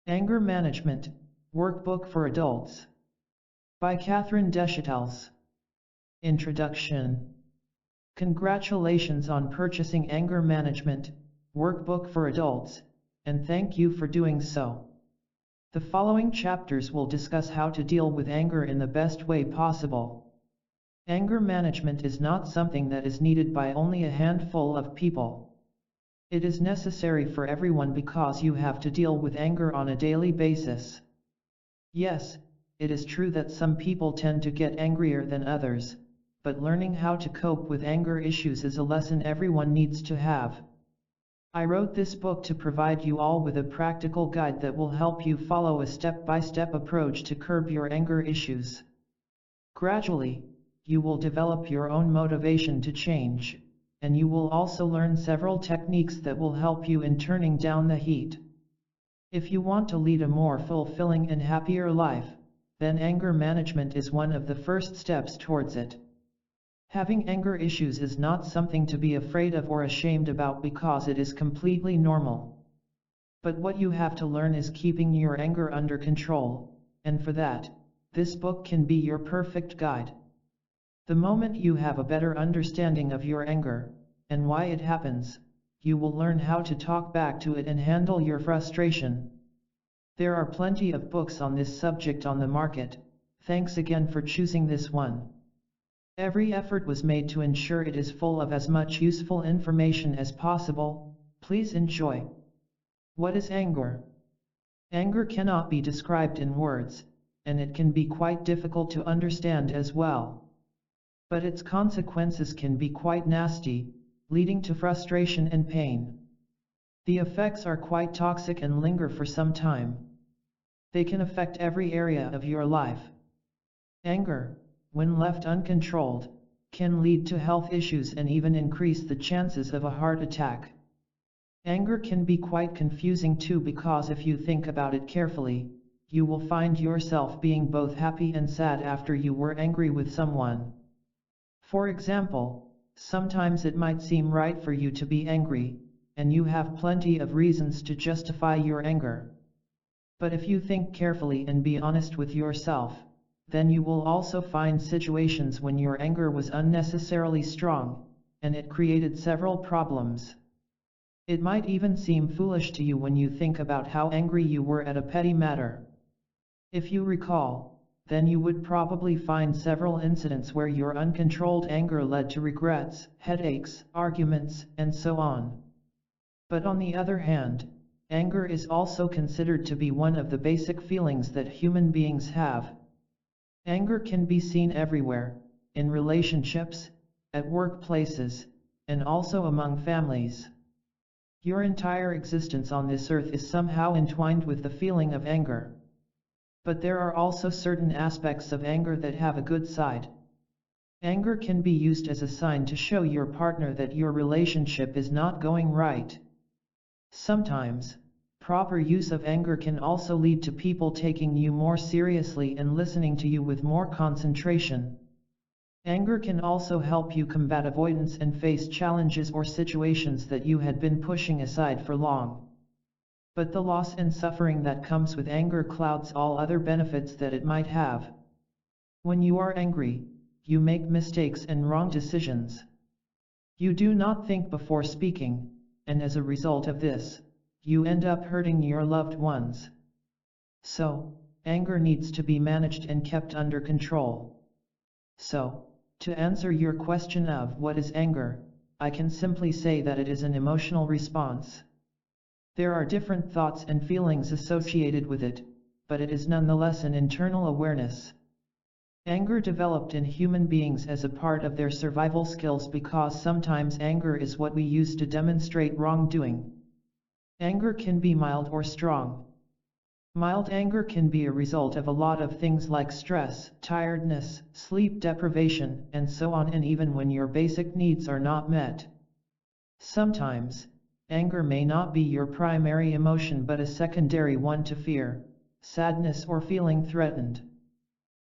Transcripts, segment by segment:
Anger Management, Workbook for Adults. By Kathrin Deshotels. Introduction. Congratulations on purchasing Anger Management, Workbook for Adults, and thank you for doing so. The following chapters will discuss how to deal with anger in the best way possible. Anger management is not something that is needed by only a handful of people. It is necessary for everyone because you have to deal with anger on a daily basis. Yes, it is true that some people tend to get angrier than others, but learning how to cope with anger issues is a lesson everyone needs to have. I wrote this book to provide you all with a practical guide that will help you follow a step-by-step approach to curb your anger issues. Gradually, you will develop your own motivation to change, and you will also learn several techniques that will help you in turning down the heat. If you want to lead a more fulfilling and happier life, then anger management is one of the first steps towards it. Having anger issues is not something to be afraid of or ashamed about because it is completely normal. But what you have to learn is keeping your anger under control, and for that, this book can be your perfect guide. The moment you have a better understanding of your anger, and why it happens, you will learn how to talk back to it and handle your frustration. There are plenty of books on this subject on the market. Thanks again for choosing this one. Every effort was made to ensure it is full of as much useful information as possible. Please enjoy. What is anger? Anger cannot be described in words, and it can be quite difficult to understand as well. But its consequences can be quite nasty, leading to frustration and pain. The effects are quite toxic and linger for some time. They can affect every area of your life. Anger, when left uncontrolled, can lead to health issues and even increase the chances of a heart attack. Anger can be quite confusing too because if you think about it carefully, you will find yourself being both happy and sad after you were angry with someone. For example, sometimes it might seem right for you to be angry, and you have plenty of reasons to justify your anger. But if you think carefully and be honest with yourself, then you will also find situations when your anger was unnecessarily strong, and it created several problems. It might even seem foolish to you when you think about how angry you were at a petty matter. If you recall, then you would probably find several incidents where your uncontrolled anger led to regrets, headaches, arguments, and so on. But on the other hand, anger is also considered to be one of the basic feelings that human beings have. Anger can be seen everywhere, in relationships, at workplaces, and also among families. Your entire existence on this earth is somehow entwined with the feeling of anger. But there are also certain aspects of anger that have a good side. Anger can be used as a sign to show your partner that your relationship is not going right. Sometimes, proper use of anger can also lead to people taking you more seriously and listening to you with more concentration. Anger can also help you combat avoidance and face challenges or situations that you had been pushing aside for long. But the loss and suffering that comes with anger clouds all other benefits that it might have. When you are angry, you make mistakes and wrong decisions. You do not think before speaking, and as a result of this, you end up hurting your loved ones. So, anger needs to be managed and kept under control. So, to answer your question of what is anger, I can simply say that it is an emotional response. There are different thoughts and feelings associated with it, but it is nonetheless an internal awareness. Anger developed in human beings as a part of their survival skills because sometimes anger is what we use to demonstrate wrongdoing. Anger can be mild or strong. Mild anger can be a result of a lot of things like stress, tiredness, sleep deprivation, and so on, and even when your basic needs are not met. Sometimes, anger may not be your primary emotion but a secondary one to fear, sadness, or feeling threatened.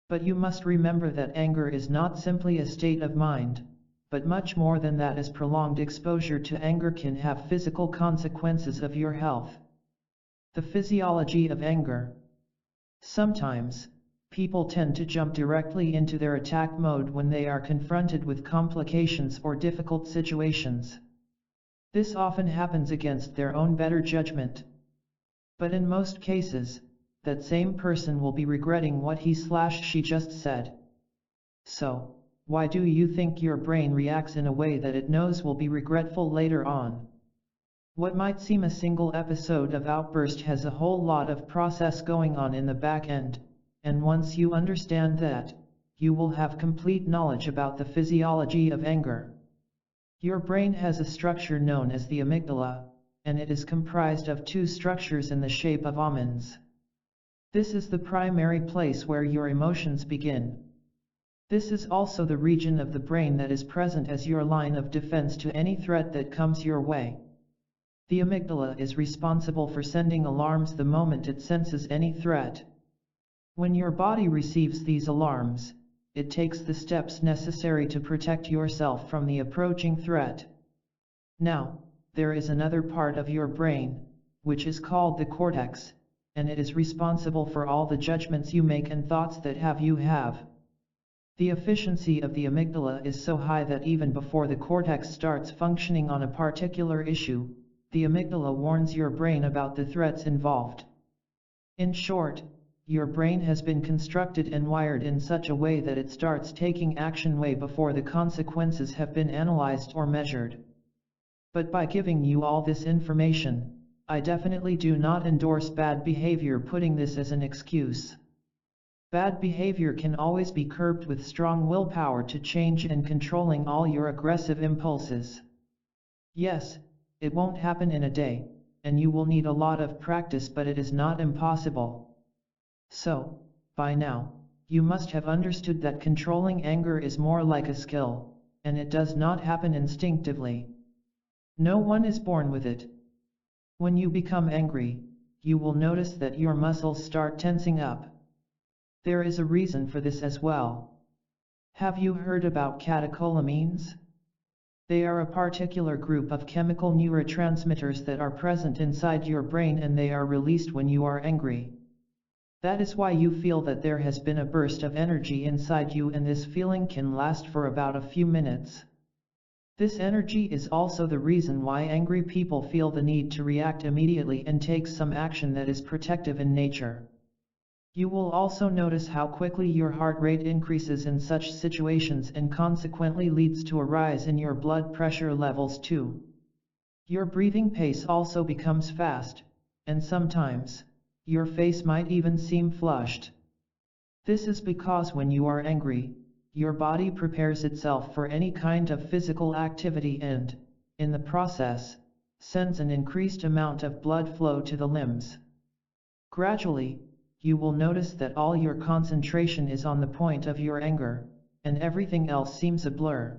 But you must remember that anger is not simply a state of mind, but much more than that, as prolonged exposure to anger can have physical consequences of your health. The physiology of anger. Sometimes, people tend to jump directly into their attack mode when they are confronted with complications or difficult situations. This often happens against their own better judgment. But in most cases, that same person will be regretting what he/she just said. So, why do you think your brain reacts in a way that it knows will be regretful later on? What might seem a single episode of outburst has a whole lot of process going on in the back end, and once you understand that, you will have complete knowledge about the physiology of anger. Your brain has a structure known as the amygdala, and it is comprised of two structures in the shape of almonds. This is the primary place where your emotions begin. This is also the region of the brain that is present as your line of defense to any threat that comes your way. The amygdala is responsible for sending alarms the moment it senses any threat. When your body receives these alarms, it takes the steps necessary to protect yourself from the approaching threat. Now, there is another part of your brain, which is called the cortex, and it is responsible for all the judgments you make and thoughts that you have. The efficiency of the amygdala is so high that even before the cortex starts functioning on a particular issue, the amygdala warns your brain about the threats involved. In short, your brain has been constructed and wired in such a way that it starts taking action way before the consequences have been analyzed or measured. But by giving you all this information, I definitely do not endorse bad behavior, putting this as an excuse. Bad behavior can always be curbed with strong willpower to change and controlling all your aggressive impulses. Yes, it won't happen in a day, and you will need a lot of practice, but it is not impossible. So, by now, you must have understood that controlling anger is more like a skill, and it does not happen instinctively. No one is born with it. When you become angry, you will notice that your muscles start tensing up. There is a reason for this as well. Have you heard about catecholamines? They are a particular group of chemical neurotransmitters that are present inside your brain, and they are released when you are angry. That is why you feel that there has been a burst of energy inside you, and this feeling can last for about a few minutes. This energy is also the reason why angry people feel the need to react immediately and take some action that is protective in nature. You will also notice how quickly your heart rate increases in such situations, and consequently leads to a rise in your blood pressure levels too. Your breathing pace also becomes fast, and sometimes, your face might even seem flushed. This is because when you are angry, your body prepares itself for any kind of physical activity and, in the process, sends an increased amount of blood flow to the limbs. Gradually, you will notice that all your concentration is on the point of your anger, and everything else seems a blur.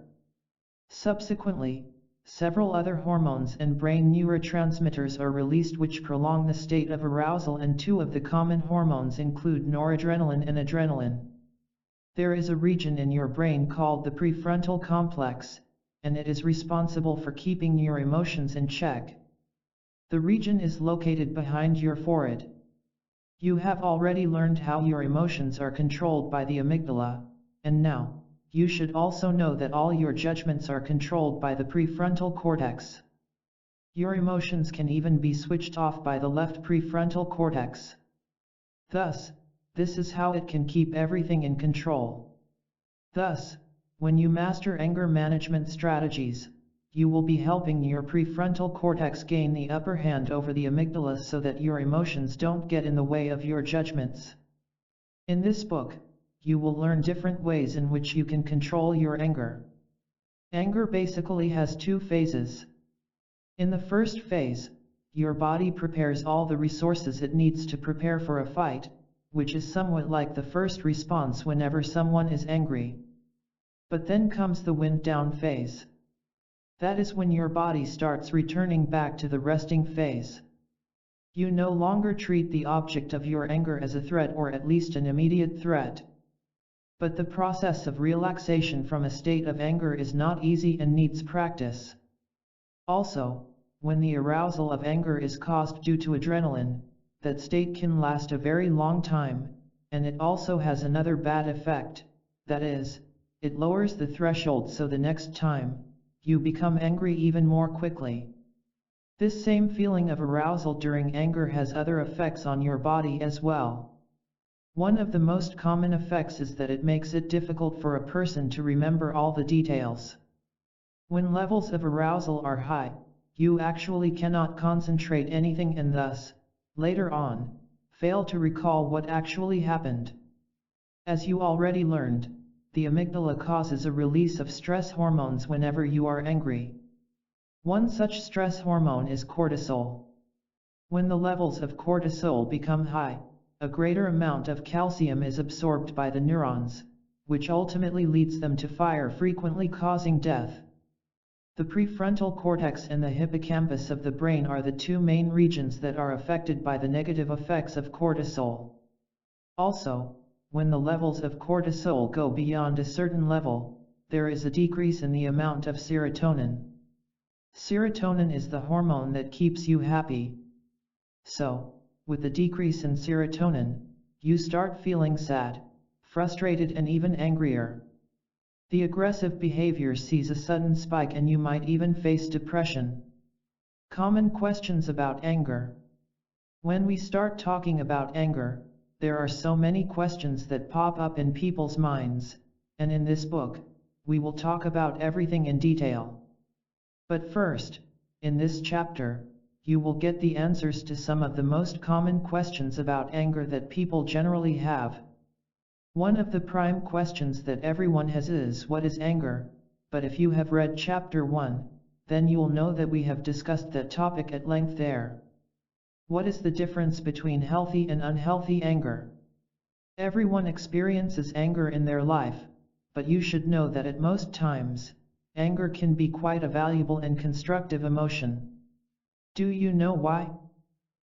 Subsequently, several other hormones and brain neurotransmitters are released which prolong the state of arousal, and two of the common hormones include noradrenaline and adrenaline. There is a region in your brain called the prefrontal complex, and it is responsible for keeping your emotions in check. The region is located behind your forehead. You have already learned how your emotions are controlled by the amygdala, and now, you should also know that all your judgments are controlled by the prefrontal cortex. Your emotions can even be switched off by the left prefrontal cortex. Thus, this is how it can keep everything in control. Thus, when you master anger management strategies, you will be helping your prefrontal cortex gain the upper hand over the amygdala so that your emotions don't get in the way of your judgments. In this book, you will learn different ways in which you can control your anger. Anger basically has two phases. In the first phase, your body prepares all the resources it needs to prepare for a fight, which is somewhat like the first response whenever someone is angry. But then comes the wind down phase. That is when your body starts returning back to the resting phase. You no longer treat the object of your anger as a threat, or at least an immediate threat. But the process of relaxation from a state of anger is not easy and needs practice. Also, when the arousal of anger is caused due to adrenaline, that state can last a very long time, and it also has another bad effect, that is, it lowers the threshold so the next time, you become angry even more quickly. This same feeling of arousal during anger has other effects on your body as well. One of the most common effects is that it makes it difficult for a person to remember all the details. When levels of arousal are high, you actually cannot concentrate anything and thus, later on, fail to recall what actually happened. As you already learned, the amygdala causes a release of stress hormones whenever you are angry. One such stress hormone is cortisol. When the levels of cortisol become high, a greater amount of calcium is absorbed by the neurons, which ultimately leads them to fire, frequently causing death. The prefrontal cortex and the hippocampus of the brain are the two main regions that are affected by the negative effects of cortisol. Also, when the levels of cortisol go beyond a certain level, there is a decrease in the amount of serotonin. Serotonin is the hormone that keeps you happy. So, with the decrease in serotonin, you start feeling sad, frustrated and even angrier. The aggressive behavior sees a sudden spike and you might even face depression. Common questions about anger. When we start talking about anger, there are so many questions that pop up in people's minds, and in this book, we will talk about everything in detail. But first, in this chapter, you will get the answers to some of the most common questions about anger that people generally have. One of the prime questions that everyone has is, what is anger? But if you have read chapter 1, then you'll know that we have discussed that topic at length there. What is the difference between healthy and unhealthy anger? Everyone experiences anger in their life, but you should know that at most times, anger can be quite a valuable and constructive emotion. Do you know why?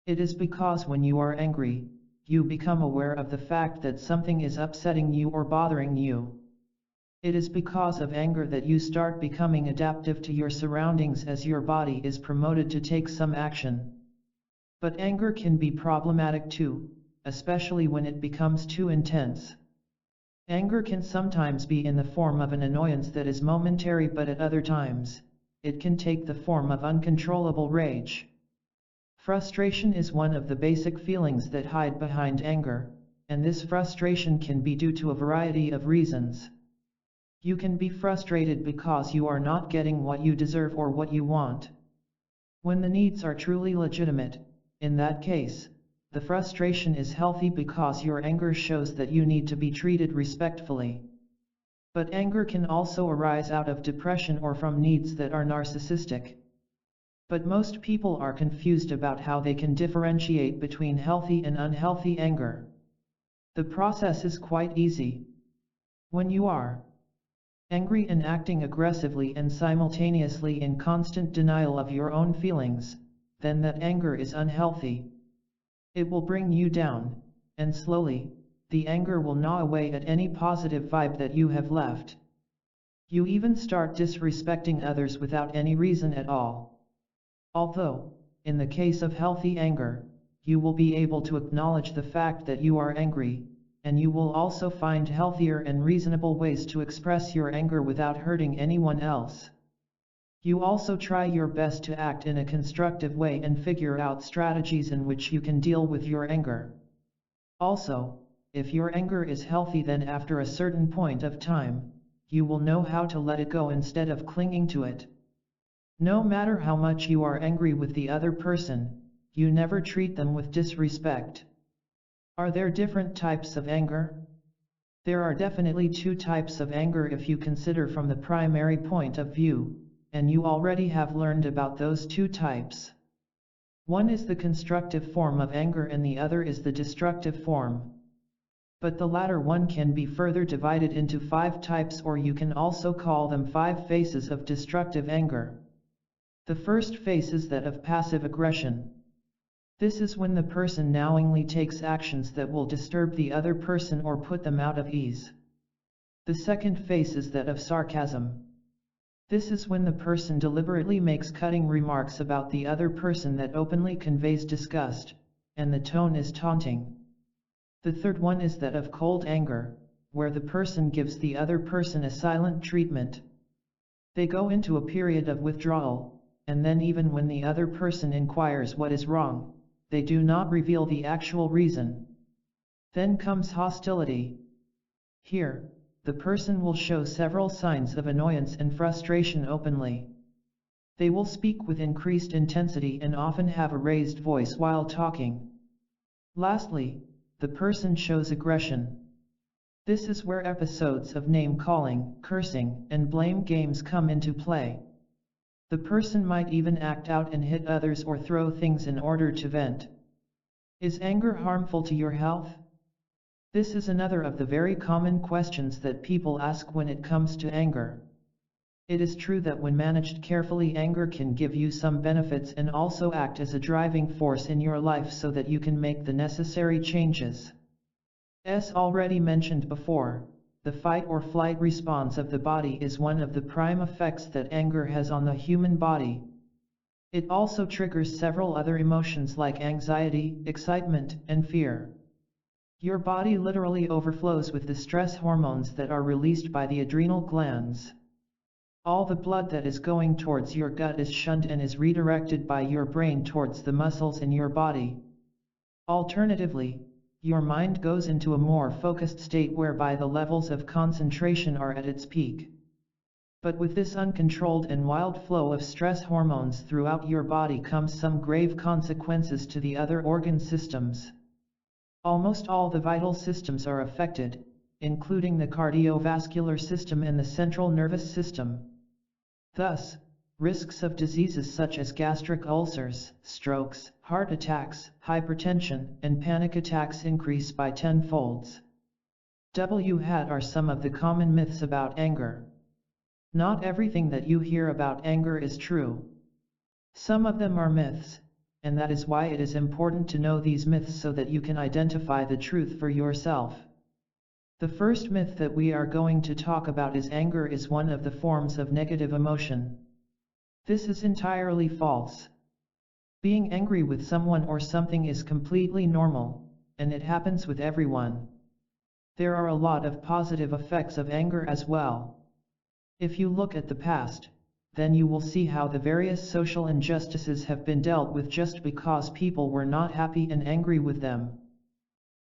It is because when you are angry, you become aware of the fact that something is upsetting you or bothering you. It is because of anger that you start becoming adaptive to your surroundings as your body is promoted to take some action. But anger can be problematic too, especially when it becomes too intense. Anger can sometimes be in the form of an annoyance that is momentary, but at other times, it can take the form of uncontrollable rage. Frustration is one of the basic feelings that hide behind anger, and this frustration can be due to a variety of reasons. You can be frustrated because you are not getting what you deserve or what you want. When the needs are truly legitimate, in that case, the frustration is healthy because your anger shows that you need to be treated respectfully. But anger can also arise out of depression or from needs that are narcissistic. But most people are confused about how they can differentiate between healthy and unhealthy anger. The process is quite easy. When you are angry and acting aggressively and simultaneously in constant denial of your own feelings, then that anger is unhealthy. It will bring you down, and slowly, the anger will gnaw away at any positive vibe that you have left. You even start disrespecting others without any reason at all. Although, in the case of healthy anger, you will be able to acknowledge the fact that you are angry, and you will also find healthier and reasonable ways to express your anger without hurting anyone else. You also try your best to act in a constructive way and figure out strategies in which you can deal with your anger. Also, if your anger is healthy, then after a certain point of time, you will know how to let it go instead of clinging to it. No matter how much you are angry with the other person, you never treat them with disrespect. Are there different types of anger? There are definitely two types of anger if you consider from the primary point of view, and you already have learned about those two types. One is the constructive form of anger and the other is the destructive form. But the latter one can be further divided into 5 types, or you can also call them 5 phases of destructive anger. The first phase is that of passive aggression. This is when the person knowingly takes actions that will disturb the other person or put them out of ease. The second phase is that of sarcasm. This is when the person deliberately makes cutting remarks about the other person that openly conveys disgust, and the tone is taunting. The third one is that of cold anger, where the person gives the other person a silent treatment. They go into a period of withdrawal, and then even when the other person inquires what is wrong, they do not reveal the actual reason. Then comes hostility. Here, the person will show several signs of annoyance and frustration openly. They will speak with increased intensity and often have a raised voice while talking. Lastly, the person shows aggression. This is where episodes of name-calling, cursing, and blame games come into play. The person might even act out and hit others or throw things in order to vent. Is anger harmful to your health? This is another of the very common questions that people ask when it comes to anger. It is true that when managed carefully, anger can give you some benefits and also act as a driving force in your life so that you can make the necessary changes. As already mentioned before, the fight or flight response of the body is one of the prime effects that anger has on the human body. It also triggers several other emotions like anxiety, excitement, and fear. Your body literally overflows with the stress hormones that are released by the adrenal glands. All the blood that is going towards your gut is shunned and is redirected by your brain towards the muscles in your body. Alternatively, your mind goes into a more focused state whereby the levels of concentration are at its peak. But with this uncontrolled and wild flow of stress hormones throughout your body comes some grave consequences to the other organ systems. Almost all the vital systems are affected, including the cardiovascular system and the central nervous system. Thus, risks of diseases such as gastric ulcers, strokes, heart attacks, hypertension, and panic attacks increase by tenfolds. What are some of the common myths about anger? Not everything that you hear about anger is true. Some of them are myths, and that is why it is important to know these myths so that you can identify the truth for yourself. The first myth that we are going to talk about is anger is one of the forms of negative emotion. This is entirely false. Being angry with someone or something is completely normal, and it happens with everyone. There are a lot of positive effects of anger as well. If you look at the past, then you will see how the various social injustices have been dealt with just because people were not happy and angry with them.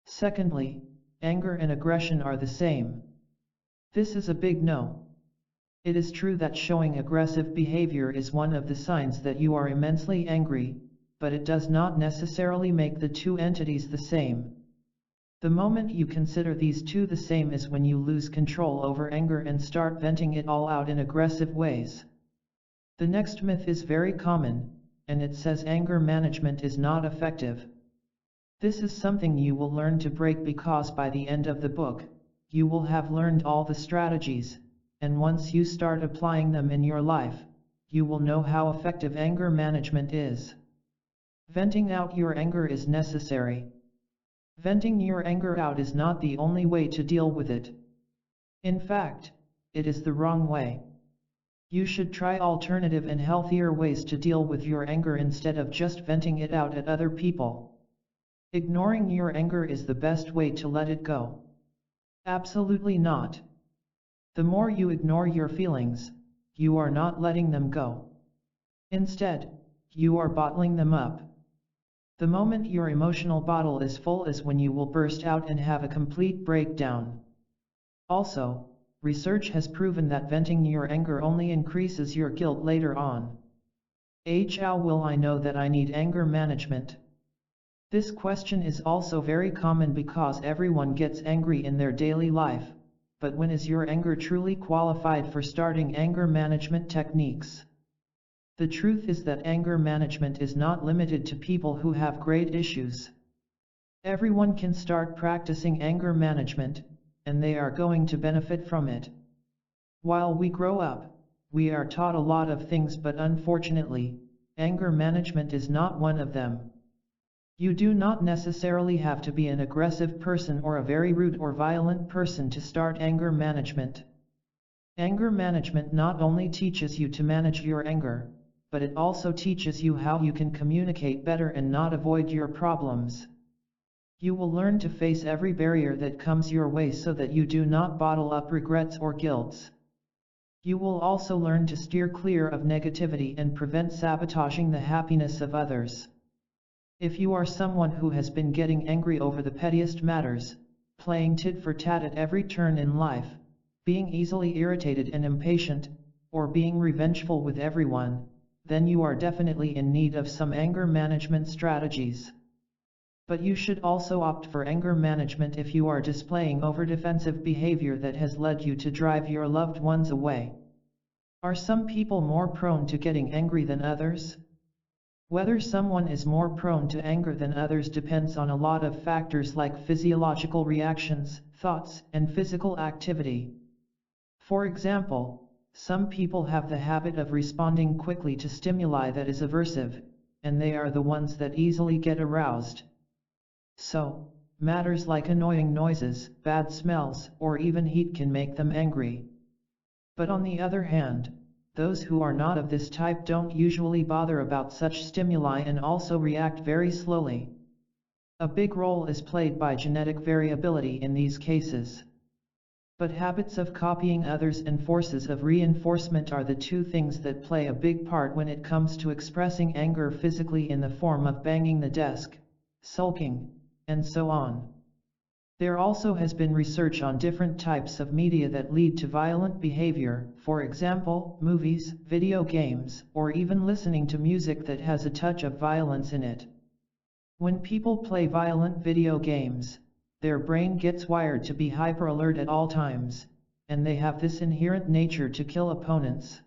Secondly, anger and aggression are the same. This is a big no. It is true that showing aggressive behavior is one of the signs that you are immensely angry, but it does not necessarily make the two entities the same. The moment you consider these two the same is when you lose control over anger and start venting it all out in aggressive ways. The next myth is very common, and it says anger management is not effective. This is something you will learn to break because by the end of the book, you will have learned all the strategies, and once you start applying them in your life, you will know how effective anger management is. Venting out your anger is necessary. Venting your anger out is not the only way to deal with it. In fact, it is the wrong way. You should try alternative and healthier ways to deal with your anger instead of just venting it out at other people. Ignoring your anger is the best way to let it go. Absolutely not. The more you ignore your feelings, you are not letting them go. Instead, you are bottling them up. The moment your emotional bottle is full is when you will burst out and have a complete breakdown. Also, research has proven that venting your anger only increases your guilt later on. How will I know that I need anger management? This question is also very common because everyone gets angry in their daily life, but when is your anger truly qualified for starting anger management techniques? The truth is that anger management is not limited to people who have great issues. Everyone can start practicing anger management, and they are going to benefit from it. While we grow up, we are taught a lot of things, but unfortunately, anger management is not one of them. You do not necessarily have to be an aggressive person or a very rude or violent person to start anger management. Anger management not only teaches you to manage your anger, but it also teaches you how you can communicate better and not avoid your problems. You will learn to face every barrier that comes your way so that you do not bottle up regrets or guilts. You will also learn to steer clear of negativity and prevent sabotaging the happiness of others. If you are someone who has been getting angry over the pettiest matters, playing tit for tat at every turn in life, being easily irritated and impatient, or being revengeful with everyone, then you are definitely in need of some anger management strategies. But you should also opt for anger management if you are displaying over-defensive behavior that has led you to drive your loved ones away. Are some people more prone to getting angry than others? Whether someone is more prone to anger than others depends on a lot of factors like physiological reactions, thoughts, and physical activity. For example, some people have the habit of responding quickly to stimuli that is aversive, and they are the ones that easily get aroused. So, matters like annoying noises, bad smells, or even heat can make them angry. But on the other hand, those who are not of this type don't usually bother about such stimuli and also react very slowly. A big role is played by genetic variability in these cases. But habits of copying others and forces of reinforcement are the two things that play a big part when it comes to expressing anger physically in the form of banging the desk, sulking, and so on. There also has been research on different types of media that lead to violent behavior, for example, movies, video games, or even listening to music that has a touch of violence in it. When people play violent video games, their brain gets wired to be hyper alert at all times, and they have this inherent nature to kill opponents.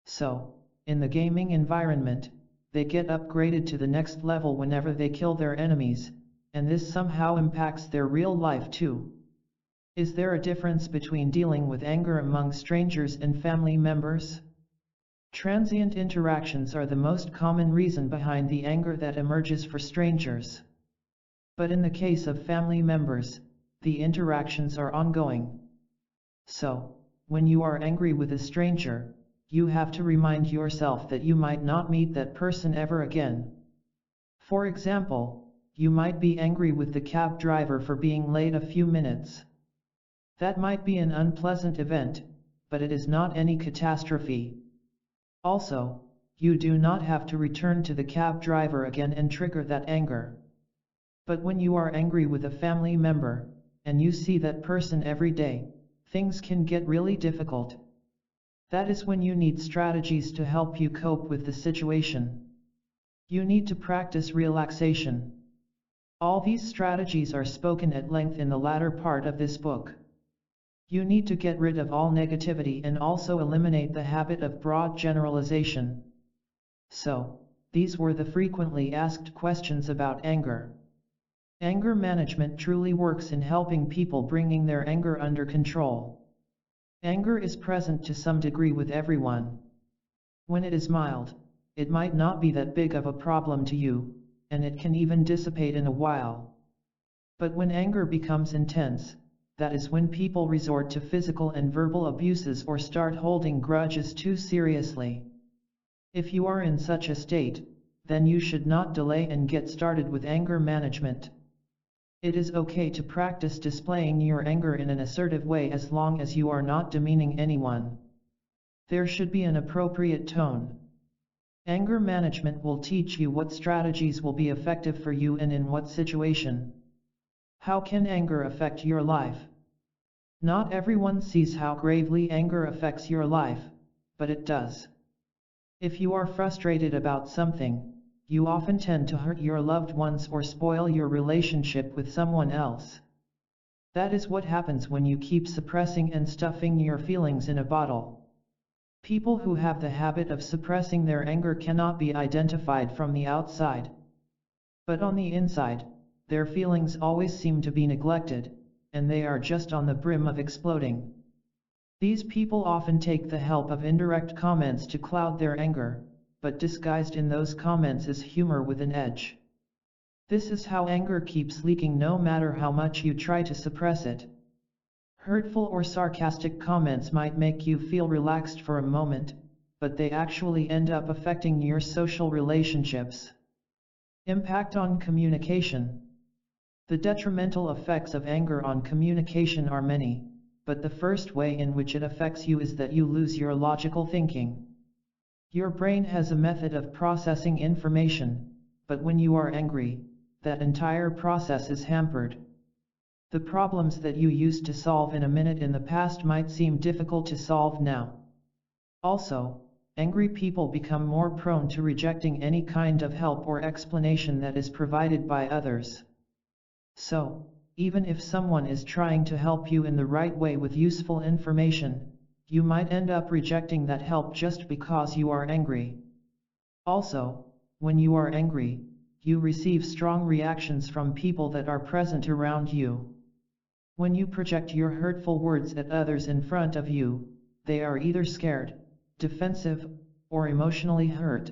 So, in the gaming environment, they get upgraded to the next level whenever they kill their enemies, and this somehow impacts their real life too. Is there a difference between dealing with anger among strangers and family members? Transient interactions are the most common reason behind the anger that emerges for strangers. But in the case of family members, the interactions are ongoing. So, when you are angry with a stranger, you have to remind yourself that you might not meet that person ever again. For example, you might be angry with the cab driver for being late a few minutes. That might be an unpleasant event, but it is not any catastrophe. Also, you do not have to return to the cab driver again and trigger that anger. But when you are angry with a family member, and you see that person every day, things can get really difficult. That is when you need strategies to help you cope with the situation. You need to practice relaxation. All these strategies are spoken at length in the latter part of this book. You need to get rid of all negativity and also eliminate the habit of broad generalization. So, these were the frequently asked questions about anger. Anger management truly works in helping people bringing their anger under control. Anger is present to some degree with everyone. When it is mild, it might not be that big of a problem to you, and it can even dissipate in a while. But when anger becomes intense, that is when people resort to physical and verbal abuses or start holding grudges too seriously. If you are in such a state, then you should not delay and get started with anger management. It is okay to practice displaying your anger in an assertive way as long as you are not demeaning anyone. There should be an appropriate tone. Anger management will teach you what strategies will be effective for you and in what situation. How can anger affect your life? Not everyone sees how gravely anger affects your life, but it does. If you are frustrated about something, you often tend to hurt your loved ones or spoil your relationship with someone else. That is what happens when you keep suppressing and stuffing your feelings in a bottle. People who have the habit of suppressing their anger cannot be identified from the outside. But on the inside, their feelings always seem to be neglected, and they are just on the brim of exploding. These people often take the help of indirect comments to cloud their anger, but disguised in those comments is humor with an edge. This is how anger keeps leaking no matter how much you try to suppress it. Hurtful or sarcastic comments might make you feel relaxed for a moment, but they actually end up affecting your social relationships. Impact on communication. The detrimental effects of anger on communication are many, but the first way in which it affects you is that you lose your logical thinking. Your brain has a method of processing information, but when you are angry, that entire process is hampered. The problems that you used to solve in a minute in the past might seem difficult to solve now. Also, angry people become more prone to rejecting any kind of help or explanation that is provided by others. So, even if someone is trying to help you in the right way with useful information, you might end up rejecting that help just because you are angry. Also, when you are angry, you receive strong reactions from people that are present around you. When you project your hurtful words at others in front of you, they are either scared, defensive, or emotionally hurt.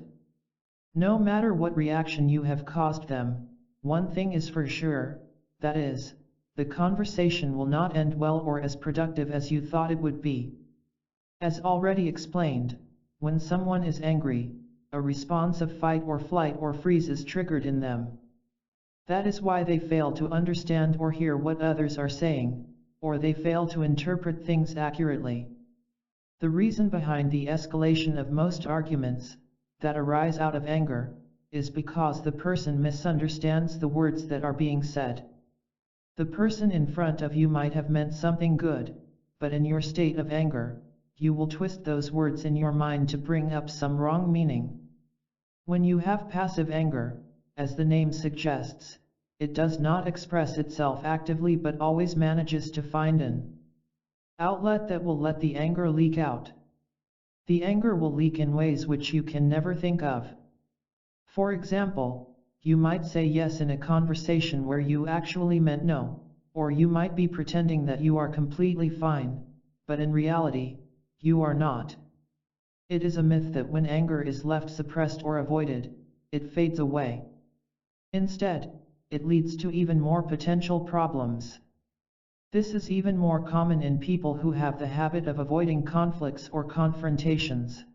No matter what reaction you have caused them, one thing is for sure, that is, the conversation will not end well or as productive as you thought it would be. As already explained, when someone is angry, a response of fight or flight or freeze is triggered in them. That is why they fail to understand or hear what others are saying, or they fail to interpret things accurately. The reason behind the escalation of most arguments that arise out of anger is because the person misunderstands the words that are being said. The person in front of you might have meant something good, but in your state of anger, you will twist those words in your mind to bring up some wrong meaning. When you have passive anger, as the name suggests, it does not express itself actively but always manages to find an outlet that will let the anger leak out. The anger will leak in ways which you can never think of. For example, you might say yes in a conversation where you actually meant no, or you might be pretending that you are completely fine, but in reality, you are not. It is a myth that when anger is left suppressed or avoided, it fades away. Instead, it leads to even more potential problems. This is even more common in people who have the habit of avoiding conflicts or confrontations.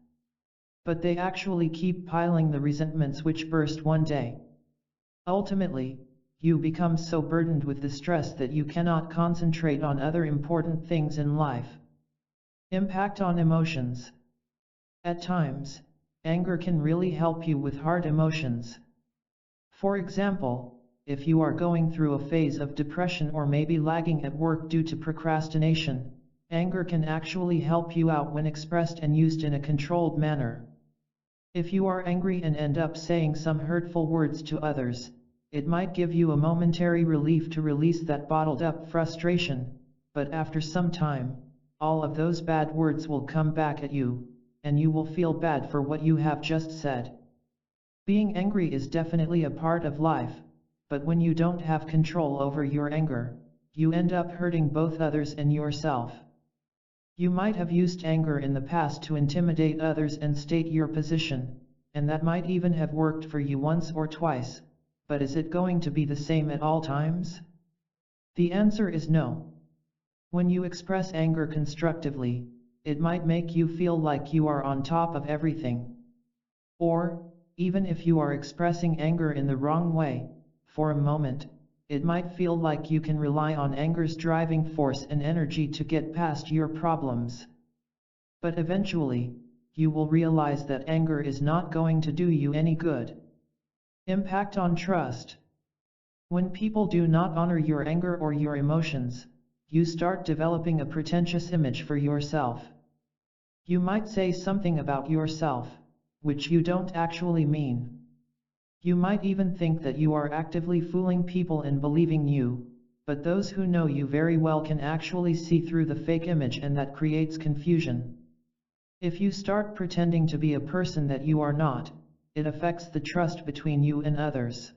But they actually keep piling the resentments which burst one day. Ultimately, you become so burdened with the stress that you cannot concentrate on other important things in life. Impact on emotions. At times, anger can really help you with hard emotions. For example, if you are going through a phase of depression or maybe lagging at work due to procrastination, anger can actually help you out when expressed and used in a controlled manner. If you are angry and end up saying some hurtful words to others, it might give you a momentary relief to release that bottled up frustration, but after some time, all of those bad words will come back at you, and you will feel bad for what you have just said. Being angry is definitely a part of life, but when you don't have control over your anger, you end up hurting both others and yourself. You might have used anger in the past to intimidate others and state your position, and that might even have worked for you once or twice, but is it going to be the same at all times? The answer is no. When you express anger constructively, it might make you feel like you are on top of everything. Or, even if you are expressing anger in the wrong way, for a moment, it might feel like you can rely on anger's driving force and energy to get past your problems. But eventually, you will realize that anger is not going to do you any good. Impact on trust. When people do not honor your anger or your emotions, you start developing a pretentious image for yourself. You might say something about yourself, which you don't actually mean. You might even think that you are actively fooling people in believing you, but those who know you very well can actually see through the fake image, and that creates confusion. If you start pretending to be a person that you are not, it affects the trust between you and others.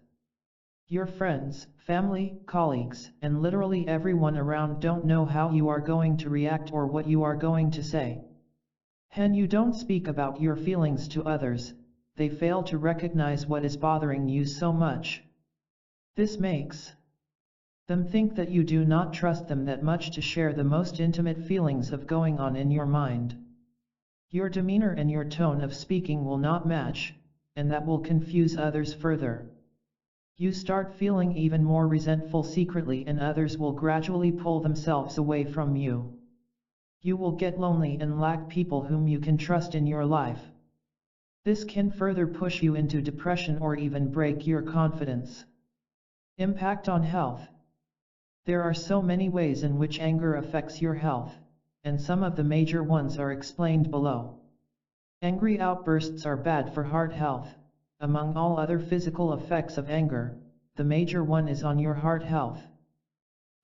Your friends, family, colleagues, and literally everyone around don't know how you are going to react or what you are going to say. When you don't speak about your feelings to others, they fail to recognize what is bothering you so much. This makes them think that you do not trust them that much to share the most intimate feelings of going on in your mind. Your demeanor and your tone of speaking will not match, and that will confuse others further. You start feeling even more resentful secretly, and others will gradually pull themselves away from you. You will get lonely and lack people whom you can trust in your life. This can further push you into depression or even break your confidence. Impact on health. There are so many ways in which anger affects your health, and some of the major ones are explained below. Angry outbursts are bad for heart health. Among all other physical effects of anger, the major one is on your heart health.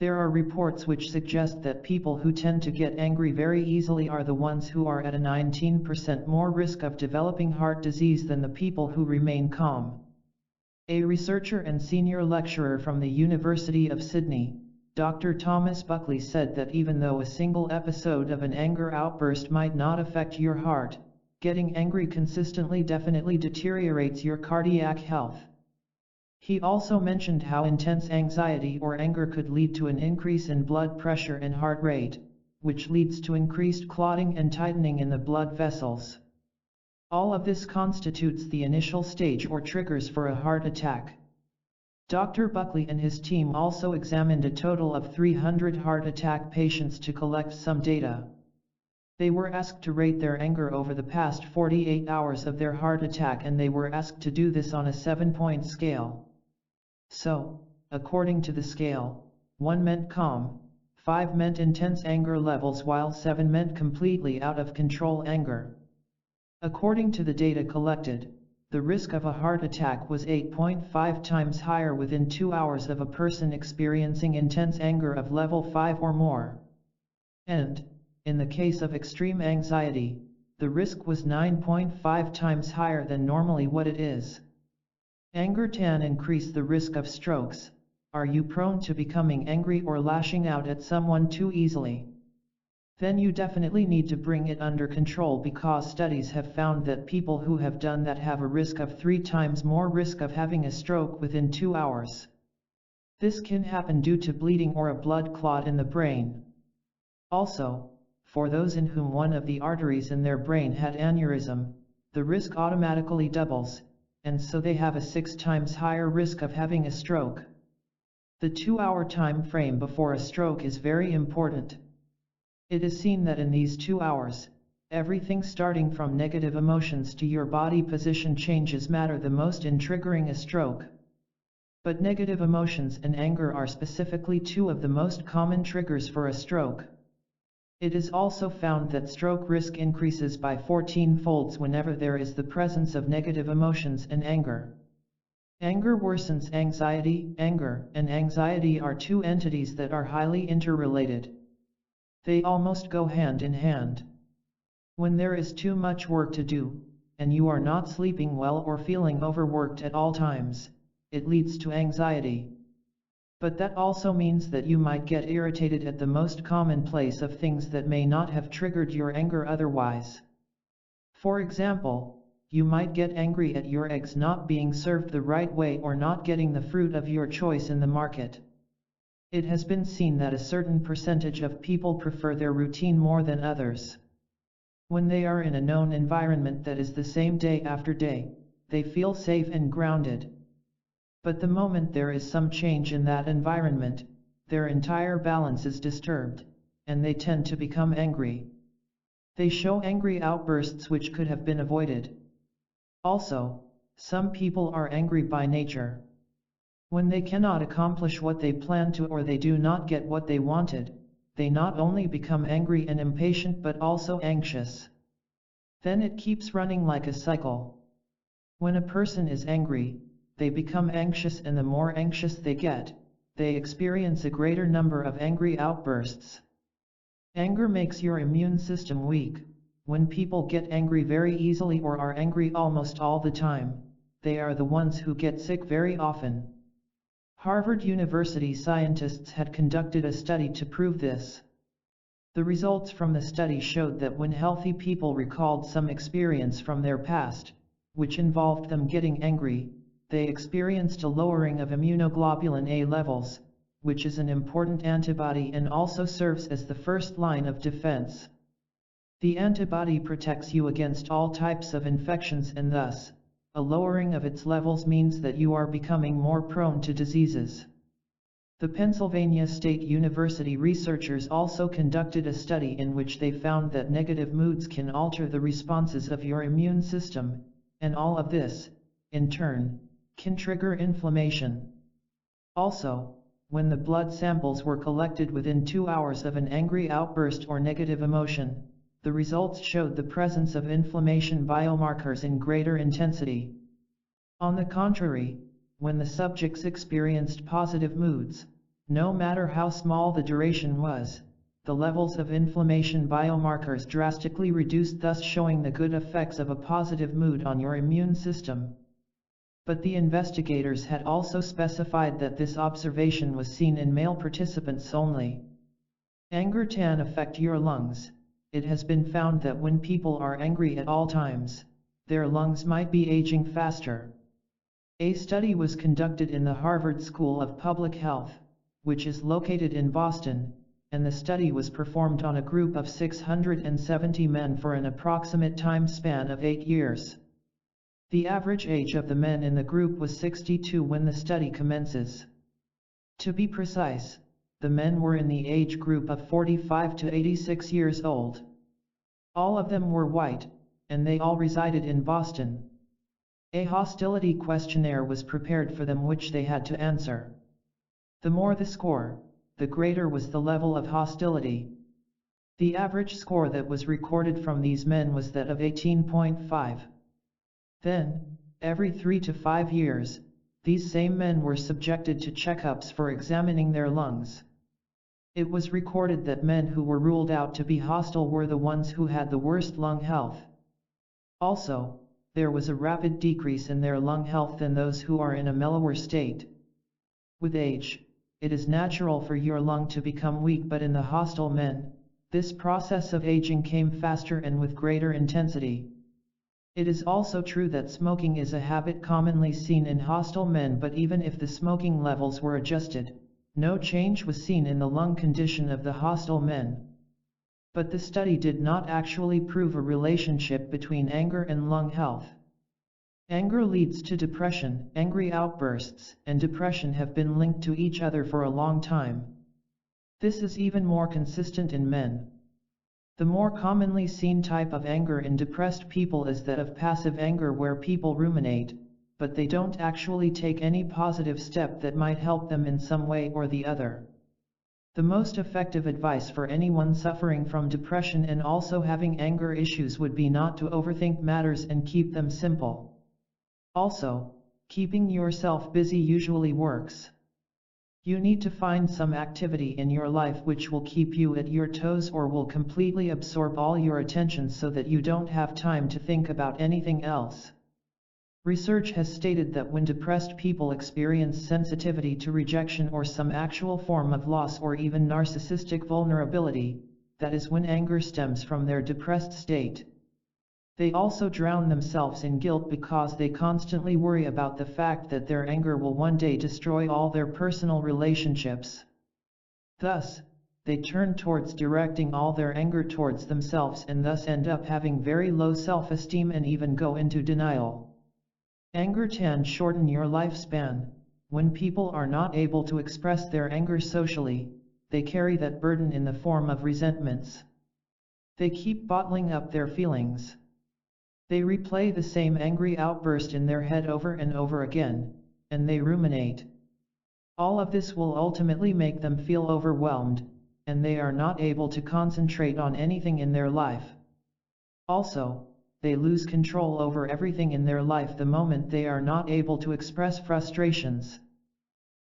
There are reports which suggest that people who tend to get angry very easily are the ones who are at a 19% more risk of developing heart disease than the people who remain calm. A researcher and senior lecturer from the University of Sydney, Dr. Thomas Buckley, said that even though a single episode of an anger outburst might not affect your heart, getting angry consistently definitely deteriorates your cardiac health. He also mentioned how intense anxiety or anger could lead to an increase in blood pressure and heart rate, which leads to increased clotting and tightening in the blood vessels. All of this constitutes the initial stage or triggers for a heart attack. Dr. Buckley and his team also examined a total of 300 heart attack patients to collect some data. They were asked to rate their anger over the past 48 hours of their heart attack, and they were asked to do this on a 7-point scale. So, according to the scale, 1 meant calm, 5 meant intense anger levels, while 7 meant completely out of control anger. According to the data collected, the risk of a heart attack was 8.5 times higher within 2 hours of a person experiencing intense anger of level 5 or more. And, in the case of extreme anxiety, the risk was 9.5 times higher than normally what it is. Anger can increase the risk of strokes. Are you prone to becoming angry or lashing out at someone too easily? Then you definitely need to bring it under control, because studies have found that people who have done that have a risk of 3 times more risk of having a stroke within 2 hours. This can happen due to bleeding or a blood clot in the brain. Also, for those in whom one of the arteries in their brain had aneurysm, the risk automatically doubles, and so they have a 6 times higher risk of having a stroke. The 2-hour time frame before a stroke is very important. It is seen that in these 2 hours, everything starting from negative emotions to your body position changes matter the most in triggering a stroke. But negative emotions and anger are specifically 2 of the most common triggers for a stroke. It is also found that stroke risk increases by 14-folds whenever there is the presence of negative emotions and anger. Anger worsens anxiety. Anger and anxiety are 2 entities that are highly interrelated. They almost go hand in hand. When there is too much work to do, and you are not sleeping well or feeling overworked at all times, it leads to anxiety. But that also means that you might get irritated at the most commonplace of things that may not have triggered your anger otherwise. For example, you might get angry at your eggs not being served the right way or not getting the fruit of your choice in the market. It has been seen that a certain percentage of people prefer their routine more than others. When they are in a known environment that is the same day after day, they feel safe and grounded. But the moment there is some change in that environment, their entire balance is disturbed, and they tend to become angry. They show angry outbursts which could have been avoided. Also, some people are angry by nature. When they cannot accomplish what they plan to, or they do not get what they wanted, they not only become angry and impatient but also anxious. Then it keeps running like a cycle. When a person is angry, they become anxious, and the more anxious they get, they experience a greater number of angry outbursts. Anger makes your immune system weak. When people get angry very easily or are angry almost all the time, they are the ones who get sick very often. Harvard University scientists had conducted a study to prove this. The results from the study showed that when healthy people recalled some experience from their past, which involved them getting angry, they experienced a lowering of immunoglobulin A levels, which is an important antibody and also serves as the first line of defense. The antibody protects you against all types of infections and thus, a lowering of its levels means that you are becoming more prone to diseases. The Pennsylvania State University researchers also conducted a study in which they found that negative moods can alter the responses of your immune system, and all of this, in turn, can trigger inflammation. Also, when the blood samples were collected within 2 hours of an angry outburst or negative emotion, the results showed the presence of inflammation biomarkers in greater intensity. On the contrary, when the subjects experienced positive moods, no matter how small the duration was, the levels of inflammation biomarkers drastically reduced, thus showing the good effects of a positive mood on your immune system. But the investigators had also specified that this observation was seen in male participants only. Anger can affect your lungs. It has been found that when people are angry at all times, their lungs might be aging faster. A study was conducted in the Harvard School of Public Health, which is located in Boston, and the study was performed on a group of 670 men for an approximate time span of 8 years. The average age of the men in the group was 62 when the study commences. To be precise, the men were in the age group of 45 to 86 years old. All of them were white, and they all resided in Boston. A hostility questionnaire was prepared for them which they had to answer. The more the score, the greater was the level of hostility. The average score that was recorded from these men was that of 18.5. Then, every 3 to 5 years, these same men were subjected to checkups for examining their lungs. It was recorded that men who were ruled out to be hostile were the ones who had the worst lung health. Also, there was a rapid decrease in their lung health than those who are in a mellower state. With age, it is natural for your lung to become weak, but in the hostile men, this process of aging came faster and with greater intensity. It is also true that smoking is a habit commonly seen in hostile men, but even if the smoking levels were adjusted, no change was seen in the lung condition of the hostile men. But the study did not actually prove a relationship between anger and lung health. Anger leads to depression. Angry outbursts and depression have been linked to each other for a long time. This is even more consistent in men. The more commonly seen type of anger in depressed people is that of passive anger, where people ruminate, but they don't actually take any positive step that might help them in some way or the other. The most effective advice for anyone suffering from depression and also having anger issues would be not to overthink matters and keep them simple. Also, keeping yourself busy usually works. You need to find some activity in your life which will keep you at your toes or will completely absorb all your attention so that you don't have time to think about anything else. Research has stated that when depressed people experience sensitivity to rejection or some actual form of loss or even narcissistic vulnerability, that is when anger stems from their depressed state. They also drown themselves in guilt because they constantly worry about the fact that their anger will one day destroy all their personal relationships. Thus, they turn towards directing all their anger towards themselves and thus end up having very low self-esteem and even go into denial. Anger can shorten your lifespan. When people are not able to express their anger socially, they carry that burden in the form of resentments. They keep bottling up their feelings. They replay the same angry outburst in their head over and over again, and they ruminate. All of this will ultimately make them feel overwhelmed, and they are not able to concentrate on anything in their life. Also, they lose control over everything in their life the moment they are not able to express frustrations.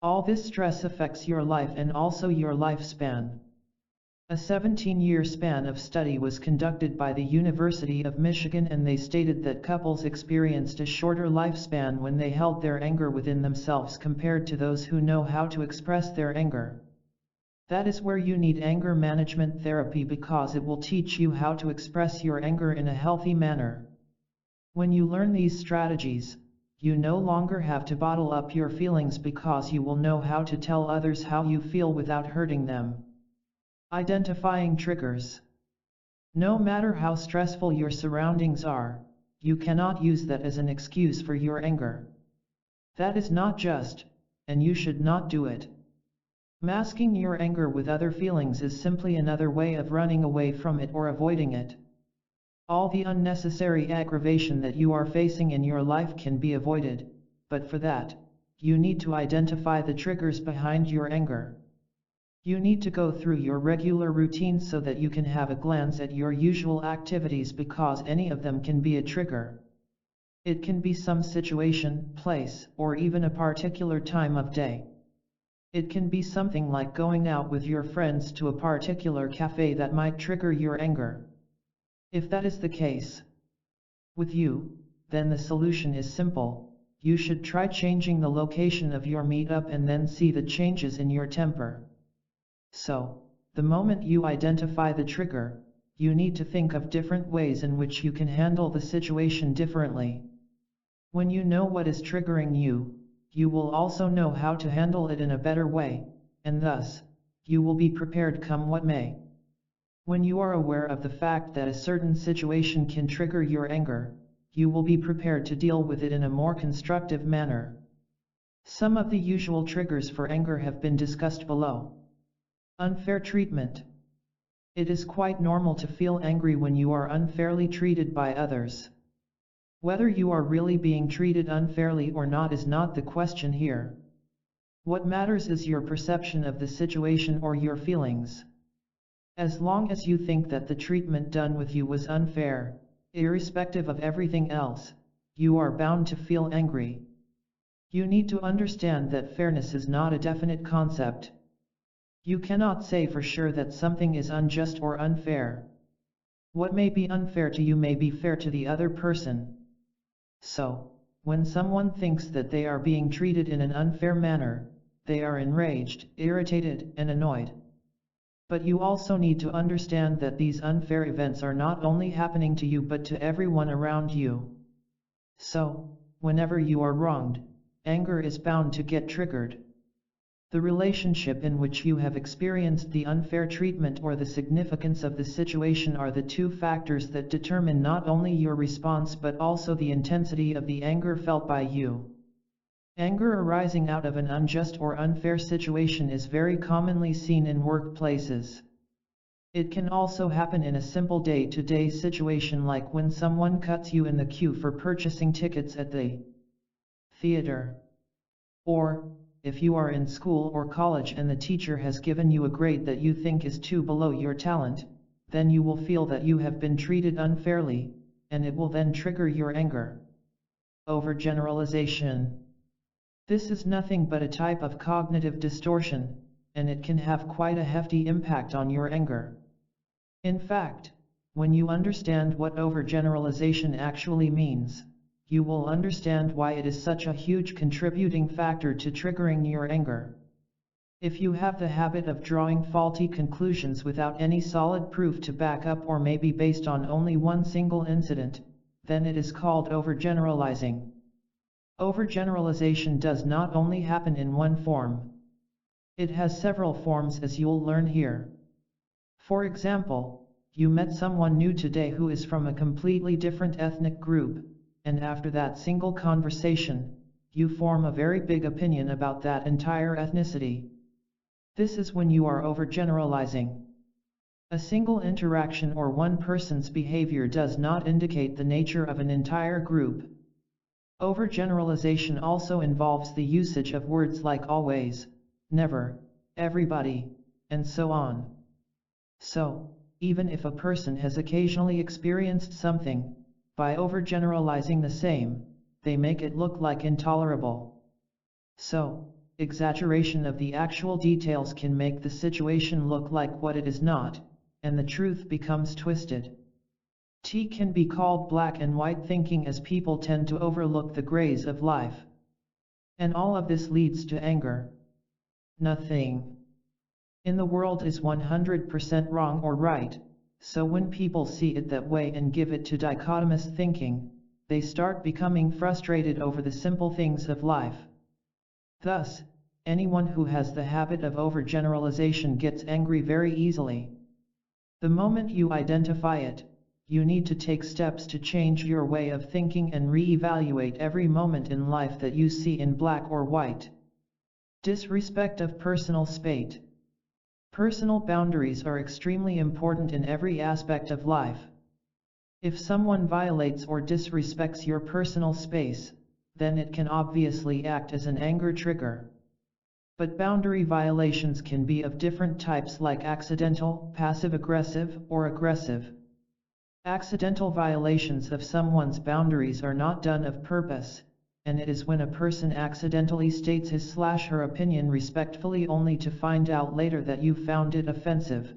All this stress affects your life and also your lifespan. A 17-year span of study was conducted by the University of Michigan, and they stated that couples experienced a shorter lifespan when they held their anger within themselves compared to those who know how to express their anger. That is where you need anger management therapy, because it will teach you how to express your anger in a healthy manner. When you learn these strategies, you no longer have to bottle up your feelings because you will know how to tell others how you feel without hurting them. Identifying triggers. No matter how stressful your surroundings are, you cannot use that as an excuse for your anger. That is not just, and you should not do it. Masking your anger with other feelings is simply another way of running away from it or avoiding it. All the unnecessary aggravation that you are facing in your life can be avoided, but for that, you need to identify the triggers behind your anger. You need to go through your regular routine so that you can have a glance at your usual activities, because any of them can be a trigger. It can be some situation, place, or even a particular time of day. It can be something like going out with your friends to a particular cafe that might trigger your anger. If that is the case with you, then the solution is simple. You should try changing the location of your meetup and then see the changes in your temper. So, the moment you identify the trigger, you need to think of different ways in which you can handle the situation differently. When you know what is triggering you, you will also know how to handle it in a better way, and thus, you will be prepared come what may. When you are aware of the fact that a certain situation can trigger your anger, you will be prepared to deal with it in a more constructive manner. Some of the usual triggers for anger have been discussed below. Unfair treatment. It is quite normal to feel angry when you are unfairly treated by others. Whether you are really being treated unfairly or not is not the question here. What matters is your perception of the situation or your feelings. As long as you think that the treatment done with you was unfair, irrespective of everything else, you are bound to feel angry. You need to understand that fairness is not a definite concept. You cannot say for sure that something is unjust or unfair. What may be unfair to you may be fair to the other person. So, when someone thinks that they are being treated in an unfair manner, they are enraged, irritated, and annoyed. But you also need to understand that these unfair events are not only happening to you but to everyone around you. So, whenever you are wronged, anger is bound to get triggered. The relationship in which you have experienced the unfair treatment or the significance of the situation are the two factors that determine not only your response but also the intensity of the anger felt by you. Anger arising out of an unjust or unfair situation is very commonly seen in workplaces. It can also happen in a simple day-to-day situation, like when someone cuts you in the queue for purchasing tickets at the theater. Or, if you are in school or college and the teacher has given you a grade that you think is too below your talent, then you will feel that you have been treated unfairly, and it will then trigger your anger. Overgeneralization. This is nothing but a type of cognitive distortion, and it can have quite a hefty impact on your anger. In fact, when you understand what overgeneralization actually means, you will understand why it is such a huge contributing factor to triggering your anger. If you have the habit of drawing faulty conclusions without any solid proof to back up, or maybe based on only one single incident, then it is called overgeneralizing. Overgeneralization does not only happen in one form. It has several forms, as you'll learn here. For example, you met someone new today who is from a completely different ethnic group, and after that single conversation, you form a very big opinion about that entire ethnicity. This is when you are overgeneralizing. A single interaction or one person's behavior does not indicate the nature of an entire group. Overgeneralization also involves the usage of words like always, never, everybody, and so on. So, even if a person has occasionally experienced something, by overgeneralizing the same, they make it look like intolerable. So, exaggeration of the actual details can make the situation look like what it is not, and the truth becomes twisted. Tea can be called black and white thinking, as people tend to overlook the grays of life. And all of this leads to anger. Nothing in the world is 100% wrong or right, so when people see it that way and give it to dichotomous thinking, they start becoming frustrated over the simple things of life. Thus, anyone who has the habit of overgeneralization gets angry very easily. The moment you identify it, you need to take steps to change your way of thinking and re-evaluate every moment in life that you see in black or white. Disrespect of personal space. Personal boundaries are extremely important in every aspect of life. If someone violates or disrespects your personal space, then it can obviously act as an anger trigger. But boundary violations can be of different types, like accidental, passive-aggressive, or aggressive. Accidental violations of someone's boundaries are not done of purpose, and it is when a person accidentally states his/her opinion respectfully only to find out later that you found it offensive.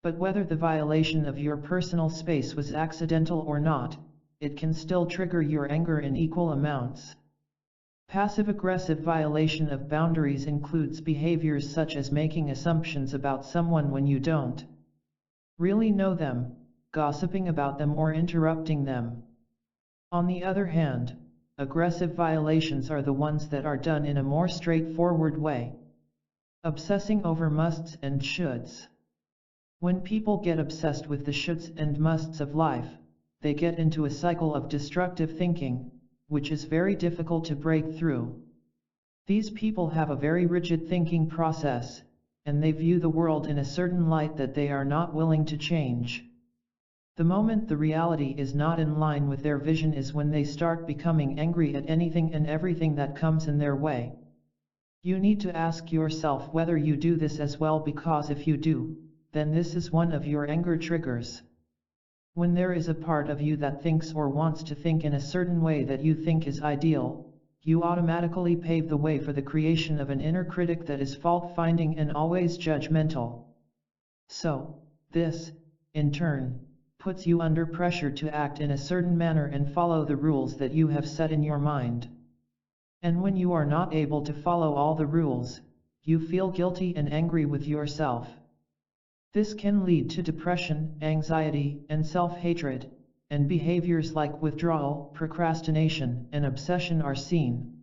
But whether the violation of your personal space was accidental or not, it can still trigger your anger in equal amounts. Passive-aggressive violation of boundaries includes behaviors such as making assumptions about someone when you don't really know them, gossiping about them, or interrupting them. On the other hand, aggressive violations are the ones that are done in a more straightforward way. Obsessing over musts and shoulds. When people get obsessed with the shoulds and musts of life, they get into a cycle of destructive thinking, which is very difficult to break through. These people have a very rigid thinking process, and they view the world in a certain light that they are not willing to change. The moment the reality is not in line with their vision is when they start becoming angry at anything and everything that comes in their way. You need to ask yourself whether you do this as well, because if you do, then this is one of your anger triggers. When there is a part of you that thinks or wants to think in a certain way that you think is ideal, you automatically pave the way for the creation of an inner critic that is fault-finding and always judgmental. So, this, in turn, puts you under pressure to act in a certain manner and follow the rules that you have set in your mind. And when you are not able to follow all the rules, you feel guilty and angry with yourself. This can lead to depression, anxiety, and self-hatred, and behaviors like withdrawal, procrastination, and obsession are seen.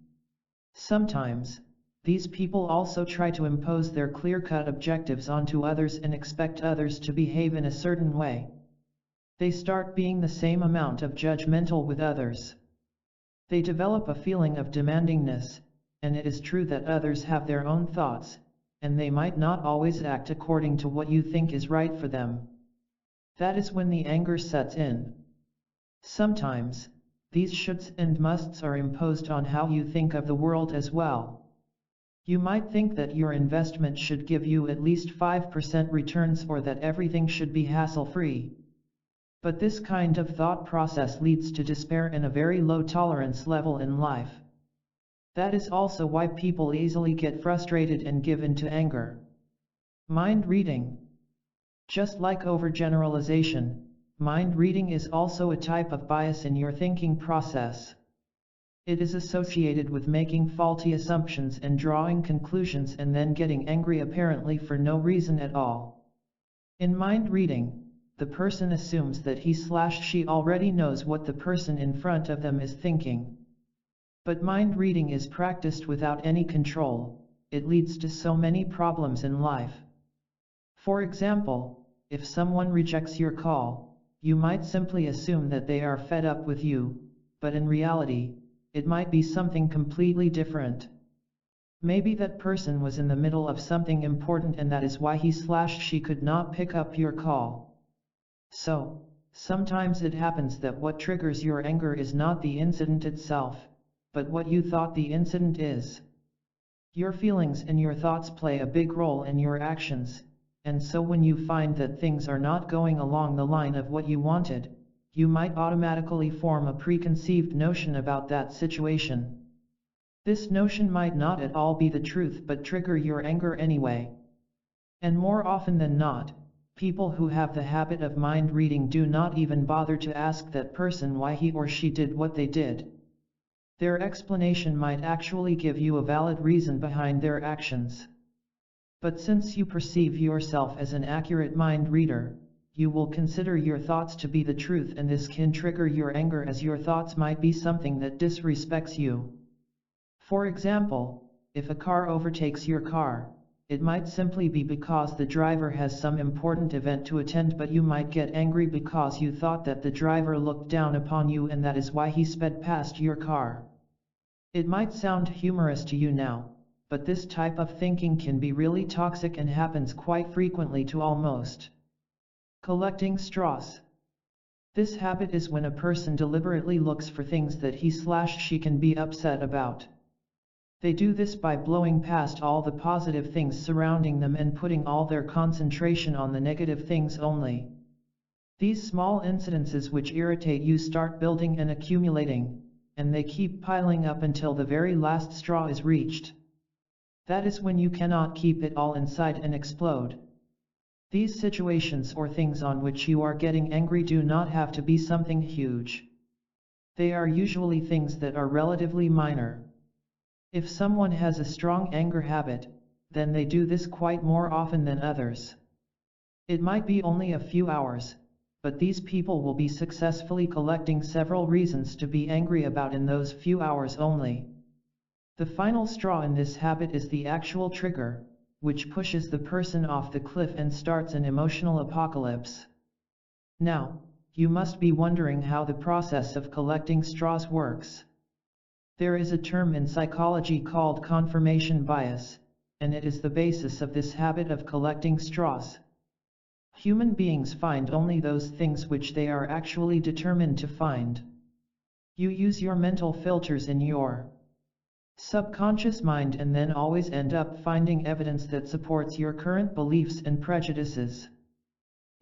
Sometimes, these people also try to impose their clear-cut objectives onto others and expect others to behave in a certain way. They start being the same amount of judgmental with others. They develop a feeling of demandingness, and it is true that others have their own thoughts, and they might not always act according to what you think is right for them. That is when the anger sets in. Sometimes, these shoulds and musts are imposed on how you think of the world as well. You might think that your investment should give you at least 5% returns, or that everything should be hassle-free. But this kind of thought process leads to despair and a very low tolerance level in life. That is also why people easily get frustrated and give in to anger. Mind reading. Just like overgeneralization, mind reading is also a type of bias in your thinking process. It is associated with making faulty assumptions and drawing conclusions and then getting angry apparently for no reason at all. In mind reading, the person assumes that he/she already knows what the person in front of them is thinking. But mind reading is practiced without any control. It leads to so many problems in life. For example, if someone rejects your call, you might simply assume that they are fed up with you, but in reality, it might be something completely different. Maybe that person was in the middle of something important and that is why he/she could not pick up your call. So, sometimes it happens that what triggers your anger is not the incident itself, but what you thought the incident is. Your feelings and your thoughts play a big role in your actions, and so when you find that things are not going along the line of what you wanted, you might automatically form a preconceived notion about that situation. This notion might not at all be the truth but trigger your anger anyway. And more often than not, people who have the habit of mind reading do not even bother to ask that person why he or she did what they did. Their explanation might actually give you a valid reason behind their actions. But since you perceive yourself as an accurate mind reader, you will consider your thoughts to be the truth, and this can trigger your anger as your thoughts might be something that disrespects you. For example, if a car overtakes your car, it might simply be because the driver has some important event to attend, but you might get angry because you thought that the driver looked down upon you and that is why he sped past your car. It might sound humorous to you now, but this type of thinking can be really toxic and happens quite frequently to almost. Collecting straws. This habit is when a person deliberately looks for things that he/she can be upset about. They do this by blowing past all the positive things surrounding them and putting all their concentration on the negative things only. These small incidences which irritate you start building and accumulating, and they keep piling up until the very last straw is reached. That is when you cannot keep it all inside and explode. These situations or things on which you are getting angry do not have to be something huge. They are usually things that are relatively minor. If someone has a strong anger habit, then they do this quite more often than others. It might be only a few hours, but these people will be successfully collecting several reasons to be angry about in those few hours only. The final straw in this habit is the actual trigger, which pushes the person off the cliff and starts an emotional apocalypse. Now, you must be wondering how the process of collecting straws works. There is a term in psychology called confirmation bias, and it is the basis of this habit of collecting straws. Human beings find only those things which they are actually determined to find. You use your mental filters in your subconscious mind and then always end up finding evidence that supports your current beliefs and prejudices.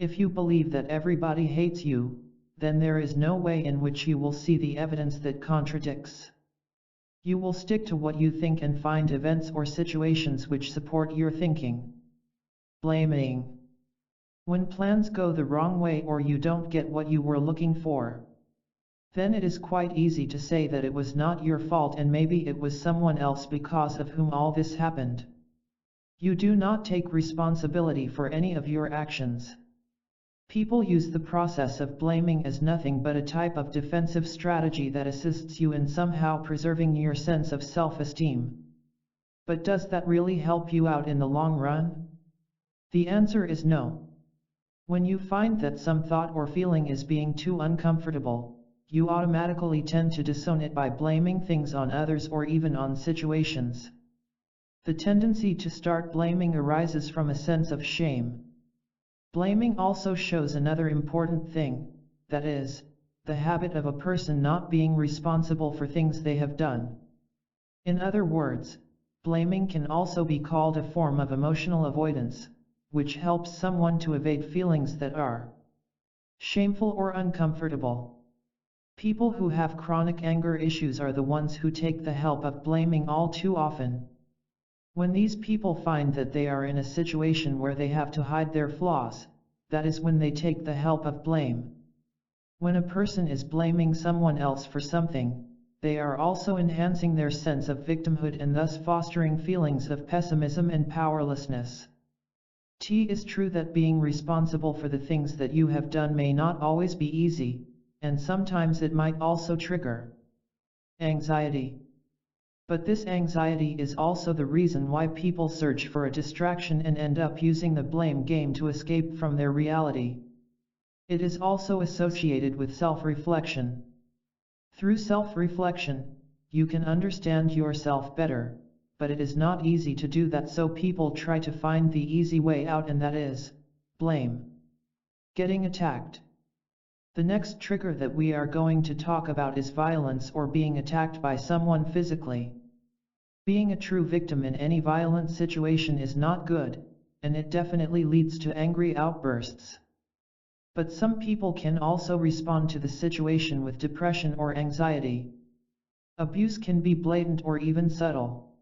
If you believe that everybody hates you, then there is no way in which you will see the evidence that contradicts. You will stick to what you think and find events or situations which support your thinking. Blaming. When plans go the wrong way or you don't get what you were looking for, then it is quite easy to say that it was not your fault and maybe it was someone else because of whom all this happened. You do not take responsibility for any of your actions. People use the process of blaming as nothing but a type of defensive strategy that assists you in somehow preserving your sense of self-esteem. But does that really help you out in the long run? The answer is no. When you find that some thought or feeling is being too uncomfortable, you automatically tend to disown it by blaming things on others or even on situations. The tendency to start blaming arises from a sense of shame. Blaming also shows another important thing, that is, the habit of a person not being responsible for things they have done. In other words, blaming can also be called a form of emotional avoidance, which helps someone to evade feelings that are shameful or uncomfortable. People who have chronic anger issues are the ones who take the help of blaming all too often. When these people find that they are in a situation where they have to hide their flaws, that is when they take the help of blame. When a person is blaming someone else for something, they are also enhancing their sense of victimhood and thus fostering feelings of pessimism and powerlessness. It is true that being responsible for the things that you have done may not always be easy, and sometimes it might also trigger anxiety. But this anxiety is also the reason why people search for a distraction and end up using the blame game to escape from their reality. It is also associated with self-reflection. Through self-reflection, you can understand yourself better, but it is not easy to do that, so people try to find the easy way out, and that is blame. Getting attacked. The next trigger that we are going to talk about is violence or being attacked by someone physically. Being a true victim in any violent situation is not good, and it definitely leads to angry outbursts. But some people can also respond to the situation with depression or anxiety. Abuse can be blatant or even subtle.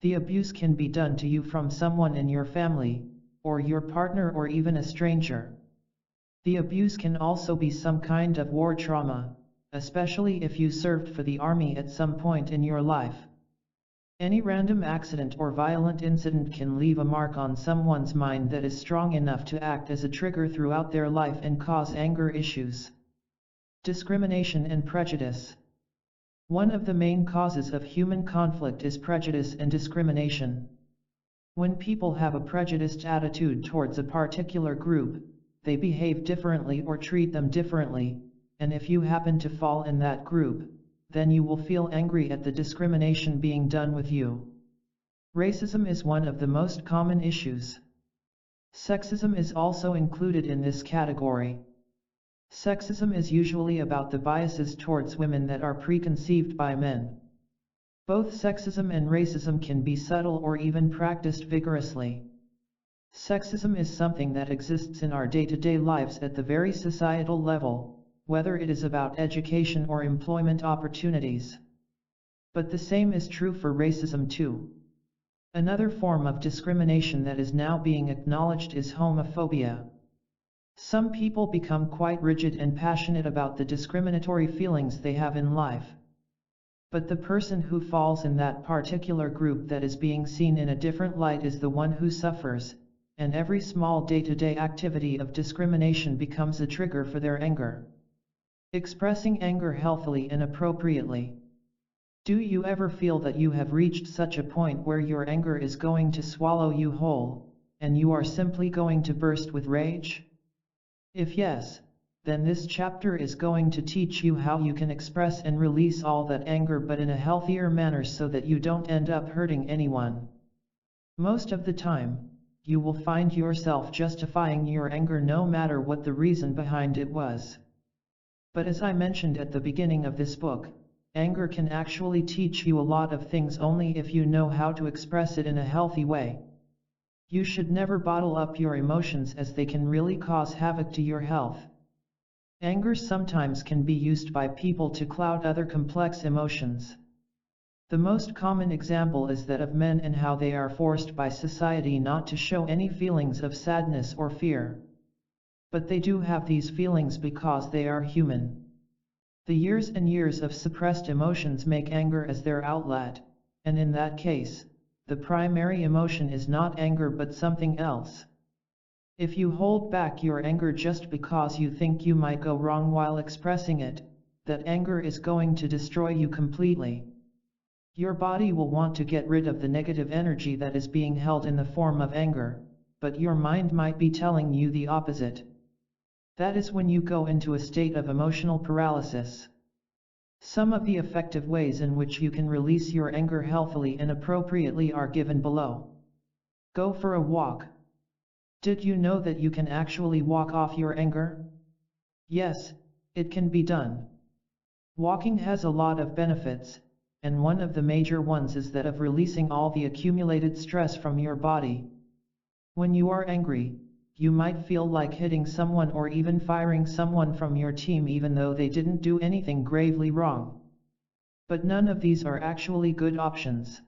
The abuse can be done to you from someone in your family, or your partner, or even a stranger. The abuse can also be some kind of war trauma, especially if you served for the army at some point in your life. Any random accident or violent incident can leave a mark on someone's mind that is strong enough to act as a trigger throughout their life and cause anger issues. Discrimination and prejudice. One of the main causes of human conflict is prejudice and discrimination. When people have a prejudiced attitude towards a particular group, they behave differently or treat them differently, and if you happen to fall in that group, then you will feel angry at the discrimination being done with you. Racism is one of the most common issues. Sexism is also included in this category. Sexism is usually about the biases towards women that are preconceived by men. Both sexism and racism can be subtle or even practiced vigorously. Sexism is something that exists in our day-to-day lives at the very societal level, whether it is about education or employment opportunities. But the same is true for racism too. Another form of discrimination that is now being acknowledged is homophobia. Some people become quite rigid and passionate about the discriminatory feelings they have in life. But the person who falls in that particular group that is being seen in a different light is the one who suffers, and every small day-to-day activity of discrimination becomes a trigger for their anger. Expressing anger healthily and appropriately. Do you ever feel that you have reached such a point where your anger is going to swallow you whole, and you are simply going to burst with rage? If yes, then this chapter is going to teach you how you can express and release all that anger but in a healthier manner so that you don't end up hurting anyone. Most of the time, you will find yourself justifying your anger no matter what the reason behind it was. But as I mentioned at the beginning of this book, anger can actually teach you a lot of things only if you know how to express it in a healthy way. You should never bottle up your emotions as they can really cause havoc to your health. Anger sometimes can be used by people to cloud other complex emotions. The most common example is that of men and how they are forced by society not to show any feelings of sadness or fear. But they do have these feelings because they are human. The years and years of suppressed emotions make anger as their outlet, and in that case, the primary emotion is not anger but something else. If you hold back your anger just because you think you might go wrong while expressing it, that anger is going to destroy you completely. Your body will want to get rid of the negative energy that is being held in the form of anger, but your mind might be telling you the opposite. That is when you go into a state of emotional paralysis. Some of the effective ways in which you can release your anger healthily and appropriately are given below. Go for a walk. Did you know that you can actually walk off your anger? Yes, it can be done. Walking has a lot of benefits, and one of the major ones is that of releasing all the accumulated stress from your body. When you are angry, you might feel like hitting someone or even firing someone from your team even though they didn't do anything gravely wrong. But none of these are actually good options.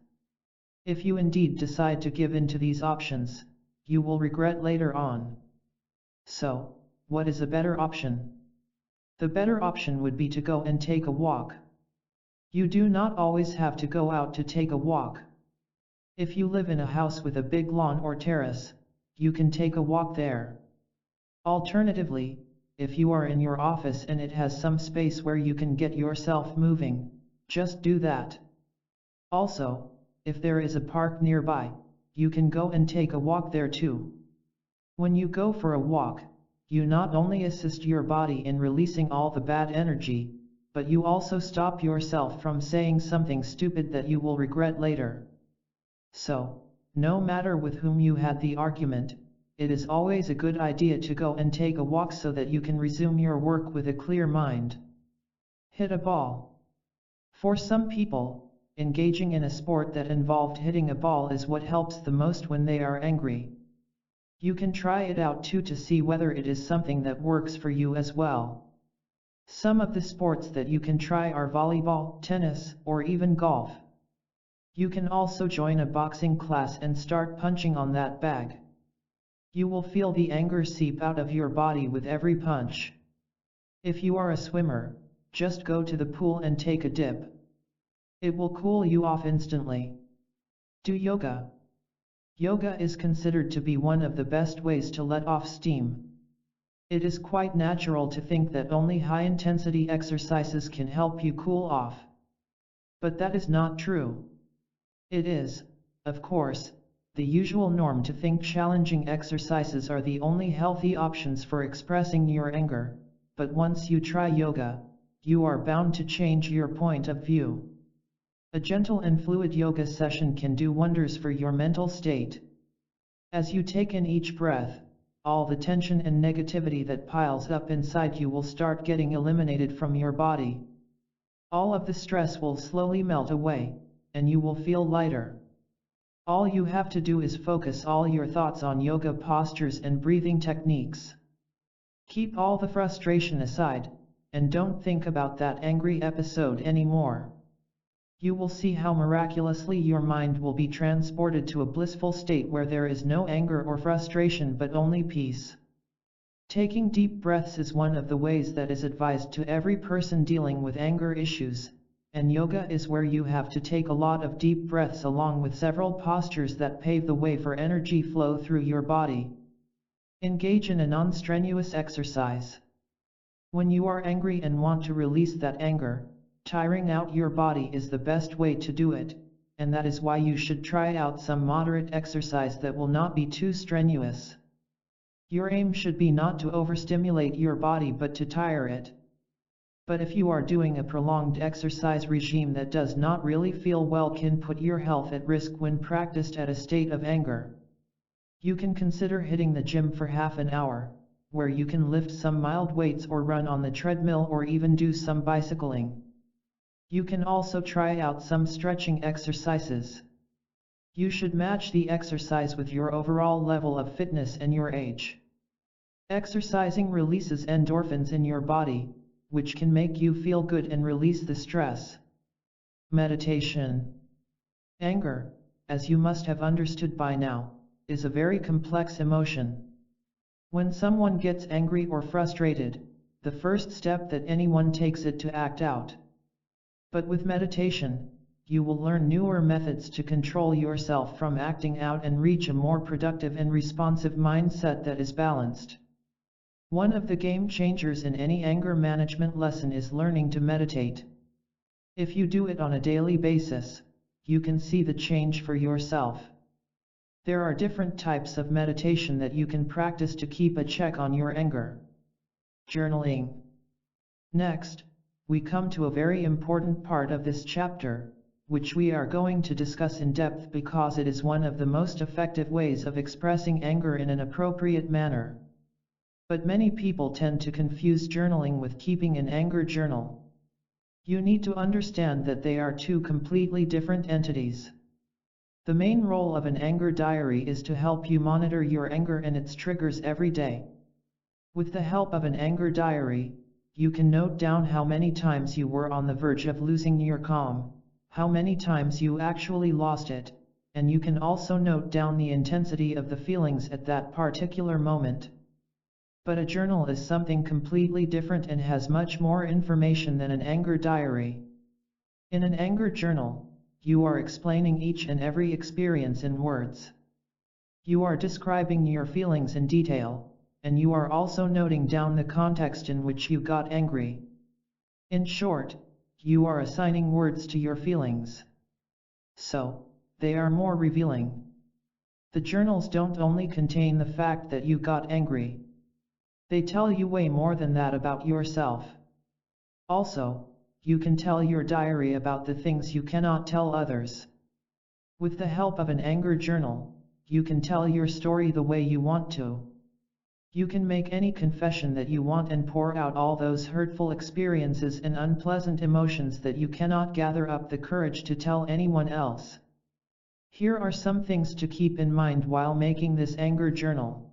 If you indeed decide to give in to these options, you will regret later on. So, what is a better option? The better option would be to go and take a walk. You do not always have to go out to take a walk. If you live in a house with a big lawn or terrace, you can take a walk there. Alternatively, if you are in your office and it has some space where you can get yourself moving, just do that. Also, if there is a park nearby, you can go and take a walk there too. When you go for a walk, you not only assist your body in releasing all the bad energy, but you also stop yourself from saying something stupid that you will regret later. So, no matter with whom you had the argument, it is always a good idea to go and take a walk so that you can resume your work with a clear mind. Hit a ball. For some people, engaging in a sport that involved hitting a ball is what helps the most when they are angry. You can try it out too to see whether it is something that works for you as well. Some of the sports that you can try are volleyball, tennis, or even golf. You can also join a boxing class and start punching on that bag. You will feel the anger seep out of your body with every punch. If you are a swimmer, just go to the pool and take a dip. It will cool you off instantly. Do yoga. Yoga is considered to be one of the best ways to let off steam. It is quite natural to think that only high-intensity exercises can help you cool off. But that is not true. It is, of course, the usual norm to think challenging exercises are the only healthy options for expressing your anger, but once you try yoga, you are bound to change your point of view. A gentle and fluid yoga session can do wonders for your mental state. As you take in each breath, all the tension and negativity that piles up inside you will start getting eliminated from your body. All of the stress will slowly melt away, and you will feel lighter. All you have to do is focus all your thoughts on yoga postures and breathing techniques. Keep all the frustration aside, and don't think about that angry episode anymore. You will see how miraculously your mind will be transported to a blissful state where there is no anger or frustration but only peace. Taking deep breaths is one of the ways that is advised to every person dealing with anger issues, and yoga is where you have to take a lot of deep breaths along with several postures that pave the way for energy flow through your body. Engage in a non-strenuous exercise. When you are angry and want to release that anger, tiring out your body is the best way to do it, and that is why you should try out some moderate exercise that will not be too strenuous. Your aim should be not to overstimulate your body but to tire it. But if you are doing a prolonged exercise regime that does not really feel well can put your health at risk when practiced at a state of anger. You can consider hitting the gym for half an hour, where you can lift some mild weights or run on the treadmill or even do some bicycling. You can also try out some stretching exercises. You should match the exercise with your overall level of fitness and your age. Exercising releases endorphins in your body, which can make you feel good and release the stress. Meditation. Anger, as you must have understood by now, is a very complex emotion. When someone gets angry or frustrated, the first step that anyone takes is to act out. But with meditation, you will learn newer methods to control yourself from acting out and reach a more productive and responsive mindset that is balanced. One of the game changers in any anger management lesson is learning to meditate. If you do it on a daily basis, you can see the change for yourself. There are different types of meditation that you can practice to keep a check on your anger. Journaling. Next, we come to a very important part of this chapter, which we are going to discuss in depth because it is one of the most effective ways of expressing anger in an appropriate manner. But many people tend to confuse journaling with keeping an anger journal. You need to understand that they are two completely different entities. The main role of an anger diary is to help you monitor your anger and its triggers every day. With the help of an anger diary, you can note down how many times you were on the verge of losing your calm, how many times you actually lost it, and you can also note down the intensity of the feelings at that particular moment. But a journal is something completely different and has much more information than an anger diary. In an anger journal, you are explaining each and every experience in words. You are describing your feelings in detail, and you are also noting down the context in which you got angry. In short, you are assigning words to your feelings. So, they are more revealing. The journals don't only contain the fact that you got angry. They tell you way more than that about yourself. Also, you can tell your diary about the things you cannot tell others. With the help of an anger journal, you can tell your story the way you want to. You can make any confession that you want and pour out all those hurtful experiences and unpleasant emotions that you cannot gather up the courage to tell anyone else. Here are some things to keep in mind while making this anger journal.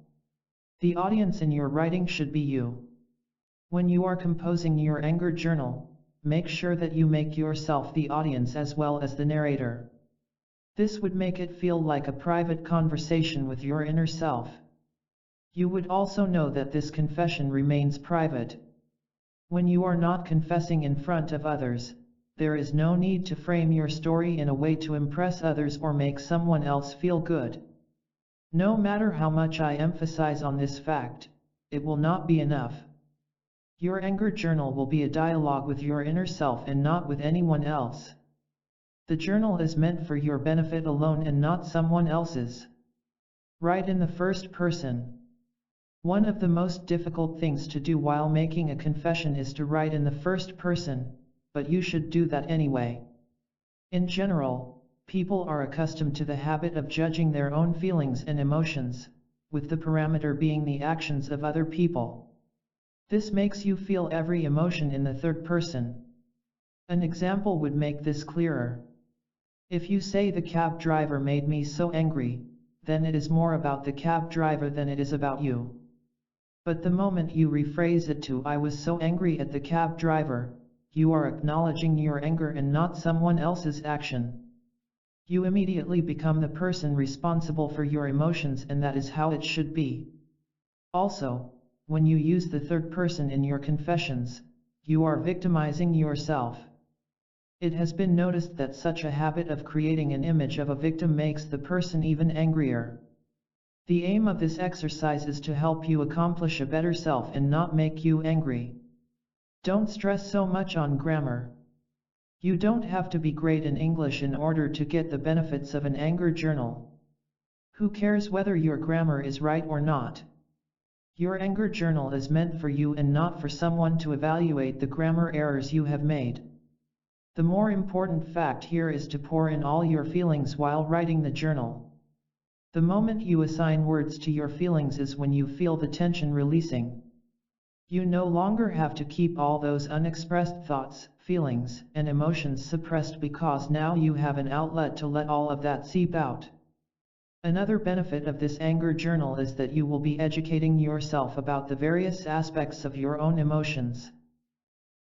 The audience in your writing should be you. When you are composing your anger journal, make sure that you make yourself the audience as well as the narrator. This would make it feel like a private conversation with your inner self. You would also know that this confession remains private. When you are not confessing in front of others, there is no need to frame your story in a way to impress others or make someone else feel good. No matter how much I emphasize on this fact, it will not be enough. Your anger journal will be a dialogue with your inner self and not with anyone else. The journal is meant for your benefit alone and not someone else's. Write in the first person. One of the most difficult things to do while making a confession is to write in the first person, but you should do that anyway. In general, people are accustomed to the habit of judging their own feelings and emotions, with the parameter being the actions of other people. This makes you feel every emotion in the third person. An example would make this clearer. If you say the cab driver made me so angry, then it is more about the cab driver than it is about you. But the moment you rephrase it to I was so angry at the cab driver, you are acknowledging your anger and not someone else's action. You immediately become the person responsible for your emotions, and that is how it should be. Also, when you use the third person in your confessions, you are victimizing yourself. It has been noticed that such a habit of creating an image of a victim makes the person even angrier. The aim of this exercise is to help you accomplish a better self and not make you angry. Don't stress so much on grammar. You don't have to be great in English in order to get the benefits of an anger journal. Who cares whether your grammar is right or not? Your anger journal is meant for you and not for someone to evaluate the grammar errors you have made. The more important fact here is to pour in all your feelings while writing the journal. The moment you assign words to your feelings is when you feel the tension releasing. You no longer have to keep all those unexpressed thoughts, feelings, and emotions suppressed, because now you have an outlet to let all of that seep out. Another benefit of this anger journal is that you will be educating yourself about the various aspects of your own emotions.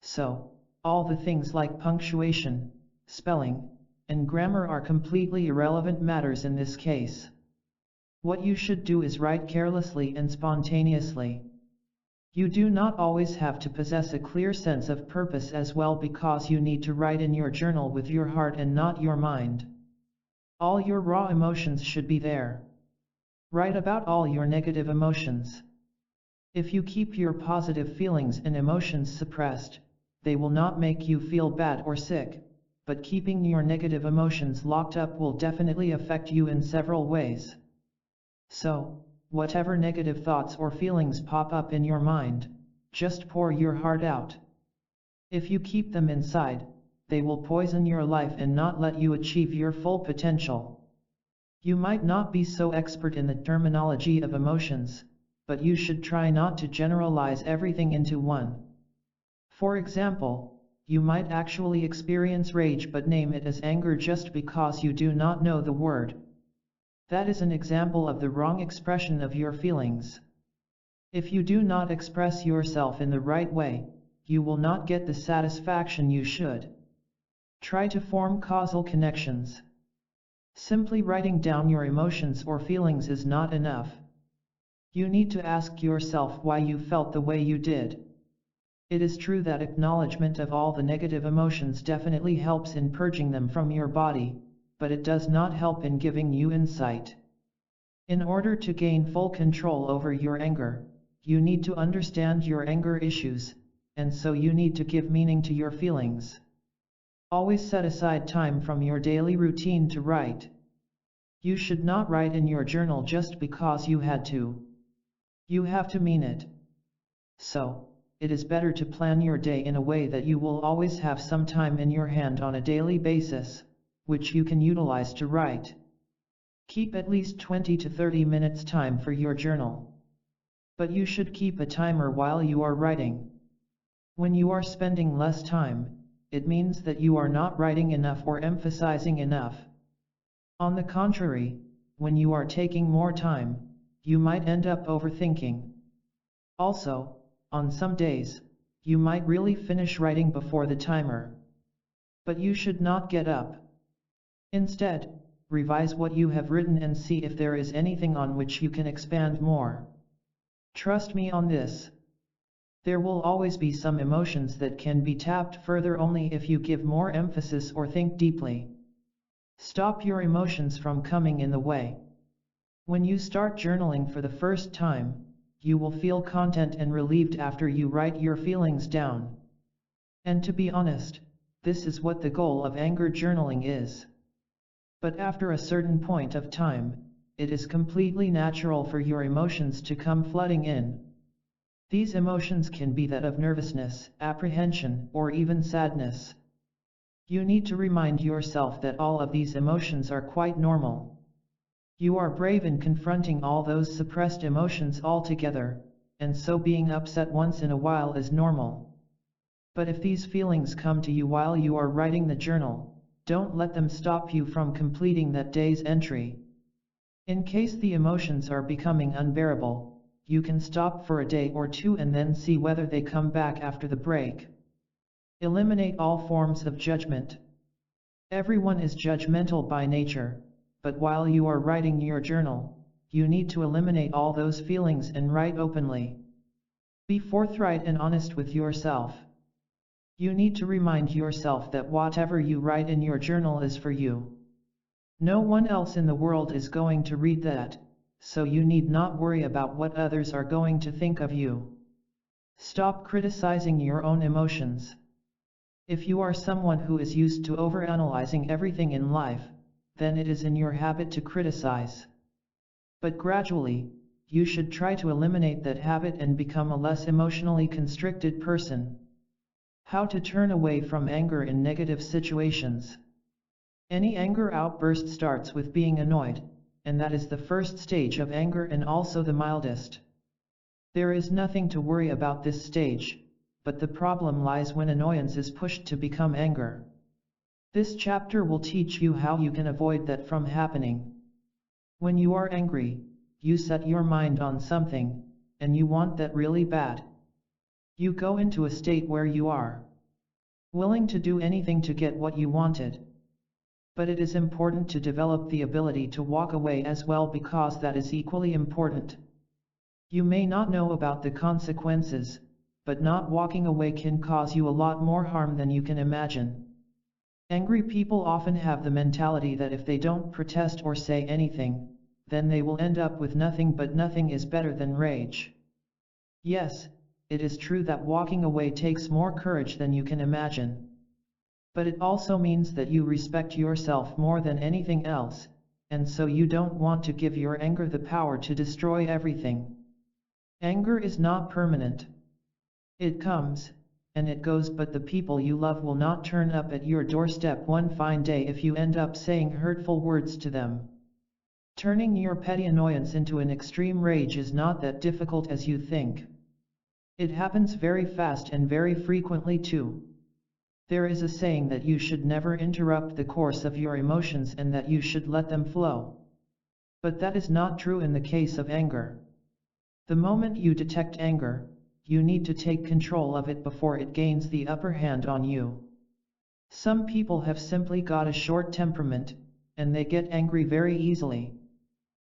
So, all the things like punctuation, spelling, and grammar are completely irrelevant matters in this case. What you should do is write carelessly and spontaneously. You do not always have to possess a clear sense of purpose as well, because you need to write in your journal with your heart and not your mind. All your raw emotions should be there. Write about all your negative emotions. If you keep your positive feelings and emotions suppressed, they will not make you feel bad or sick, but keeping your negative emotions locked up will definitely affect you in several ways. So, whatever negative thoughts or feelings pop up in your mind, just pour your heart out. If you keep them inside, they will poison your life and not let you achieve your full potential. You might not be so expert in the terminology of emotions, but you should try not to generalize everything into one. For example, you might actually experience rage but name it as anger just because you do not know the word. That is an example of the wrong expression of your feelings. If you do not express yourself in the right way, you will not get the satisfaction you should. Try to form causal connections. Simply writing down your emotions or feelings is not enough. You need to ask yourself why you felt the way you did. It is true that acknowledgement of all the negative emotions definitely helps in purging them from your body, but it does not help in giving you insight. In order to gain full control over your anger, you need to understand your anger issues, and so you need to give meaning to your feelings. Always set aside time from your daily routine to write. You should not write in your journal just because you had to. You have to mean it. So, it is better to plan your day in a way that you will always have some time in your hand on a daily basis, which you can utilize to write. Keep at least 20 to 30 minutes time for your journal. But you should keep a timer while you are writing. When you are spending less time, it means that you are not writing enough or emphasizing enough. On the contrary, when you are taking more time, you might end up overthinking. Also, on some days, you might really finish writing before the timer. But you should not get up. Instead, revise what you have written and see if there is anything on which you can expand more. Trust me on this. There will always be some emotions that can be tapped further only if you give more emphasis or think deeply. Stop your emotions from coming in the way. When you start journaling for the first time, you will feel content and relieved after you write your feelings down. And to be honest, this is what the goal of anger journaling is. But after a certain point of time, it is completely natural for your emotions to come flooding in. These emotions can be that of nervousness, apprehension, or even sadness. You need to remind yourself that all of these emotions are quite normal. You are brave in confronting all those suppressed emotions altogether, and so being upset once in a while is normal. But if these feelings come to you while you are writing the journal, don't let them stop you from completing that day's entry. In case the emotions are becoming unbearable, you can stop for a day or two and then see whether they come back after the break. Eliminate all forms of judgment. Everyone is judgmental by nature, but while you are writing your journal, you need to eliminate all those feelings and write openly. Be forthright and honest with yourself. You need to remind yourself that whatever you write in your journal is for you. No one else in the world is going to read that, so you need not worry about what others are going to think of you. Stop criticizing your own emotions. If you are someone who is used to overanalyzing everything in life, then it is in your habit to criticize. But gradually, you should try to eliminate that habit and become a less emotionally constricted person. How to turn away from anger in negative situations. Any anger outburst starts with being annoyed, and that is the first stage of anger and also the mildest. There is nothing to worry about this stage, but the problem lies when annoyance is pushed to become anger. This chapter will teach you how you can avoid that from happening. When you are angry, you set your mind on something, and you want that really bad. You go into a state where you are willing to do anything to get what you wanted. But it is important to develop the ability to walk away as well, because that is equally important. You may not know about the consequences, but not walking away can cause you a lot more harm than you can imagine. Angry people often have the mentality that if they don't protest or say anything, then they will end up with nothing, but nothing is better than rage. Yes, it is true that walking away takes more courage than you can imagine. But it also means that you respect yourself more than anything else, and so you don't want to give your anger the power to destroy everything. Anger is not permanent. It comes, and it goes, but the people you love will not turn up at your doorstep one fine day if you end up saying hurtful words to them. Turning your petty annoyance into an extreme rage is not that difficult as you think. It happens very fast and very frequently too. There is a saying that you should never interrupt the course of your emotions and that you should let them flow. But that is not true in the case of anger. The moment you detect anger, you need to take control of it before it gains the upper hand on you. Some people have simply got a short temperament, and they get angry very easily.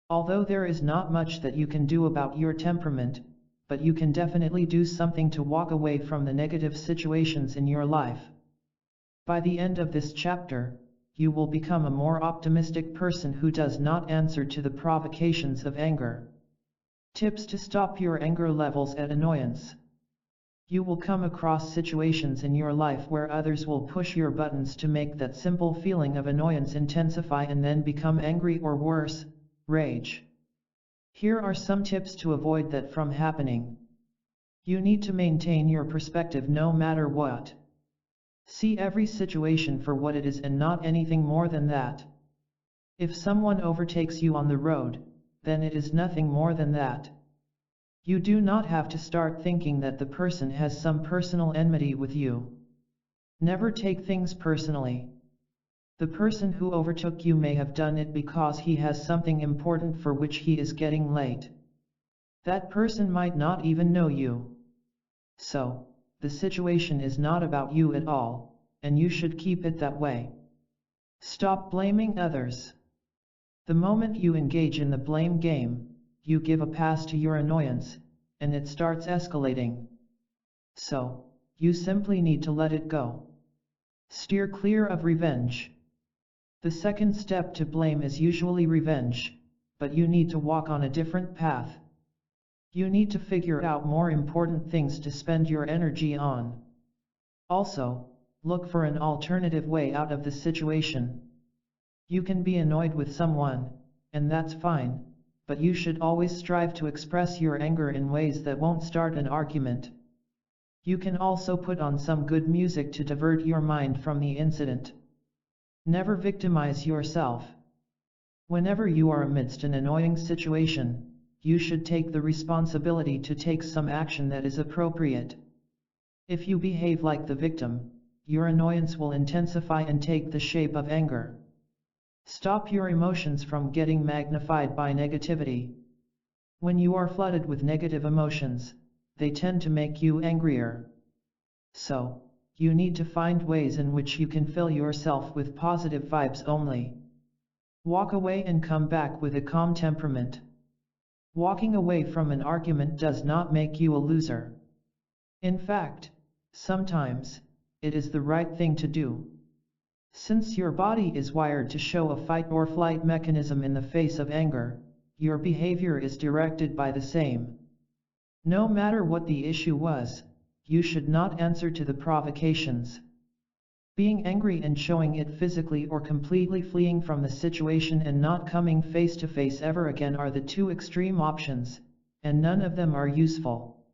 Although there is not much that you can do about your temperament, but you can definitely do something to walk away from the negative situations in your life. By the end of this chapter, you will become a more optimistic person who does not answer to the provocations of anger. Tips to stop your anger levels at annoyance. You will come across situations in your life where others will push your buttons to make that simple feeling of annoyance intensify and then become angry, or worse, rage. Here are some tips to avoid that from happening. You need to maintain your perspective no matter what. See every situation for what it is and not anything more than that. If someone overtakes you on the road, then it is nothing more than that. You do not have to start thinking that the person has some personal enmity with you. Never take things personally. The person who overtook you may have done it because he has something important for which he is getting late. That person might not even know you. So, the situation is not about you at all, and you should keep it that way. Stop blaming others. The moment you engage in the blame game, you give a pass to your annoyance, and it starts escalating. So, you simply need to let it go. Steer clear of revenge. The second step to blame is usually revenge, but you need to walk on a different path. You need to figure out more important things to spend your energy on. Also, look for an alternative way out of the situation. You can be annoyed with someone, and that's fine, but you should always strive to express your anger in ways that won't start an argument. You can also put on some good music to divert your mind from the incident. Never victimize yourself. Whenever you are amidst an annoying situation, you should take the responsibility to take some action that is appropriate. If you behave like the victim, your annoyance will intensify and take the shape of anger. Stop your emotions from getting magnified by negativity. When you are flooded with negative emotions, they tend to make you angrier. So, you need to find ways in which you can fill yourself with positive vibes only. Walk away and come back with a calm temperament. Walking away from an argument does not make you a loser. In fact, sometimes, it is the right thing to do. Since your body is wired to show a fight or flight mechanism in the face of anger, your behavior is directed by the same. No matter what the issue was, you should not answer to the provocations. Being angry and showing it physically or completely fleeing from the situation and not coming face to face ever again are the two extreme options, and none of them are useful.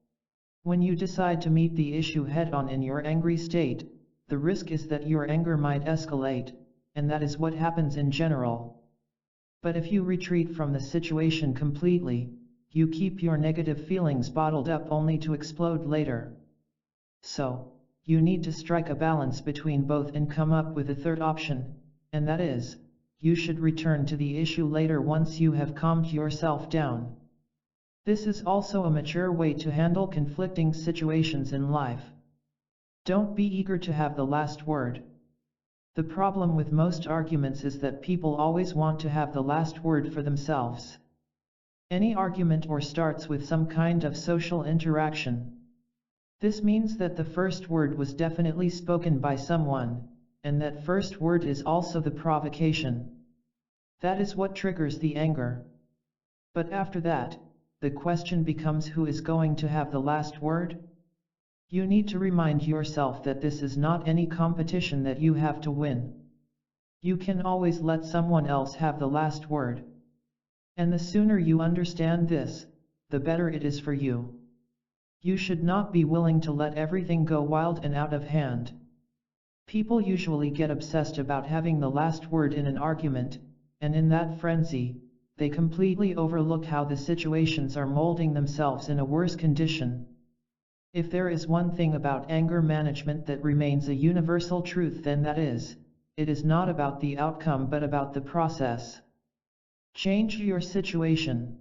When you decide to meet the issue head-on in your angry state, the risk is that your anger might escalate, and that is what happens in general. But if you retreat from the situation completely, you keep your negative feelings bottled up only to explode later. So, you need to strike a balance between both and come up with a third option, and that is, you should return to the issue later once you have calmed yourself down. This is also a mature way to handle conflicting situations in life. Don't be eager to have the last word. The problem with most arguments is that people always want to have the last word for themselves. Any argument starts with some kind of social interaction. This means that the first word was definitely spoken by someone, and that first word is also the provocation. That is what triggers the anger. But after that, the question becomes who is going to have the last word? You need to remind yourself that this is not any competition that you have to win. You can always let someone else have the last word. And the sooner you understand this, the better it is for you. You should not be willing to let everything go wild and out of hand. People usually get obsessed about having the last word in an argument, and in that frenzy, they completely overlook how the situations are molding themselves in a worse condition. If there is one thing about anger management that remains a universal truth, then that is, it is not about the outcome but about the process. Change your situation.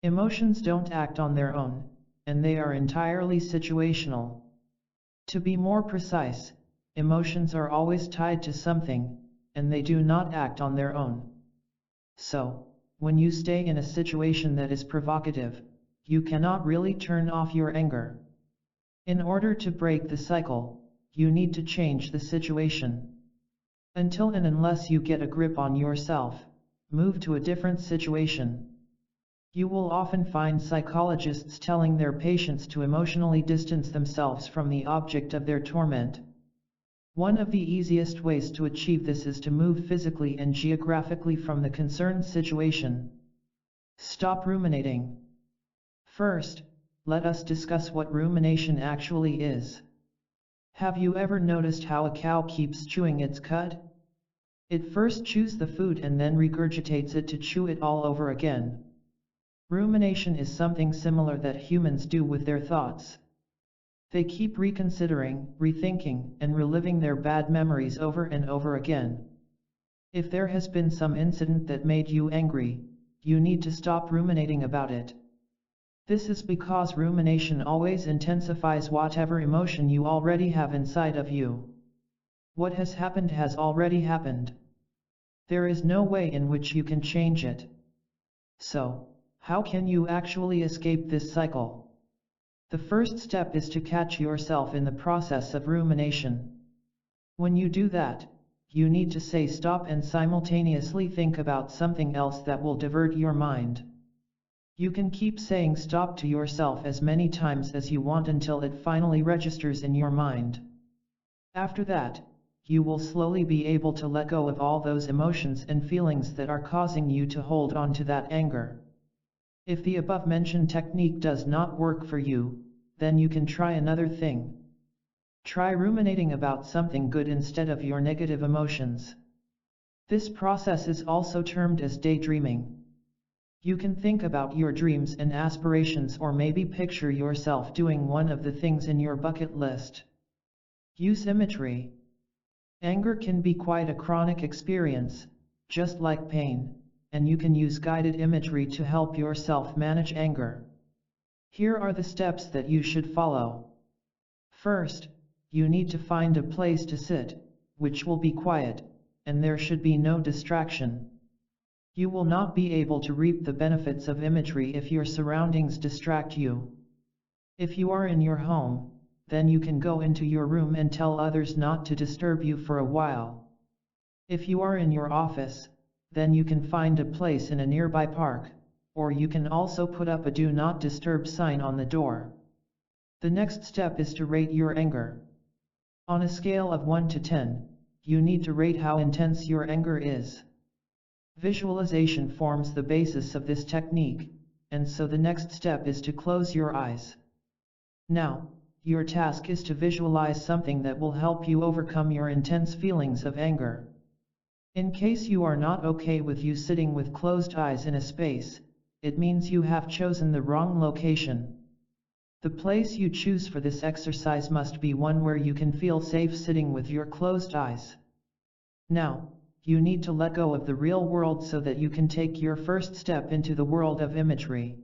Emotions don't act on their own, and they are entirely situational. To be more precise, emotions are always tied to something, and they do not act on their own. So, when you stay in a situation that is provocative, you cannot really turn off your anger. In order to break the cycle, you need to change the situation. Until and unless you get a grip on yourself, move to a different situation. You will often find psychologists telling their patients to emotionally distance themselves from the object of their torment. One of the easiest ways to achieve this is to move physically and geographically from the concerned situation. Stop ruminating. First, let us discuss what rumination actually is. Have you ever noticed how a cow keeps chewing its cud? It first chews the food and then regurgitates it to chew it all over again. Rumination is something similar that humans do with their thoughts. They keep reconsidering, rethinking, and reliving their bad memories over and over again. If there has been some incident that made you angry, you need to stop ruminating about it. This is because rumination always intensifies whatever emotion you already have inside of you. What has already happened. There is no way in which you can change it. So, how can you actually escape this cycle? The first step is to catch yourself in the process of rumination. When you do that, you need to say stop and simultaneously think about something else that will divert your mind. You can keep saying stop to yourself as many times as you want until it finally registers in your mind. After that, you will slowly be able to let go of all those emotions and feelings that are causing you to hold on to that anger. If the above-mentioned technique does not work for you, then you can try another thing. Try ruminating about something good instead of your negative emotions. This process is also termed as daydreaming. You can think about your dreams and aspirations, or maybe picture yourself doing one of the things in your bucket list. Use imagery. Anger can be quite a chronic experience, just like pain, and you can use guided imagery to help yourself manage anger. Here are the steps that you should follow. First, you need to find a place to sit, which will be quiet, and there should be no distraction. You will not be able to reap the benefits of imagery if your surroundings distract you. If you are in your home, then you can go into your room and tell others not to disturb you for a while. If you are in your office, then you can find a place in a nearby park, or you can also put up a do not disturb sign on the door. The next step is to rate your anger. On a scale of 1 to 10, you need to rate how intense your anger is. Visualization forms the basis of this technique, and so the next step is to close your eyes. Now, your task is to visualize something that will help you overcome your intense feelings of anger. In case you are not okay with you sitting with closed eyes in a space, it means you have chosen the wrong location. The place you choose for this exercise must be one where you can feel safe sitting with your closed eyes. Now, you need to let go of the real world so that you can take your first step into the world of imagery.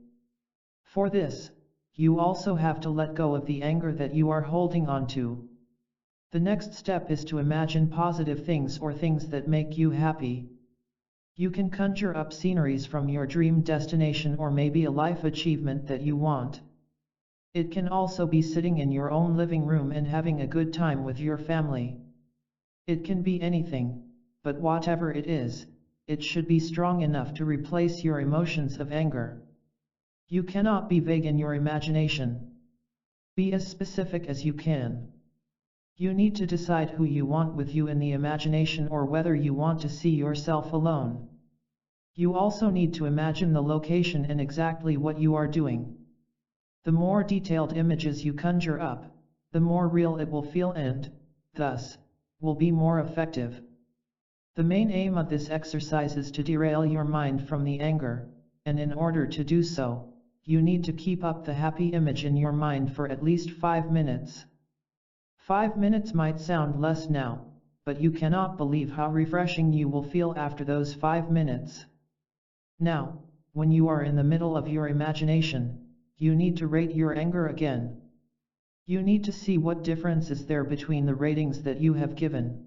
For this, you also have to let go of the anger that you are holding on to. The next step is to imagine positive things or things that make you happy. You can conjure up sceneries from your dream destination, or maybe a life achievement that you want. It can also be sitting in your own living room and having a good time with your family. It can be anything, but whatever it is, it should be strong enough to replace your emotions of anger. You cannot be vague in your imagination. Be as specific as you can. You need to decide who you want with you in the imagination, or whether you want to see yourself alone. You also need to imagine the location and exactly what you are doing. The more detailed images you conjure up, the more real it will feel and, thus, will be more effective. The main aim of this exercise is to derail your mind from the anger, and in order to do so, you need to keep up the happy image in your mind for at least 5 minutes. 5 minutes might sound less now, but you cannot believe how refreshing you will feel after those 5 minutes. Now, when you are in the middle of your imagination, you need to rate your anger again. You need to see what difference is there between the ratings that you have given.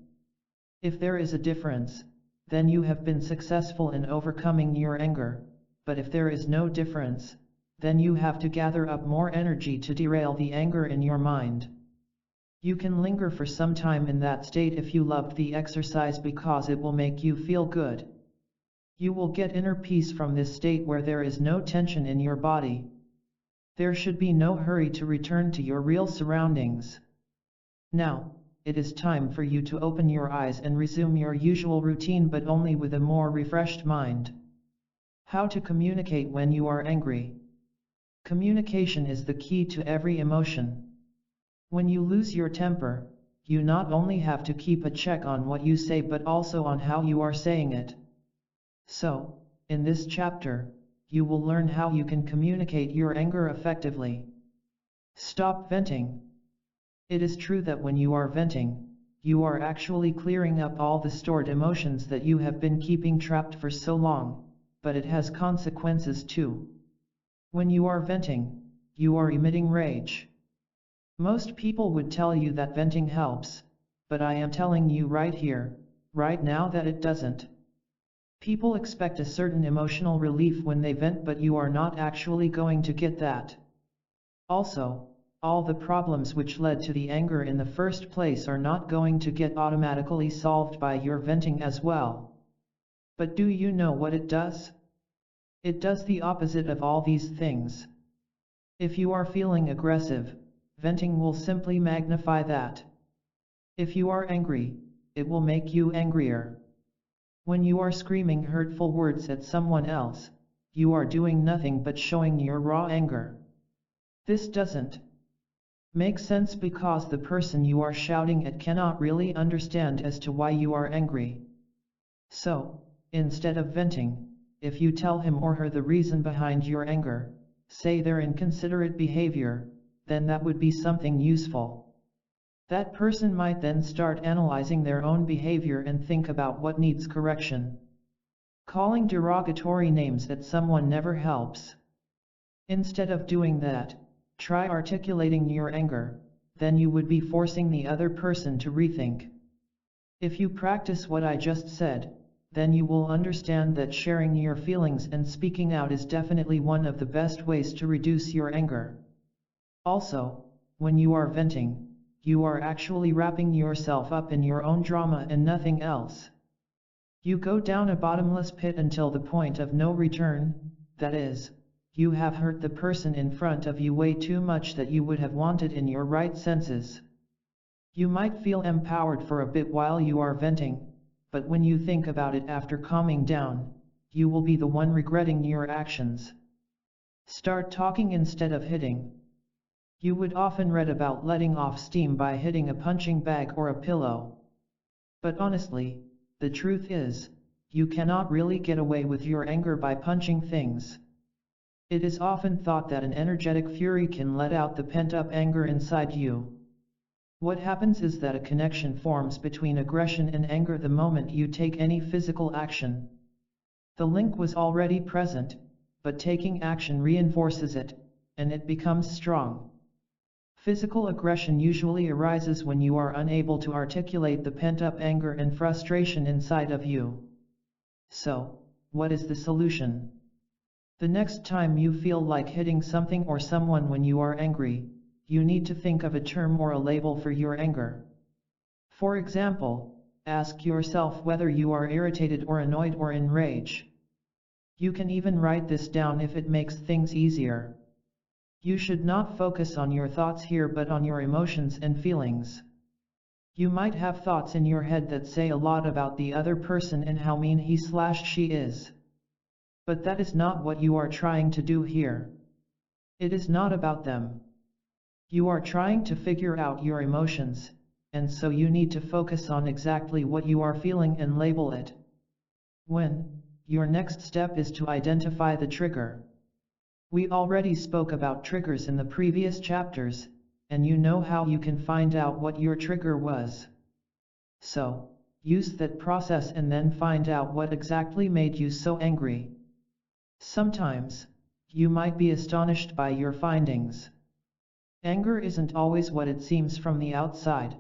If there is a difference, then you have been successful in overcoming your anger, but if there is no difference, then you have to gather up more energy to derail the anger in your mind. You can linger for some time in that state if you loved the exercise, because it will make you feel good. You will get inner peace from this state where there is no tension in your body. There should be no hurry to return to your real surroundings. Now, it is time for you to open your eyes and resume your usual routine, but only with a more refreshed mind. How to communicate when you are angry. Communication is the key to every emotion. When you lose your temper, you not only have to keep a check on what you say, but also on how you are saying it. So, in this chapter, you will learn how you can communicate your anger effectively. Stop venting. It is true that when you are venting, you are actually clearing up all the stored emotions that you have been keeping trapped for so long, but it has consequences too. When you are venting, you are emitting rage. Most people would tell you that venting helps, but I am telling you right here, right now, that it doesn't. People expect a certain emotional relief when they vent, but you are not actually going to get that. Also, all the problems which led to the anger in the first place are not going to get automatically solved by your venting as well. But do you know what it does? It does the opposite of all these things. If you are feeling aggressive, venting will simply magnify that. If you are angry, it will make you angrier. When you are screaming hurtful words at someone else, you are doing nothing but showing your raw anger. This doesn't make sense because the person you are shouting at cannot really understand as to why you are angry. So, instead of venting, if you tell him or her the reason behind your anger, say their inconsiderate behavior, then that would be something useful. That person might then start analyzing their own behavior and think about what needs correction. Calling derogatory names at someone never helps. Instead of doing that, try articulating your anger, then you would be forcing the other person to rethink. If you practice what I just said, then you will understand that sharing your feelings and speaking out is definitely one of the best ways to reduce your anger. Also, when you are venting, you are actually wrapping yourself up in your own drama and nothing else. You go down a bottomless pit until the point of no return, that is, you have hurt the person in front of you way too much that you would have wanted in your right senses. You might feel empowered for a bit while you are venting, but when you think about it after calming down, you will be the one regretting your actions. Start talking instead of hitting. You would often read about letting off steam by hitting a punching bag or a pillow. But honestly, the truth is, you cannot really get away with your anger by punching things. It is often thought that an energetic fury can let out the pent-up anger inside you. What happens is that a connection forms between aggression and anger the moment you take any physical action. The link was already present, but taking action reinforces it, and it becomes strong. Physical aggression usually arises when you are unable to articulate the pent-up anger and frustration inside of you. So, what is the solution? The next time you feel like hitting something or someone when you are angry, you need to think of a term or a label for your anger. For example, ask yourself whether you are irritated or annoyed or in rage. You can even write this down if it makes things easier. You should not focus on your thoughts here but on your emotions and feelings. You might have thoughts in your head that say a lot about the other person and how mean he/she is. But that is not what you are trying to do here. It is not about them. You are trying to figure out your emotions, and so you need to focus on exactly what you are feeling and label it. Your next step is to identify the trigger. We already spoke about triggers in the previous chapters, and you know how you can find out what your trigger was. So, use that process and then find out what exactly made you so angry. Sometimes, you might be astonished by your findings. Anger isn't always what it seems from the outside.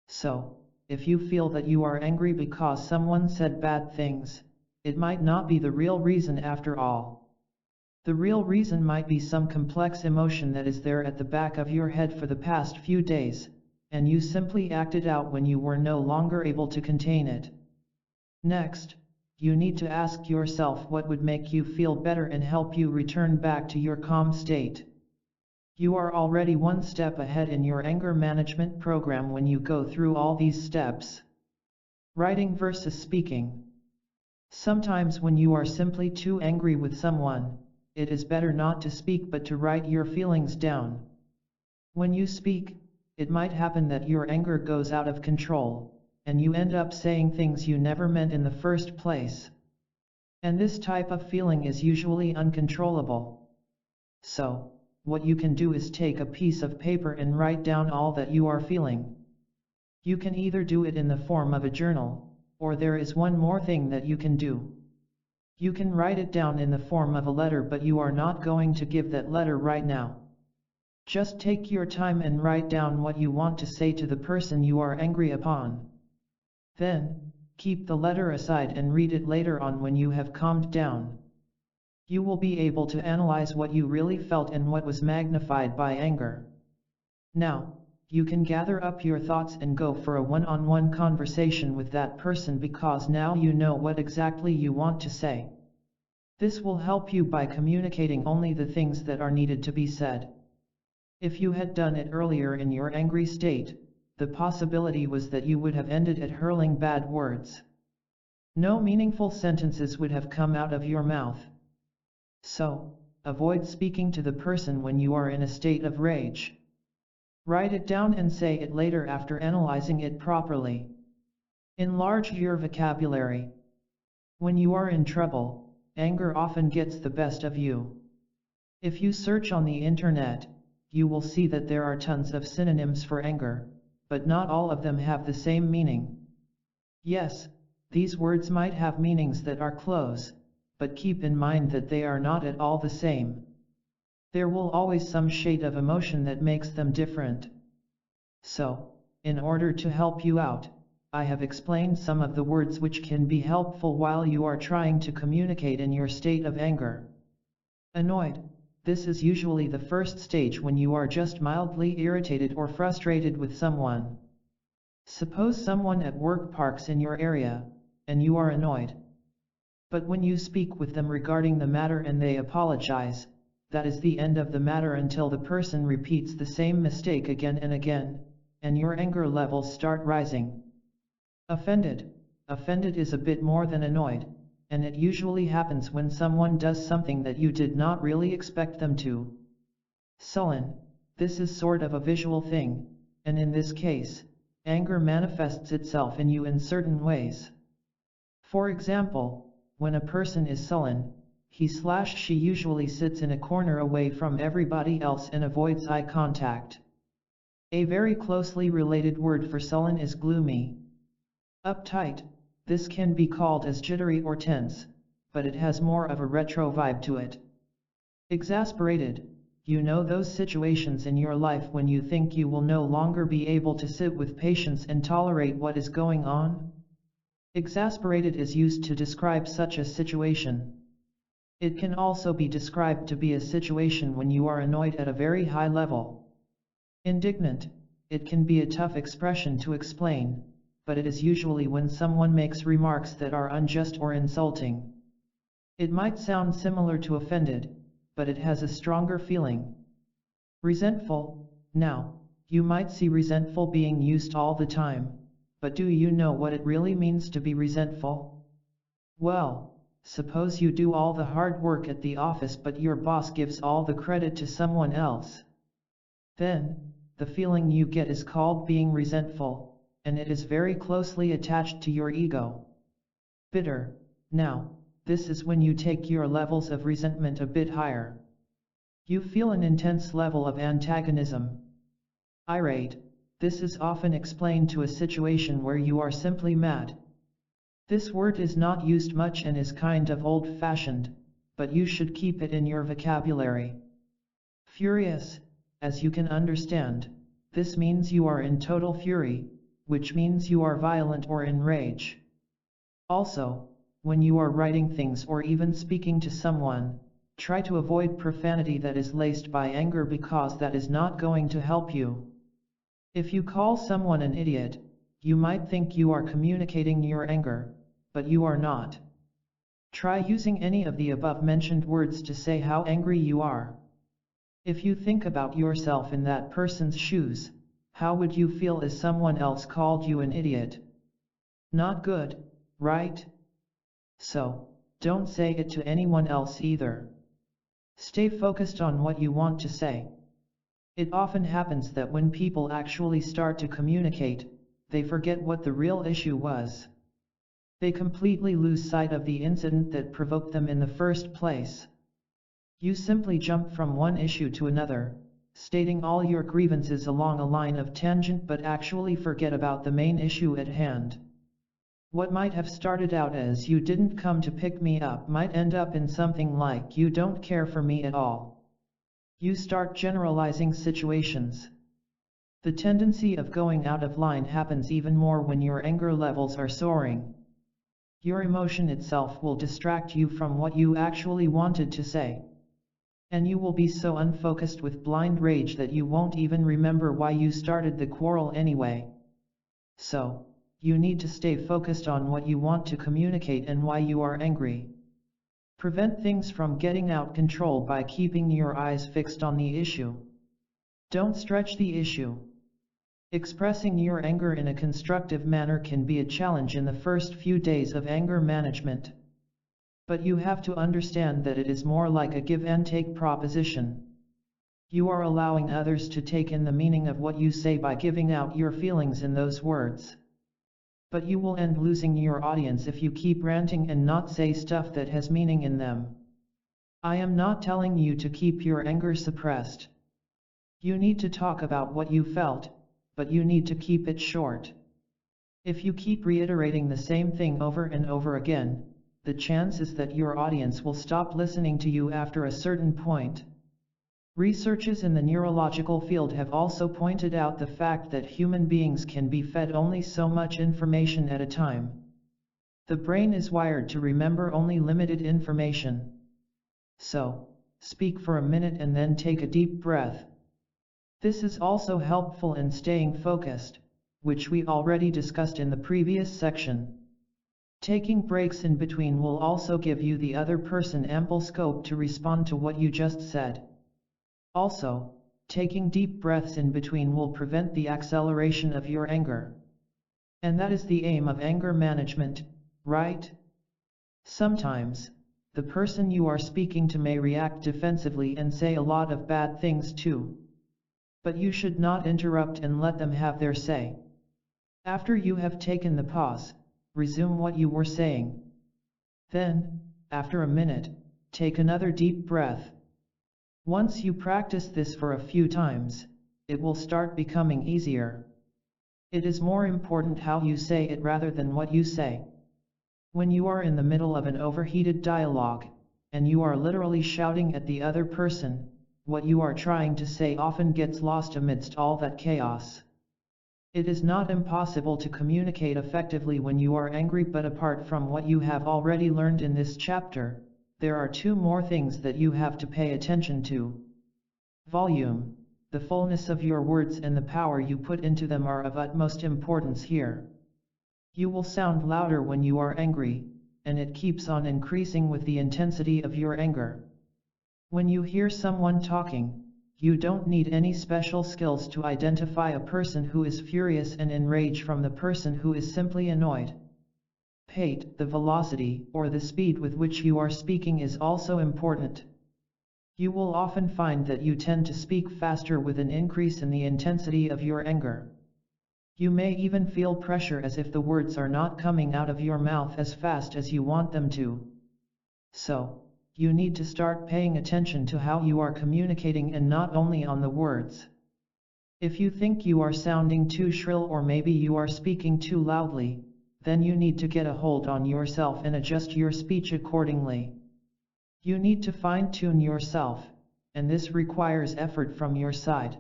So, if you feel that you are angry because someone said bad things, it might not be the real reason after all. The real reason might be some complex emotion that is there at the back of your head for the past few days, and you simply acted out when you were no longer able to contain it. Next, you need to ask yourself what would make you feel better and help you return back to your calm state. You are already one step ahead in your anger management program when you go through all these steps. Writing versus speaking. Sometimes when you are simply too angry with someone, it is better not to speak but to write your feelings down. When you speak, it might happen that your anger goes out of control, and you end up saying things you never meant in the first place. And this type of feeling is usually uncontrollable. So, what you can do is take a piece of paper and write down all that you are feeling. You can either do it in the form of a journal, or there is one more thing that you can do. You can write it down in the form of a letter, but you are not going to give that letter right now. Just take your time and write down what you want to say to the person you are angry upon. Then, keep the letter aside and read it later on when you have calmed down. You will be able to analyze what you really felt and what was magnified by anger. Now, you can gather up your thoughts and go for a one-on-one conversation with that person because now you know what exactly you want to say. This will help you by communicating only the things that are needed to be said. If you had done it earlier in your angry state, the possibility was that you would have ended at hurling bad words. No meaningful sentences would have come out of your mouth. So, avoid speaking to the person when you are in a state of rage. Write it down and say it later after analyzing it properly. Enlarge your vocabulary. When you are in trouble, anger often gets the best of you. If you search on the internet, you will see that there are tons of synonyms for anger, but not all of them have the same meaning. Yes, these words might have meanings that are close, but keep in mind that they are not at all the same. There will always some shade of emotion that makes them different. So, in order to help you out, I have explained some of the words which can be helpful while you are trying to communicate in your state of anger. Annoyed. This is usually the first stage when you are just mildly irritated or frustrated with someone. Suppose someone at work parks in your area, and you are annoyed. But when you speak with them regarding the matter and they apologize, that is the end of the matter until the person repeats the same mistake again and again, and your anger levels start rising. Offended. Offended is a bit more than annoyed, and it usually happens when someone does something that you did not really expect them to. Sullen. This is sort of a visual thing, and in this case, anger manifests itself in you in certain ways. For example, when a person is sullen, he/she usually sits in a corner away from everybody else and avoids eye contact. A very closely related word for sullen is gloomy. Uptight. This can be called as jittery or tense, but it has more of a retro vibe to it. Exasperated. You know those situations in your life when you think you will no longer be able to sit with patience and tolerate what is going on? Exasperated is used to describe such a situation. It can also be described to be a situation when you are annoyed at a very high level. Indignant. It can be a tough expression to explain, but it is usually when someone makes remarks that are unjust or insulting. It might sound similar to offended, but it has a stronger feeling. Resentful. Now, you might see resentful being used all the time, but do you know what it really means to be resentful? Well, suppose you do all the hard work at the office but your boss gives all the credit to someone else. Then, the feeling you get is called being resentful, and it is very closely attached to your ego. Bitter. Now, this is when you take your levels of resentment a bit higher. You feel an intense level of antagonism. Irate. This is often explained to a situation where you are simply mad. This word is not used much and is kind of old-fashioned, but you should keep it in your vocabulary. Furious. As you can understand, this means you are in total fury, which means you are violent or in rage. Also, when you are writing things or even speaking to someone, try to avoid profanity that is laced by anger because that is not going to help you. If you call someone an idiot, you might think you are communicating your anger, but you are not. Try using any of the above-mentioned words to say how angry you are. If you think about yourself in that person's shoes, how would you feel if someone else called you an idiot? Not good, right? So, don't say it to anyone else either. Stay focused on what you want to say. It often happens that when people actually start to communicate, they forget what the real issue was. They completely lose sight of the incident that provoked them in the first place. You simply jump from one issue to another, stating all your grievances along a line of tangent but actually forget about the main issue at hand. What might have started out as "you didn't come to pick me up" might end up in something like "you don't care for me at all." You start generalizing situations. The tendency of going out of line happens even more when your anger levels are soaring. Your emotion itself will distract you from what you actually wanted to say. And you will be so unfocused with blind rage that you won't even remember why you started the quarrel anyway. So, you need to stay focused on what you want to communicate and why you are angry. Prevent things from getting out of control by keeping your eyes fixed on the issue. Don't stretch the issue. Expressing your anger in a constructive manner can be a challenge in the first few days of anger management. But you have to understand that it is more like a give and take proposition. You are allowing others to take in the meaning of what you say by giving out your feelings in those words. But you will end losing your audience if you keep ranting and not say stuff that has meaning in them. I am not telling you to keep your anger suppressed. You need to talk about what you felt, but you need to keep it short. If you keep reiterating the same thing over and over again, the chance is that your audience will stop listening to you after a certain point. Researchers in the neurological field have also pointed out the fact that human beings can be fed only so much information at a time. The brain is wired to remember only limited information. So, speak for a minute and then take a deep breath. This is also helpful in staying focused, which we already discussed in the previous section. Taking breaks in between will also give you the other person ample scope to respond to what you just said. Also, taking deep breaths in between will prevent the acceleration of your anger. And that is the aim of anger management, right? Sometimes, the person you are speaking to may react defensively and say a lot of bad things too. But you should not interrupt and let them have their say. After you have taken the pause, resume what you were saying. Then, after a minute, take another deep breath. Once you practice this for a few times, it will start becoming easier. It is more important how you say it rather than what you say. When you are in the middle of an overheated dialogue, and you are literally shouting at the other person, what you are trying to say often gets lost amidst all that chaos. It is not impossible to communicate effectively when you are angry, but apart from what you have already learned in this chapter, there are two more things that you have to pay attention to. Volume, the fullness of your words and the power you put into them are of utmost importance here. You will sound louder when you are angry, and it keeps on increasing with the intensity of your anger. When you hear someone talking, you don't need any special skills to identify a person who is furious and enraged from the person who is simply annoyed. Pate, the velocity or the speed with which you are speaking is also important. You will often find that you tend to speak faster with an increase in the intensity of your anger. You may even feel pressure as if the words are not coming out of your mouth as fast as you want them to. So, you need to start paying attention to how you are communicating and not only on the words. If you think you are sounding too shrill or maybe you are speaking too loudly, then you need to get a hold on yourself and adjust your speech accordingly. You need to fine-tune yourself, and this requires effort from your side.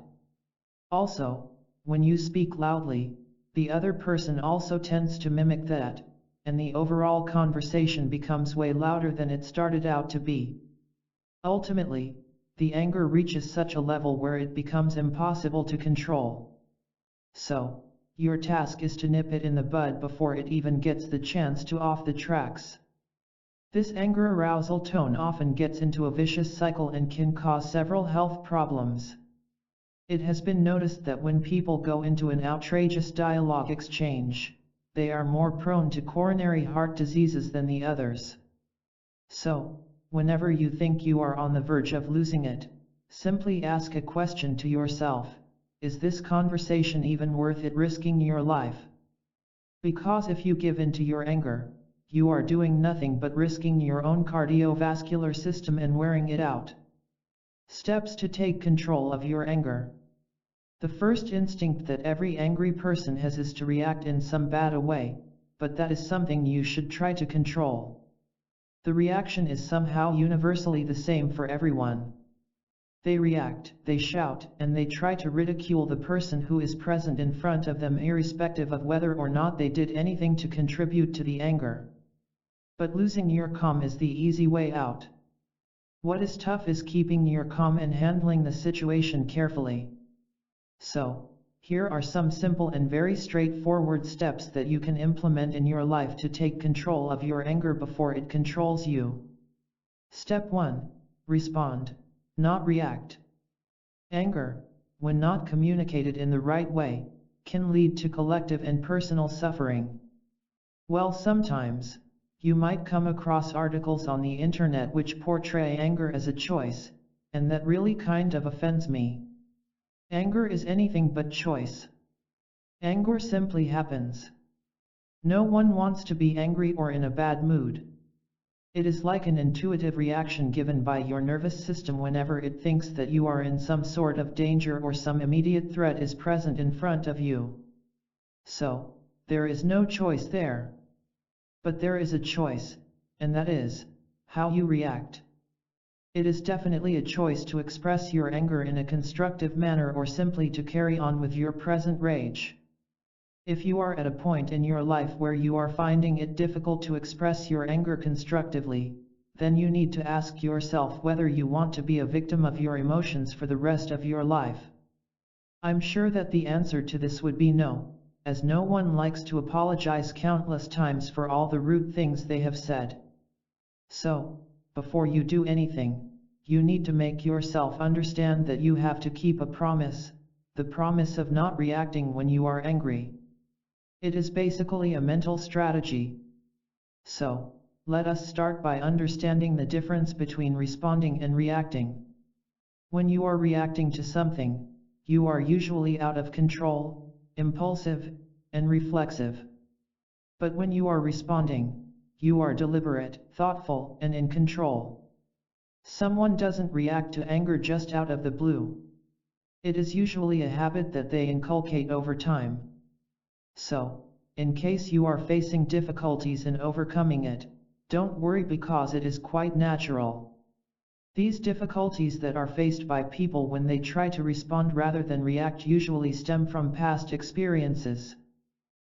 Also, when you speak loudly, the other person also tends to mimic that, and the overall conversation becomes way louder than it started out to be. Ultimately, the anger reaches such a level where it becomes impossible to control. So, your task is to nip it in the bud before it even gets the chance to off the tracks. This anger arousal tone often gets into a vicious cycle and can cause several health problems. It has been noticed that when people go into an outrageous dialogue exchange, they are more prone to coronary heart diseases than the others. So, whenever you think you are on the verge of losing it, simply ask a question to yourself: is this conversation even worth it risking your life? Because if you give in to your anger, you are doing nothing but risking your own cardiovascular system and wearing it out. Steps to take control of your anger. The first instinct that every angry person has is to react in some bad way, but that is something you should try to control. The reaction is somehow universally the same for everyone. They react, they shout, and they try to ridicule the person who is present in front of them, irrespective of whether or not they did anything to contribute to the anger. But losing your calm is the easy way out. What is tough is keeping your calm and handling the situation carefully. So, here are some simple and very straightforward steps that you can implement in your life to take control of your anger before it controls you. Step 1. Respond, not react. Anger, when not communicated in the right way, can lead to collective and personal suffering. Well, sometimes, you might come across articles on the internet which portray anger as a choice, and that really kind of offends me. Anger is anything but choice. Anger simply happens. No one wants to be angry or in a bad mood. It is like an intuitive reaction given by your nervous system whenever it thinks that you are in some sort of danger or some immediate threat is present in front of you. So, there is no choice there. But there is a choice, and that is how you react. It is definitely a choice to express your anger in a constructive manner or simply to carry on with your present rage. If you are at a point in your life where you are finding it difficult to express your anger constructively, then you need to ask yourself whether you want to be a victim of your emotions for the rest of your life. I'm sure that the answer to this would be no, as no one likes to apologize countless times for all the rude things they have said. So, before you do anything, you need to make yourself understand that you have to keep a promise, the promise of not reacting when you are angry. It is basically a mental strategy. So, let us start by understanding the difference between responding and reacting. When you are reacting to something, you are usually out of control, impulsive, and reflexive. But when you are responding, you are deliberate, thoughtful, and in control. Someone doesn't react to anger just out of the blue. It is usually a habit that they inculcate over time. So, in case you are facing difficulties in overcoming it, don't worry because it is quite natural. These difficulties that are faced by people when they try to respond rather than react usually stem from past experiences.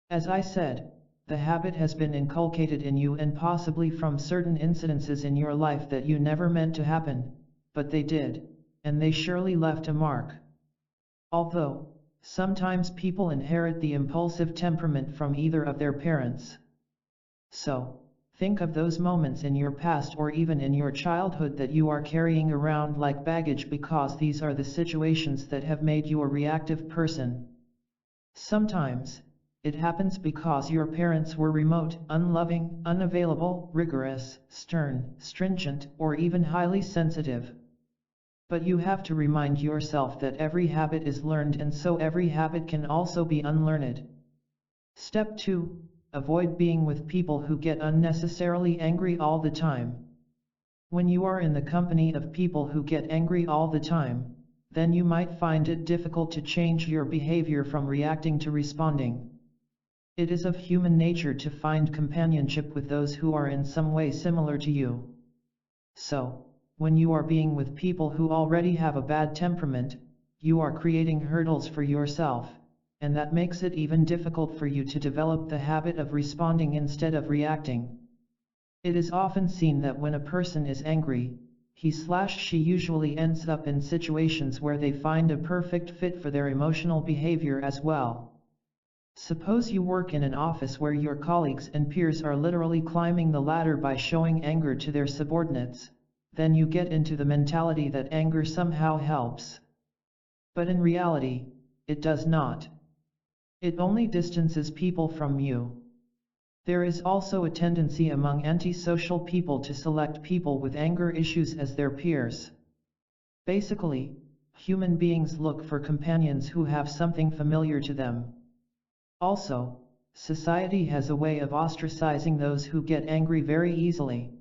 As I said, the habit has been inculcated in you and possibly from certain incidences in your life that you never meant to happen, but they did, and they surely left a mark. Although, sometimes people inherit the impulsive temperament from either of their parents. So, think of those moments in your past or even in your childhood that you are carrying around like baggage because these are the situations that have made you a reactive person. Sometimes, it happens because your parents were remote, unloving, unavailable, rigorous, stern, stringent, or even highly sensitive. But you have to remind yourself that every habit is learned and so every habit can also be unlearned. Step 2. Avoid being with people who get unnecessarily angry all the time. When you are in the company of people who get angry all the time, then you might find it difficult to change your behavior from reacting to responding. It is of human nature to find companionship with those who are in some way similar to you. So, when you are being with people who already have a bad temperament, you are creating hurdles for yourself, and that makes it even difficult for you to develop the habit of responding instead of reacting. It is often seen that when a person is angry, he/she usually ends up in situations where they find a perfect fit for their emotional behavior as well. Suppose you work in an office where your colleagues and peers are literally climbing the ladder by showing anger to their subordinates, then you get into the mentality that anger somehow helps. But in reality, it does not. It only distances people from you. There is also a tendency among antisocial people to select people with anger issues as their peers. Basically, human beings look for companions who have something familiar to them. Also, society has a way of ostracizing those who get angry very easily.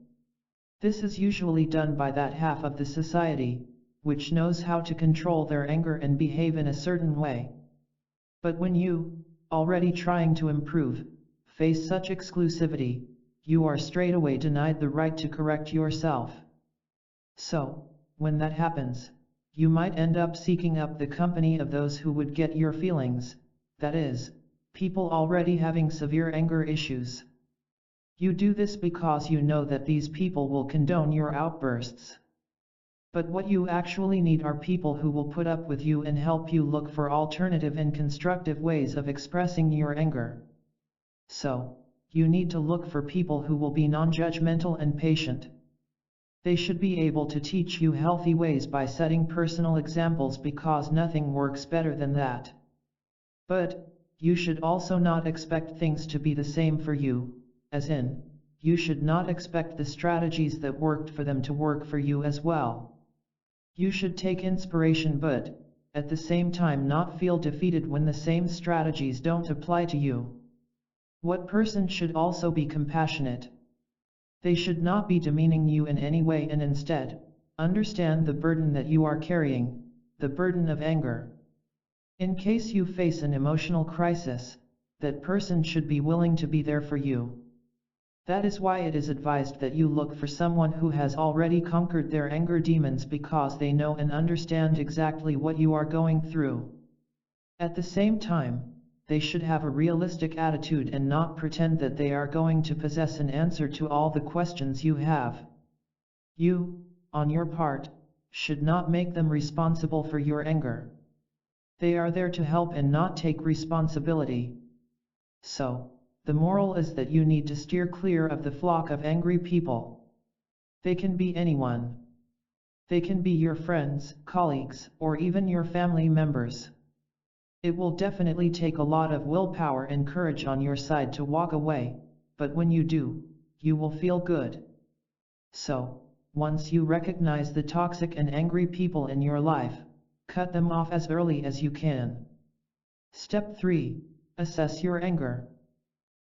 This is usually done by that half of the society, which knows how to control their anger and behave in a certain way. But when you, already trying to improve, face such exclusivity, you are straightaway denied the right to correct yourself. So, when that happens, you might end up seeking up the company of those who would get your feelings, that is, people already having severe anger issues. You do this because you know that these people will condone your outbursts. But what you actually need are people who will put up with you and help you look for alternative and constructive ways of expressing your anger. So, you need to look for people who will be non-judgmental and patient. They should be able to teach you healthy ways by setting personal examples because nothing works better than that. But, you should also not expect things to be the same for you, as in, you should not expect the strategies that worked for them to work for you as well. You should take inspiration but, at the same time not feel defeated when the same strategies don't apply to you. What person should also be compassionate? They should not be demeaning you in any way and instead, understand the burden that you are carrying, the burden of anger. In case you face an emotional crisis, that person should be willing to be there for you. That is why it is advised that you look for someone who has already conquered their anger demons because they know and understand exactly what you are going through. At the same time, they should have a realistic attitude and not pretend that they are going to possess an answer to all the questions you have. You, on your part, should not make them responsible for your anger. They are there to help and not take responsibility. So, the moral is that you need to steer clear of the flock of angry people. They can be anyone. They can be your friends, colleagues, or even your family members. It will definitely take a lot of willpower and courage on your side to walk away, but when you do, you will feel good. So, once you recognize the toxic and angry people in your life, cut them off as early as you can. Step 3. Assess your anger.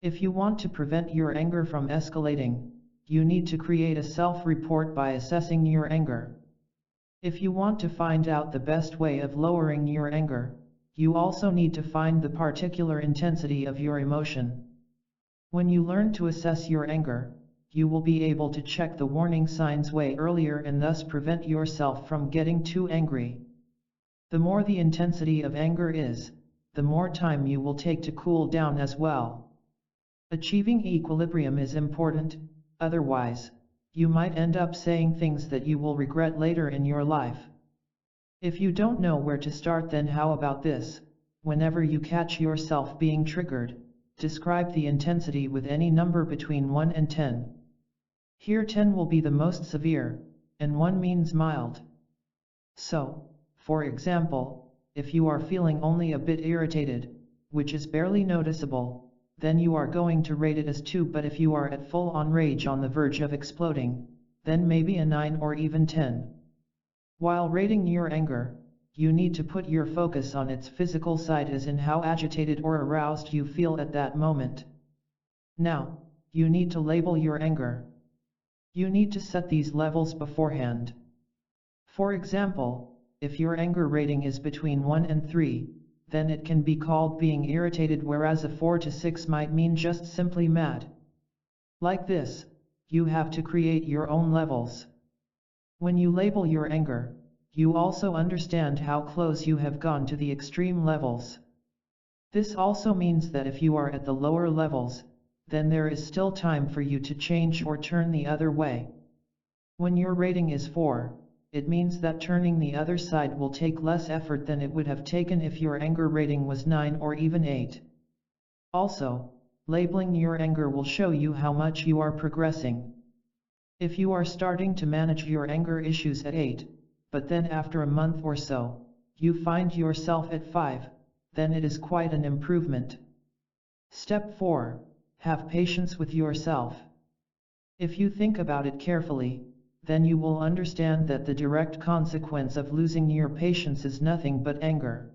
If you want to prevent your anger from escalating, you need to create a self-report by assessing your anger. If you want to find out the best way of lowering your anger, you also need to find the particular intensity of your emotion. When you learn to assess your anger, you will be able to check the warning signs way earlier and thus prevent yourself from getting too angry. The more the intensity of anger is, the more time you will take to cool down as well. Achieving equilibrium is important, otherwise, you might end up saying things that you will regret later in your life. If you don't know where to start, then how about this? Whenever you catch yourself being triggered, describe the intensity with any number between 1 and 10. Here 10 will be the most severe, and 1 means mild. So, for example, if you are feeling only a bit irritated, which is barely noticeable, then you are going to rate it as 2, but if you are at full-on rage on the verge of exploding, then maybe a 9 or even 10. While rating your anger, you need to put your focus on its physical side, as in how agitated or aroused you feel at that moment. Now, you need to label your anger. You need to set these levels beforehand. For example, if your anger rating is between 1 and 3, then it can be called being irritated, whereas a 4 to 6 might mean just simply mad. Like this, you have to create your own levels. When you label your anger, you also understand how close you have gone to the extreme levels. This also means that if you are at the lower levels, then there is still time for you to change or turn the other way. When your rating is 4, it means that turning the other side will take less effort than it would have taken if your anger rating was 9 or even 8. Also, labeling your anger will show you how much you are progressing. If you are starting to manage your anger issues at 8, but then after a month or so, you find yourself at 5, then it is quite an improvement. Step 4. Have patience with yourself. If you think about it carefully, then you will understand that the direct consequence of losing your patience is nothing but anger.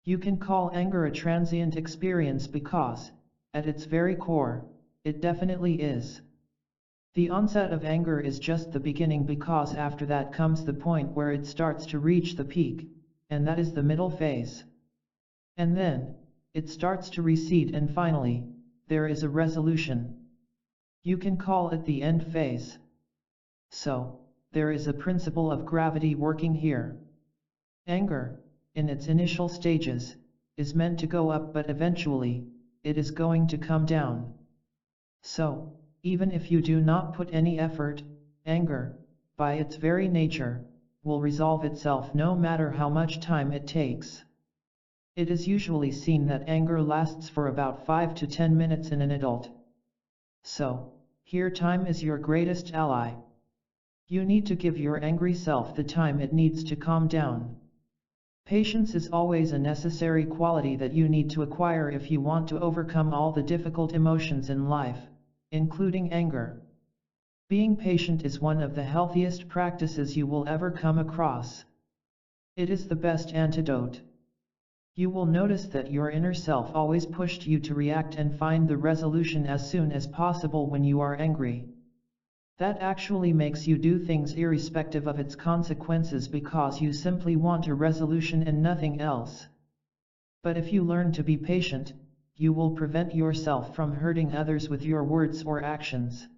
You can call anger a transient experience because, at its very core, it definitely is. The onset of anger is just the beginning, because after that comes the point where it starts to reach the peak, and that is the middle phase. And then, it starts to recede, and finally, there is a resolution. You can call it the end phase. So, there is a principle of gravity working here. Anger, in its initial stages, is meant to go up, but eventually, it is going to come down. So, even if you do not put any effort, anger, by its very nature, will resolve itself no matter how much time it takes. It is usually seen that anger lasts for about 5 to 10 minutes in an adult. So, here time is your greatest ally. You need to give your angry self the time it needs to calm down. Patience is always a necessary quality that you need to acquire if you want to overcome all the difficult emotions in life, including anger. Being patient is one of the healthiest practices you will ever come across. It is the best antidote. You will notice that your inner self always pushed you to react and find the resolution as soon as possible when you are angry. That actually makes you do things irrespective of its consequences because you simply want a resolution and nothing else. But if you learn to be patient, you will prevent yourself from hurting others with your words or actions.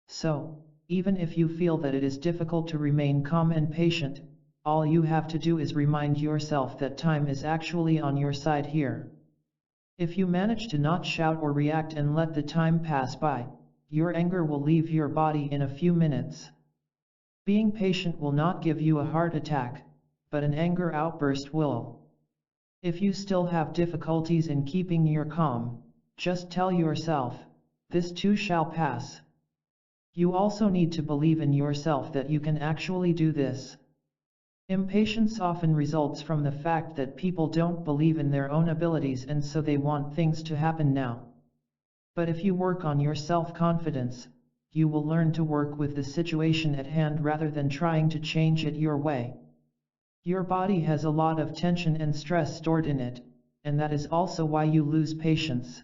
So, even if you feel that it is difficult to remain calm and patient, all you have to do is remind yourself that time is actually on your side here. If you manage to not shout or react and let the time pass by, your anger will leave your body in a few minutes. Being patient will not give you a heart attack, but an anger outburst will. If you still have difficulties in keeping your calm, just tell yourself, this too shall pass. You also need to believe in yourself that you can actually do this. Impatience often results from the fact that people don't believe in their own abilities and so they want things to happen now. But if you work on your self-confidence, you will learn to work with the situation at hand rather than trying to change it your way. Your body has a lot of tension and stress stored in it, and that is also why you lose patience.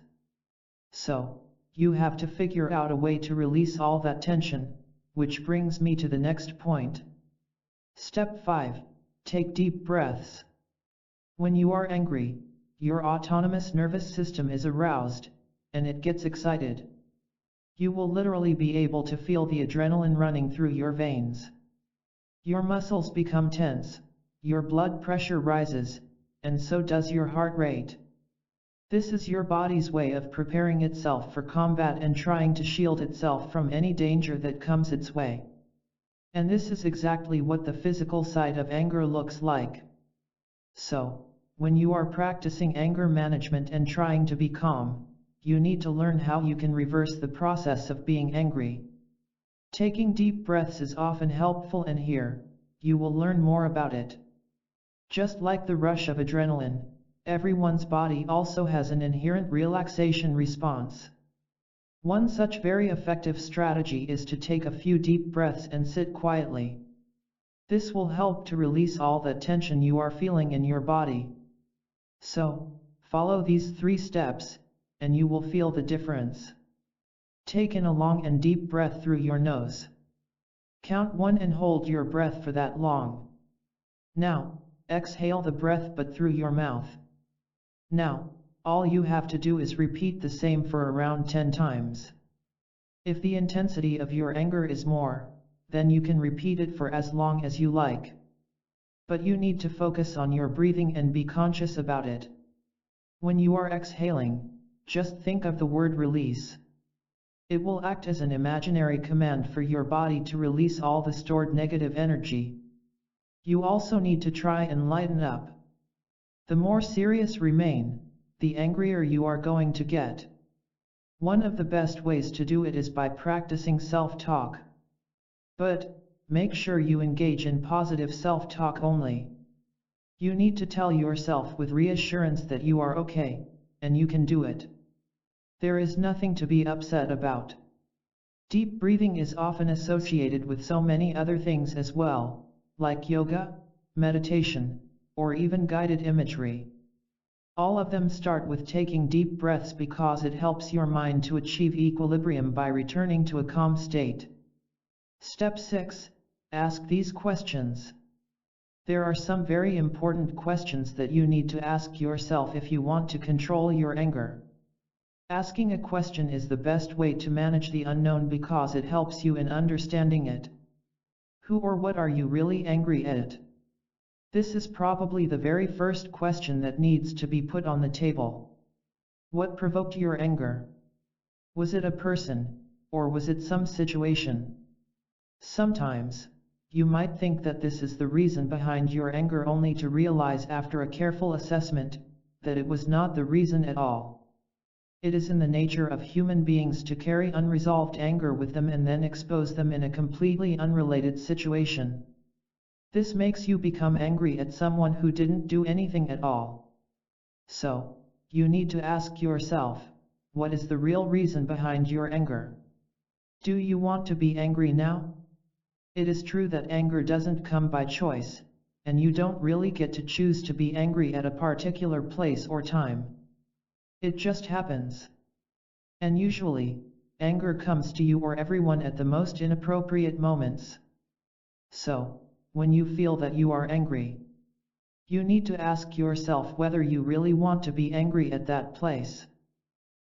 So, you have to figure out a way to release all that tension, which brings me to the next point. Step 5. Take deep breaths. When you are angry, your autonomous nervous system is aroused, and it gets excited. You will literally be able to feel the adrenaline running through your veins. Your muscles become tense, your blood pressure rises, and so does your heart rate. This is your body's way of preparing itself for combat and trying to shield itself from any danger that comes its way. And this is exactly what the physical side of anger looks like. So, when you are practicing anger management and trying to be calm, you need to learn how you can reverse the process of being angry. Taking deep breaths is often helpful, and here, you will learn more about it. Just like the rush of adrenaline, everyone's body also has an inherent relaxation response. One such very effective strategy is to take a few deep breaths and sit quietly. This will help to release all the tension you are feeling in your body. So, follow these 3 steps, and you will feel the difference. Take in a long and deep breath through your nose. Count 1 and hold your breath for that long. Now, exhale the breath but through your mouth. Now, all you have to do is repeat the same for around 10 times. If the intensity of your anger is more, then you can repeat it for as long as you like. But you need to focus on your breathing and be conscious about it. When you are exhaling, just think of the word release. It will act as an imaginary command for your body to release all the stored negative energy. You also need to try and lighten up. The more serious remain, the angrier you are going to get. One of the best ways to do it is by practicing self-talk. But, make sure you engage in positive self-talk only. You need to tell yourself with reassurance that you are okay, and you can do it. There is nothing to be upset about. Deep breathing is often associated with so many other things as well, like yoga, meditation, or even guided imagery. All of them start with taking deep breaths because it helps your mind to achieve equilibrium by returning to a calm state. Step 6. Ask these questions. There are some very important questions that you need to ask yourself if you want to control your anger. Asking a question is the best way to manage the unknown because it helps you in understanding it. Who or what are you really angry at? This is probably the very first question that needs to be put on the table. What provoked your anger? Was it a person, or was it some situation? Sometimes, you might think that this is the reason behind your anger only to realize after a careful assessment, that it was not the reason at all. It is in the nature of human beings to carry unresolved anger with them and then expose them in a completely unrelated situation. This makes you become angry at someone who didn't do anything at all. So, you need to ask yourself, what is the real reason behind your anger? Do you want to be angry now? It is true that anger doesn't come by choice, and you don't really get to choose to be angry at a particular place or time. It just happens. And usually, anger comes to you or everyone at the most inappropriate moments. So, when you feel that you are angry, you need to ask yourself whether you really want to be angry at that place.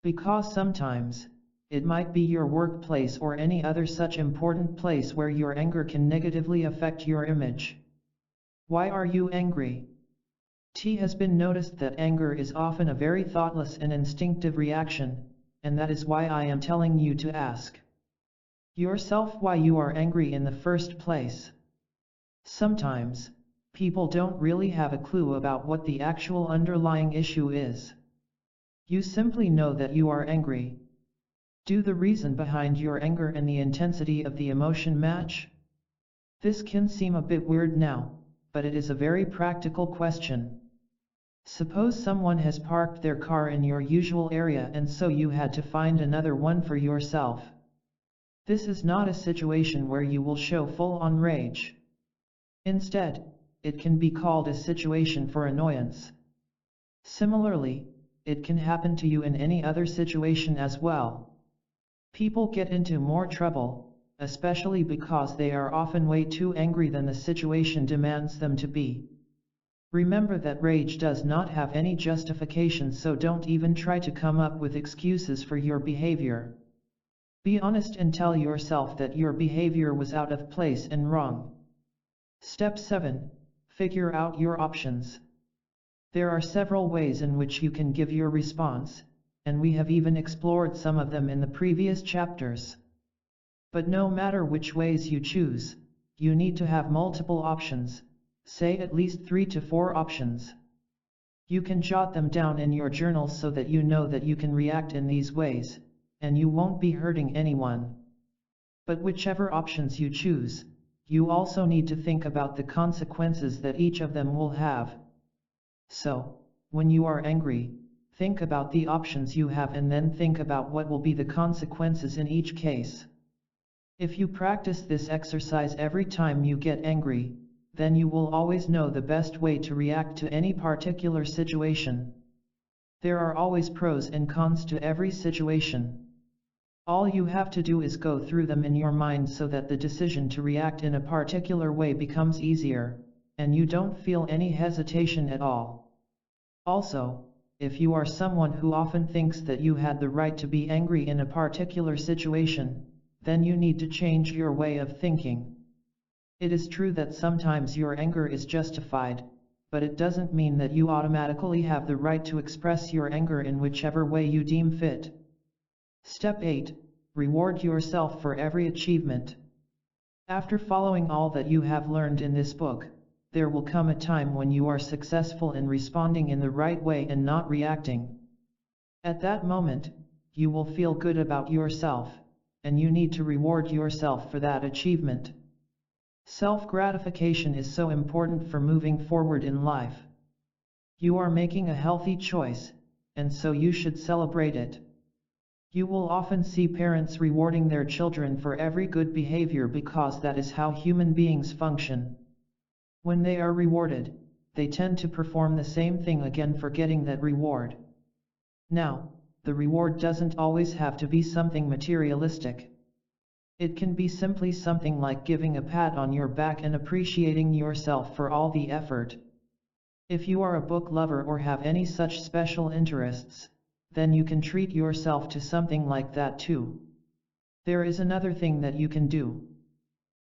Because sometimes, it might be your workplace or any other such important place where your anger can negatively affect your image. Why are you angry? T has been noticed that anger is often a very thoughtless and instinctive reaction, and that is why I am telling you to ask yourself why you are angry in the first place. Sometimes, people don't really have a clue about what the actual underlying issue is. You simply know that you are angry. Do the reason behind your anger and the intensity of the emotion match? This can seem a bit weird now, but it is a very practical question. Suppose someone has parked their car in your usual area and so you had to find another one for yourself. This is not a situation where you will show full-on rage. Instead, it can be called a situation for annoyance. Similarly, it can happen to you in any other situation as well. People get into more trouble, especially because they are often way too angry than the situation demands them to be. Remember that rage does not have any justification, so don't even try to come up with excuses for your behavior. Be honest and tell yourself that your behavior was out of place and wrong. Step 7. Figure out your options. There are several ways in which you can give your response, and we have even explored some of them in the previous chapters. But no matter which ways you choose, you need to have multiple options, say at least 3 to 4 options. You can jot them down in your journal so that you know that you can react in these ways, and you won't be hurting anyone. But whichever options you choose, you also need to think about the consequences that each of them will have. So, when you are angry, think about the options you have and then think about what will be the consequences in each case. If you practice this exercise every time you get angry, then you will always know the best way to react to any particular situation. There are always pros and cons to every situation. All you have to do is go through them in your mind so that the decision to react in a particular way becomes easier, and you don't feel any hesitation at all. Also, if you are someone who often thinks that you had the right to be angry in a particular situation, then you need to change your way of thinking. It is true that sometimes your anger is justified, but it doesn't mean that you automatically have the right to express your anger in whichever way you deem fit. Step 8. Reward yourself for every achievement. After following all that you have learned in this book, there will come a time when you are successful in responding in the right way and not reacting. At that moment, you will feel good about yourself, and you need to reward yourself for that achievement. Self-gratification is so important for moving forward in life. You are making a healthy choice, and so you should celebrate it. You will often see parents rewarding their children for every good behavior because that is how human beings function. When they are rewarded, they tend to perform the same thing again for getting that reward. Now, the reward doesn't always have to be something materialistic. It can be simply something like giving a pat on your back and appreciating yourself for all the effort. If you are a book lover or have any such special interests, then you can treat yourself to something like that too. There is another thing that you can do.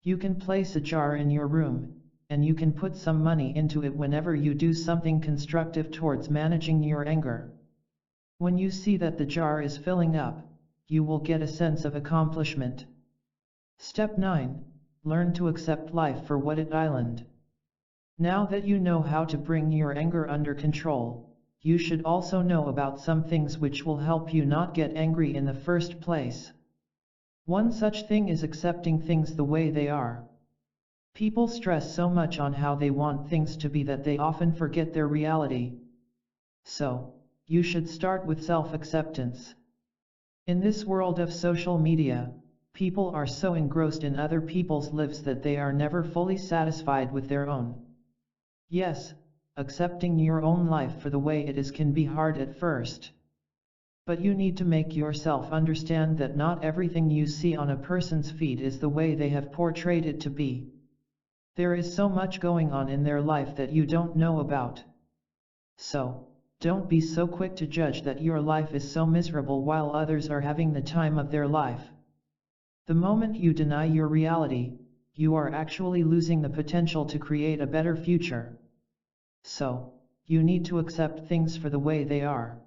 You can place a jar in your room, and you can put some money into it whenever you do something constructive towards managing your anger. When you see that the jar is filling up, you will get a sense of accomplishment. Step 9. Learn to accept life for what it is. Now that you know how to bring your anger under control, you should also know about some things which will help you not get angry in the first place. One such thing is accepting things the way they are. People stress so much on how they want things to be that they often forget their reality. So, you should start with self-acceptance. In this world of social media, people are so engrossed in other people's lives that they are never fully satisfied with their own. Yes, accepting your own life for the way it is can be hard at first. But you need to make yourself understand that not everything you see on a person's feed is the way they have portrayed it to be. There is so much going on in their life that you don't know about. So, don't be so quick to judge that your life is so miserable while others are having the time of their life. The moment you deny your reality, you are actually losing the potential to create a better future. So, you need to accept things for the way they are.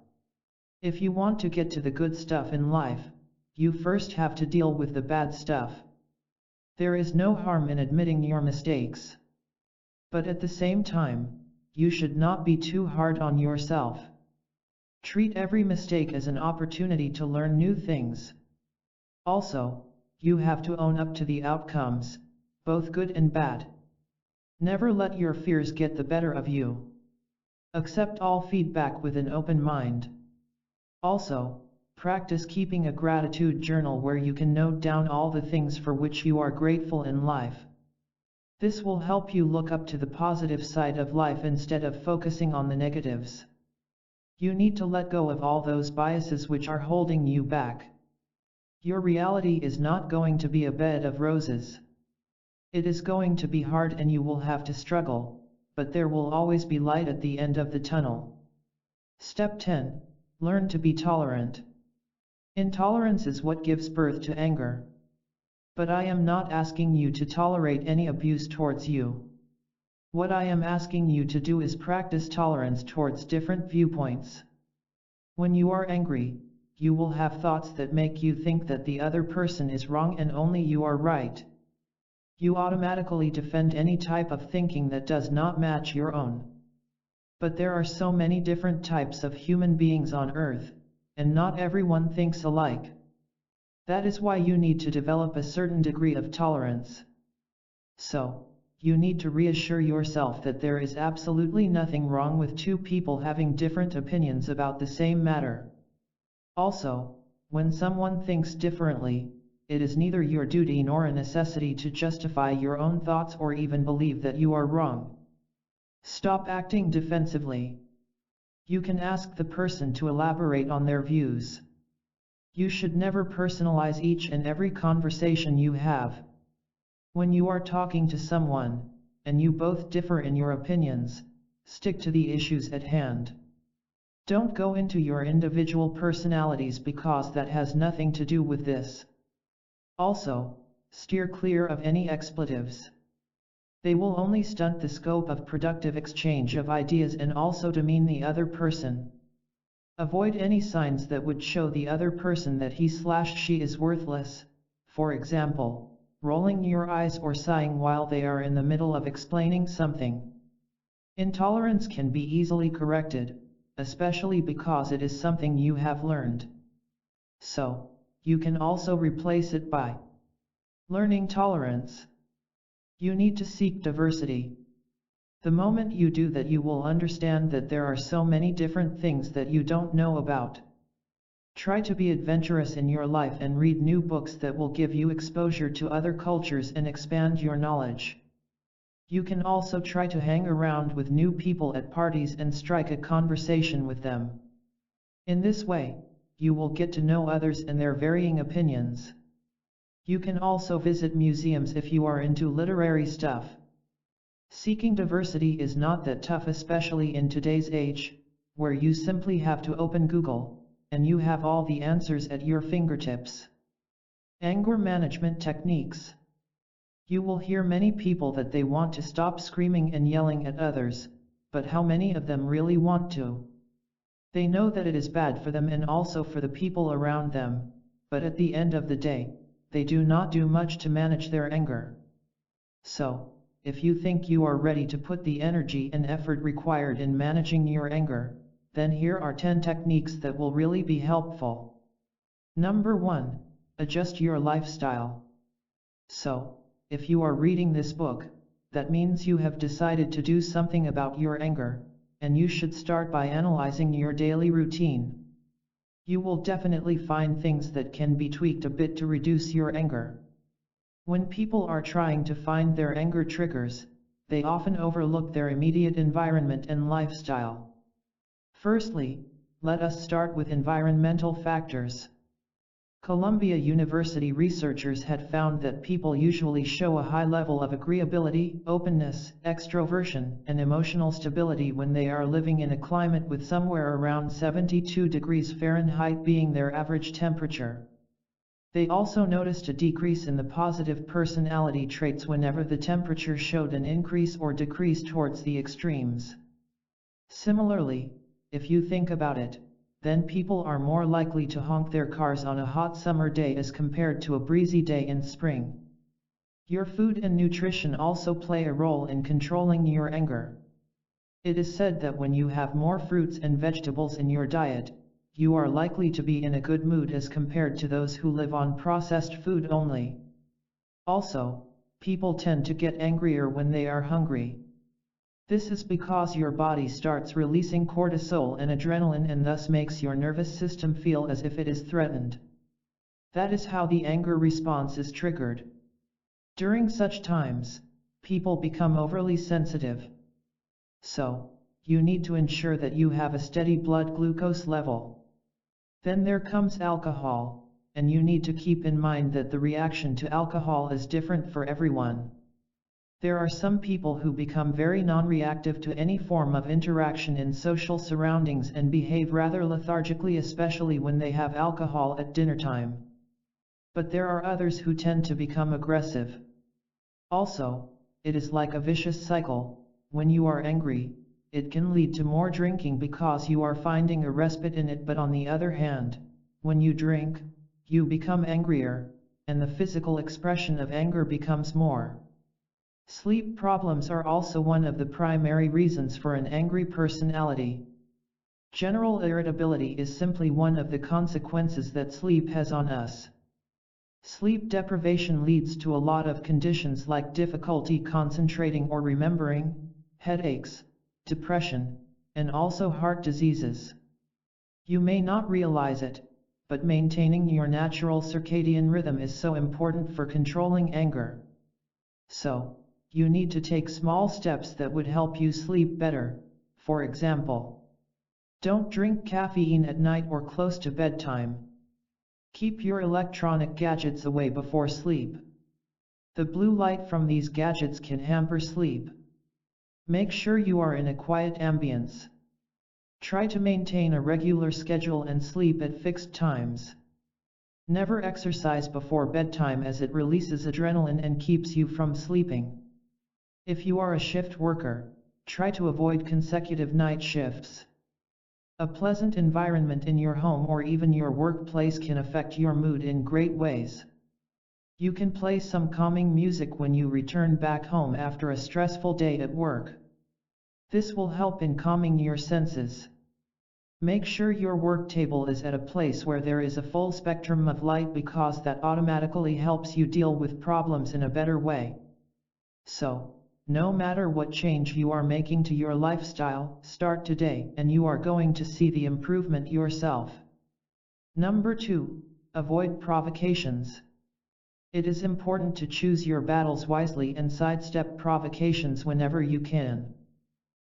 If you want to get to the good stuff in life, you first have to deal with the bad stuff. There is no harm in admitting your mistakes. But at the same time, you should not be too hard on yourself. Treat every mistake as an opportunity to learn new things. Also, you have to own up to the outcomes, both good and bad. Never let your fears get the better of you. Accept all feedback with an open mind. Also, practice keeping a gratitude journal where you can note down all the things for which you are grateful in life. This will help you look up to the positive side of life instead of focusing on the negatives. You need to let go of all those biases which are holding you back. Your reality is not going to be a bed of roses. It is going to be hard and you will have to struggle, but there will always be light at the end of the tunnel. Step 10. Learn to be tolerant. Intolerance is what gives birth to anger. But I am not asking you to tolerate any abuse towards you. What I am asking you to do is practice tolerance towards different viewpoints. When you are angry, you will have thoughts that make you think that the other person is wrong and only you are right. You automatically defend any type of thinking that does not match your own. But there are so many different types of human beings on earth, and not everyone thinks alike. That is why you need to develop a certain degree of tolerance. So, you need to reassure yourself that there is absolutely nothing wrong with two people having different opinions about the same matter. Also, when someone thinks differently, it is neither your duty nor a necessity to justify your own thoughts or even believe that you are wrong. Stop acting defensively. You can ask the person to elaborate on their views. You should never personalize each and every conversation you have. When you are talking to someone, and you both differ in your opinions, stick to the issues at hand. Don't go into your individual personalities because that has nothing to do with this. Also, steer clear of any expletives. They will only stunt the scope of productive exchange of ideas and also demean the other person. Avoid any signs that would show the other person that he/she is worthless, for example, rolling your eyes or sighing while they are in the middle of explaining something. Intolerance can be easily corrected, especially because it is something you have learned. So, you can also replace it by learning tolerance. You need to seek diversity. The moment you do that, you will understand that there are so many different things that you don't know about. Try to be adventurous in your life and read new books that will give you exposure to other cultures and expand your knowledge. You can also try to hang around with new people at parties and strike a conversation with them. In this way, you will get to know others and their varying opinions. You can also visit museums if you are into literary stuff. Seeking diversity is not that tough, especially in today's age, where you simply have to open Google, and you have all the answers at your fingertips. Anger management techniques. You will hear many people that they want to stop screaming and yelling at others, but how many of them really want to? They know that it is bad for them and also for the people around them, but at the end of the day, they do not do much to manage their anger. So, if you think you are ready to put the energy and effort required in managing your anger, then here are 10 techniques that will really be helpful. Number 1. Adjust your lifestyle. So, if you are reading this book, that means you have decided to do something about your anger, and you should start by analyzing your daily routine. You will definitely find things that can be tweaked a bit to reduce your anger. When people are trying to find their anger triggers, they often overlook their immediate environment and lifestyle. Firstly, let us start with environmental factors. Columbia University researchers had found that people usually show a high level of agreeability, openness, extroversion, and emotional stability when they are living in a climate with somewhere around 72 degrees Fahrenheit being their average temperature. They also noticed a decrease in the positive personality traits whenever the temperature showed an increase or decrease towards the extremes. Similarly, if you think about it, then people are more likely to honk their cars on a hot summer day as compared to a breezy day in spring. Your food and nutrition also play a role in controlling your anger. It is said that when you have more fruits and vegetables in your diet, you are likely to be in a good mood as compared to those who live on processed food only. Also, people tend to get angrier when they are hungry. This is because your body starts releasing cortisol and adrenaline and thus makes your nervous system feel as if it is threatened. That is how the anger response is triggered. During such times, people become overly sensitive. So, you need to ensure that you have a steady blood glucose level. Then there comes alcohol, and you need to keep in mind that the reaction to alcohol is different for everyone. There are some people who become very non-reactive to any form of interaction in social surroundings and behave rather lethargically, especially when they have alcohol at dinner time. But there are others who tend to become aggressive. Also, it is like a vicious cycle. When you are angry, it can lead to more drinking because you are finding a respite in it, but on the other hand, when you drink, you become angrier, and the physical expression of anger becomes more. Sleep problems are also one of the primary reasons for an angry personality. General irritability is simply one of the consequences that sleep has on us. Sleep deprivation leads to a lot of conditions like difficulty concentrating or remembering, headaches, depression, and also heart diseases. You may not realize it, but maintaining your natural circadian rhythm is so important for controlling anger. So, you need to take small steps that would help you sleep better. For example, don't drink caffeine at night or close to bedtime. Keep your electronic gadgets away before sleep. The blue light from these gadgets can hamper sleep. Make sure you are in a quiet ambience. Try to maintain a regular schedule and sleep at fixed times. Never exercise before bedtime as it releases adrenaline and keeps you from sleeping. If you are a shift worker, try to avoid consecutive night shifts. A pleasant environment in your home or even your workplace can affect your mood in great ways. You can play some calming music when you return back home after a stressful day at work. This will help in calming your senses. Make sure your work table is at a place where there is a full spectrum of light because that automatically helps you deal with problems in a better way. So, no matter what change you are making to your lifestyle, start today and you are going to see the improvement yourself. Number 2. Avoid provocations. It is important to choose your battles wisely and sidestep provocations whenever you can.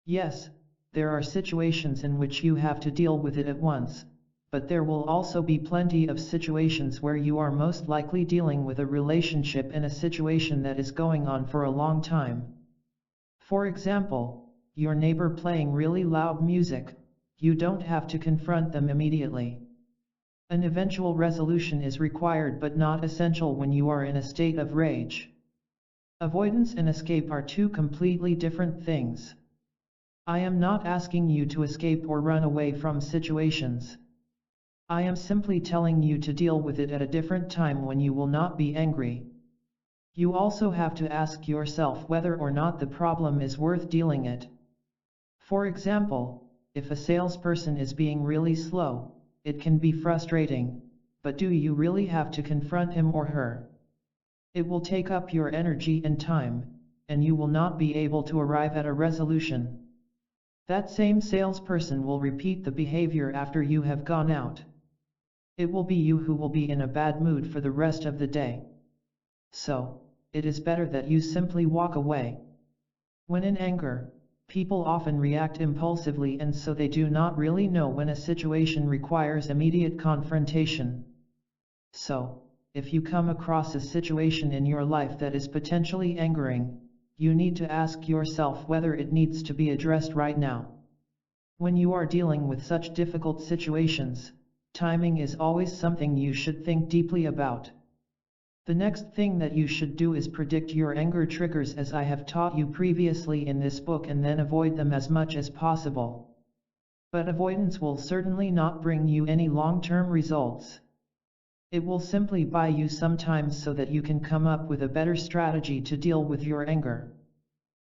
Yes, there are situations in which you have to deal with it at once, but there will also be plenty of situations where you are most likely dealing with a relationship and a situation that is going on for a long time. For example, your neighbor playing really loud music, you don't have to confront them immediately. An eventual resolution is required but not essential when you are in a state of rage. Avoidance and escape are two completely different things. I am not asking you to escape or run away from situations. I am simply telling you to deal with it at a different time when you will not be angry. You also have to ask yourself whether or not the problem is worth dealing it. For example, if a salesperson is being really slow, it can be frustrating, but do you really have to confront him or her? It will take up your energy and time, and you will not be able to arrive at a resolution. That same salesperson will repeat the behavior after you have gone out. It will be you who will be in a bad mood for the rest of the day. So, it is better that you simply walk away. When in anger, people often react impulsively, and so they do not really know when a situation requires immediate confrontation. So, if you come across a situation in your life that is potentially angering, you need to ask yourself whether it needs to be addressed right now. When you are dealing with such difficult situations, timing is always something you should think deeply about. The next thing that you should do is predict your anger triggers, as I have taught you previously in this book, and then avoid them as much as possible. But avoidance will certainly not bring you any long-term results. It will simply buy you some time so that you can come up with a better strategy to deal with your anger.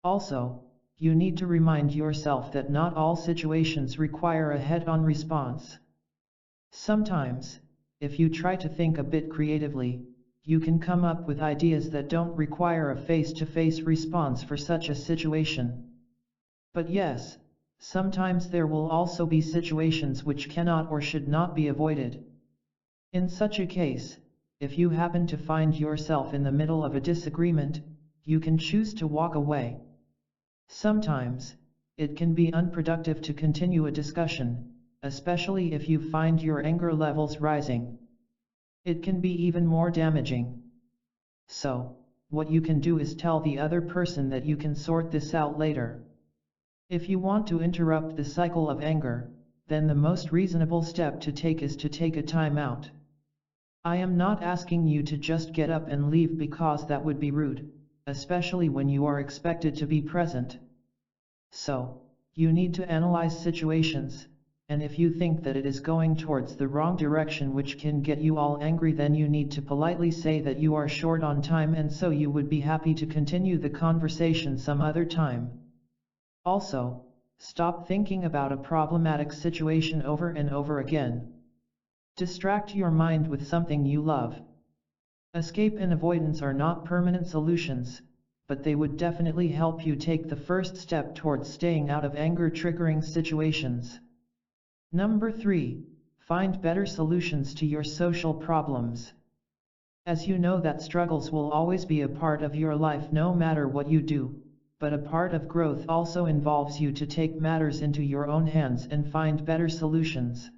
Also, you need to remind yourself that not all situations require a head-on response. Sometimes, if you try to think a bit creatively, you can come up with ideas that don't require a face-to-face response for such a situation. But yes, sometimes there will also be situations which cannot or should not be avoided. In such a case, if you happen to find yourself in the middle of a disagreement, you can choose to walk away. Sometimes, it can be unproductive to continue a discussion, especially if you find your anger levels rising. It can be even more damaging. So, what you can do is tell the other person that you can sort this out later. If you want to interrupt the cycle of anger, then the most reasonable step to take is to take a time out. I am not asking you to just get up and leave, because that would be rude, especially when you are expected to be present. So, you need to analyze situations, and if you think that it is going towards the wrong direction which can get you all angry, then you need to politely say that you are short on time, and so you would be happy to continue the conversation some other time. Also, stop thinking about a problematic situation over and over again. Distract your mind with something you love. Escape and avoidance are not permanent solutions, but they would definitely help you take the first step towards staying out of anger-triggering situations. Number 3. Find better solutions to your social problems. As you know that struggles will always be a part of your life no matter what you do, but a part of growth also involves you to take matters into your own hands and find better solutions.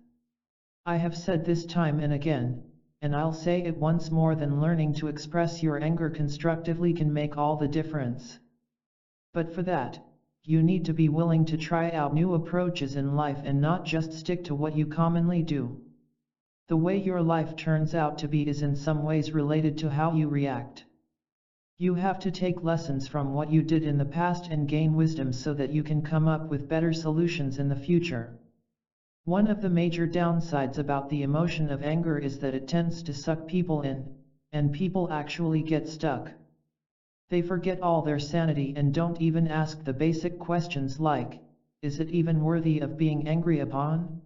I have said this time and again, and I'll say it once more, that learning to express your anger constructively can make all the difference. But for that, you need to be willing to try out new approaches in life and not just stick to what you commonly do. The way your life turns out to be is in some ways related to how you react. You have to take lessons from what you did in the past and gain wisdom so that you can come up with better solutions in the future. One of the major downsides about the emotion of anger is that it tends to suck people in, and people actually get stuck. They forget all their sanity and don't even ask the basic questions like, is it even worthy of being angry upon?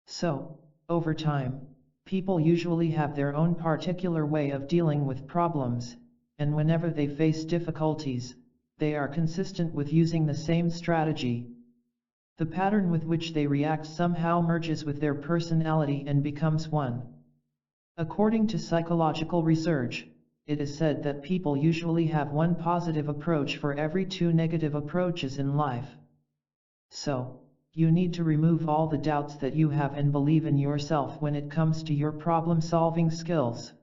So, over time, people usually have their own particular way of dealing with problems, and whenever they face difficulties, they are consistent with using the same strategy. The pattern with which they react somehow merges with their personality and becomes one. According to psychological research, it is said that people usually have one positive approach for every 2 negative approaches in life. So, you need to remove all the doubts that you have and believe in yourself when it comes to your problem-solving skills.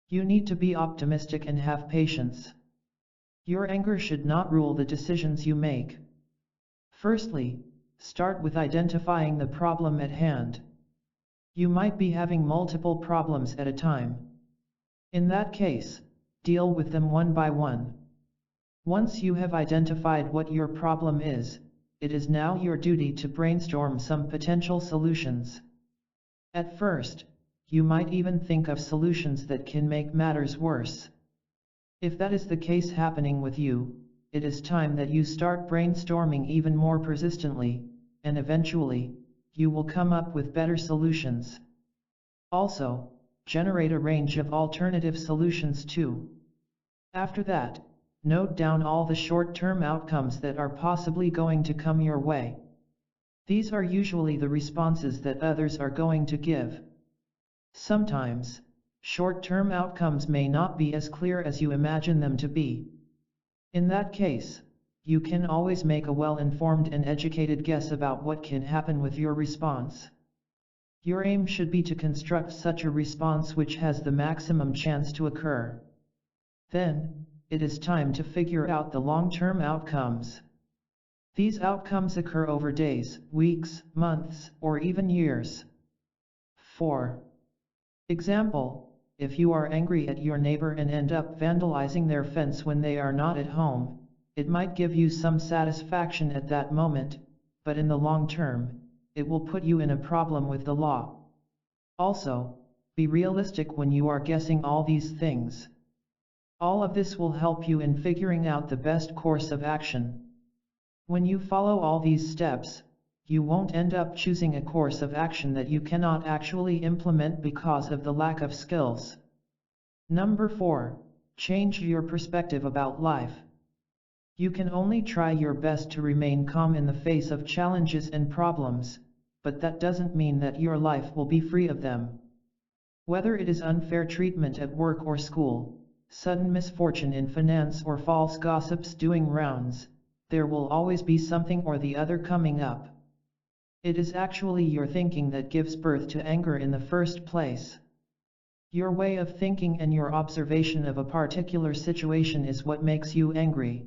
You need to be optimistic and have patience. Your anger should not rule the decisions you make. Firstly, start with identifying the problem at hand. You might be having multiple problems at a time. In that case, deal with them one by one. Once you have identified what your problem is, it is now your duty to brainstorm some potential solutions. At first, you might even think of solutions that can make matters worse. If that is the case happening with you, it is time that you start brainstorming even more persistently, and eventually, you will come up with better solutions. Also, generate a range of alternative solutions too. After that, note down all the short-term outcomes that are possibly going to come your way. These are usually the responses that others are going to give. Sometimes, short-term outcomes may not be as clear as you imagine them to be. In that case, you can always make a well-informed and educated guess about what can happen with your response. Your aim should be to construct such a response which has the maximum chance to occur. Then, it is time to figure out the long-term outcomes. These outcomes occur over days, weeks, months, or even years. 4. Example: if you are angry at your neighbor and end up vandalizing their fence when they are not at home, it might give you some satisfaction at that moment, but in the long term, it will put you in a problem with the law. Also, be realistic when you are guessing all these things. All of this will help you in figuring out the best course of action. When you follow all these steps, you won't end up choosing a course of action that you cannot actually implement because of the lack of skills. Number 4. Change your perspective about life. You can only try your best to remain calm in the face of challenges and problems, but that doesn't mean that your life will be free of them. Whether it is unfair treatment at work or school, sudden misfortune in finance, or false gossips doing rounds, there will always be something or the other coming up. It is actually your thinking that gives birth to anger in the first place. Your way of thinking and your observation of a particular situation is what makes you angry.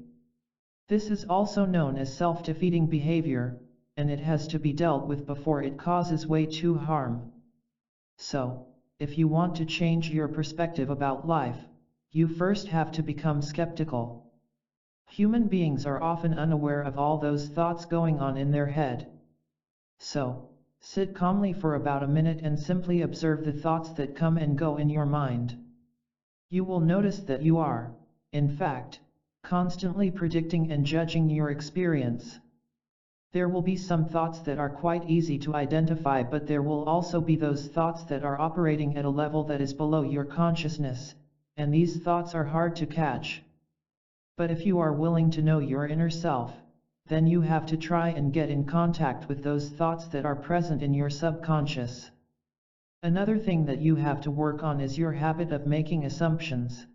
This is also known as self-defeating behavior, and it has to be dealt with before it causes way too harm. So, if you want to change your perspective about life, you first have to become skeptical. Human beings are often unaware of all those thoughts going on in their head. So, sit calmly for about a minute and simply observe the thoughts that come and go in your mind. You will notice that you are, in fact, constantly predicting and judging your experience. There will be some thoughts that are quite easy to identify, but there will also be those thoughts that are operating at a level that is below your consciousness, and these thoughts are hard to catch. But if you are willing to know your inner self, then you have to try and get in contact with those thoughts that are present in your subconscious. Another thing that you have to work on is your habit of making assumptions.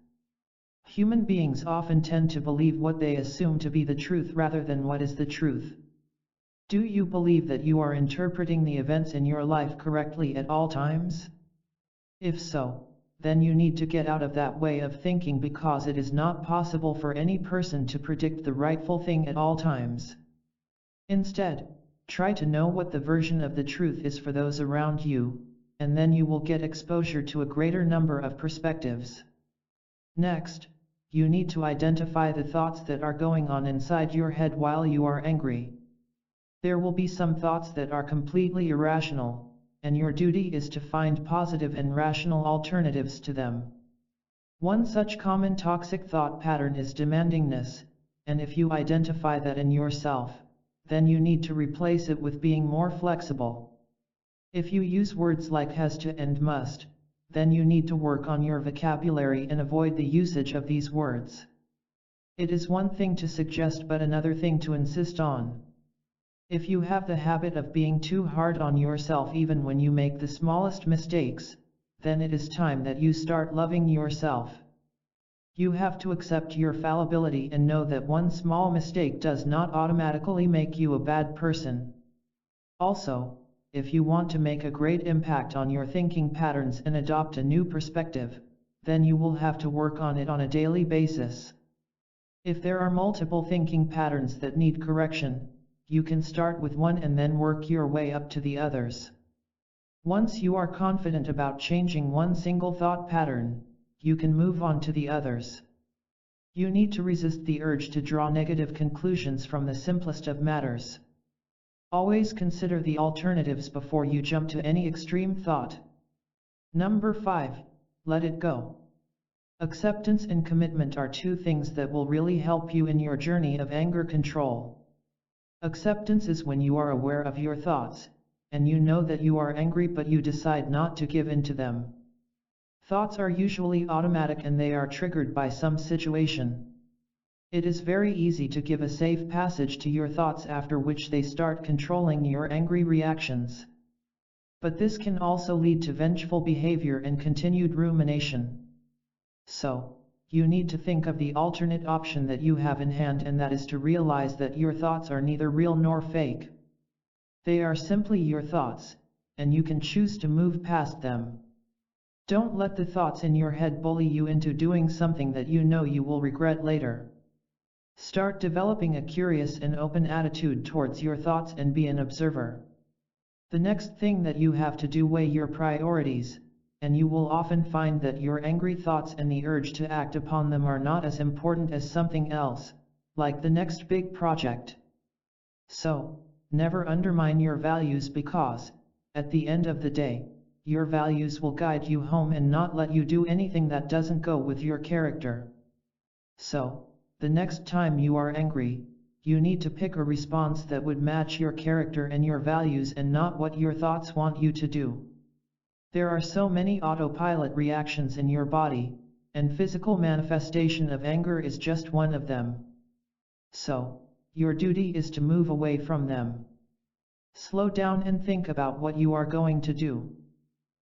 Human beings often tend to believe what they assume to be the truth rather than what is the truth. Do you believe that you are interpreting the events in your life correctly at all times? If so, then you need to get out of that way of thinking, because it is not possible for any person to predict the rightful thing at all times. Instead, try to know what the version of the truth is for those around you, and then you will get exposure to a greater number of perspectives. Next, you need to identify the thoughts that are going on inside your head while you are angry. There will be some thoughts that are completely irrational, and your duty is to find positive and rational alternatives to them. One such common toxic thought pattern is demandingness, and if you identify that in yourself, then you need to replace it with being more flexible. If you use words like has to and must, then you need to work on your vocabulary and avoid the usage of these words. It is one thing to suggest but another thing to insist on. If you have the habit of being too hard on yourself even when you make the smallest mistakes, then it is time that you start loving yourself. You have to accept your fallibility and know that one small mistake does not automatically make you a bad person. Also, if you want to make a great impact on your thinking patterns and adopt a new perspective, then you will have to work on it on a daily basis. If there are multiple thinking patterns that need correction, you can start with one and then work your way up to the others. Once you are confident about changing one single thought pattern, you can move on to the others. You need to resist the urge to draw negative conclusions from the simplest of matters. Always consider the alternatives before you jump to any extreme thought. Number 5. Let it go. Acceptance and commitment are two things that will really help you in your journey of anger control. Acceptance is when you are aware of your thoughts, and you know that you are angry but you decide not to give in to them. Thoughts are usually automatic and they are triggered by some situation. It is very easy to give a safe passage to your thoughts after which they start controlling your angry reactions. But this can also lead to vengeful behavior and continued rumination. So, you need to think of the alternate option that you have in hand, and that is to realize that your thoughts are neither real nor fake. They are simply your thoughts, and you can choose to move past them. Don't let the thoughts in your head bully you into doing something that you know you will regret later. Start developing a curious and open attitude towards your thoughts and be an observer. The next thing that you have to do, weigh your priorities, and you will often find that your angry thoughts and the urge to act upon them are not as important as something else, like the next big project. So, never undermine your values, because, at the end of the day, your values will guide you home and not let you do anything that doesn't go with your character. So, the next time you are angry, you need to pick a response that would match your character and your values and not what your thoughts want you to do. There are so many autopilot reactions in your body, and physical manifestation of anger is just one of them. So, your duty is to move away from them. Slow down and think about what you are going to do.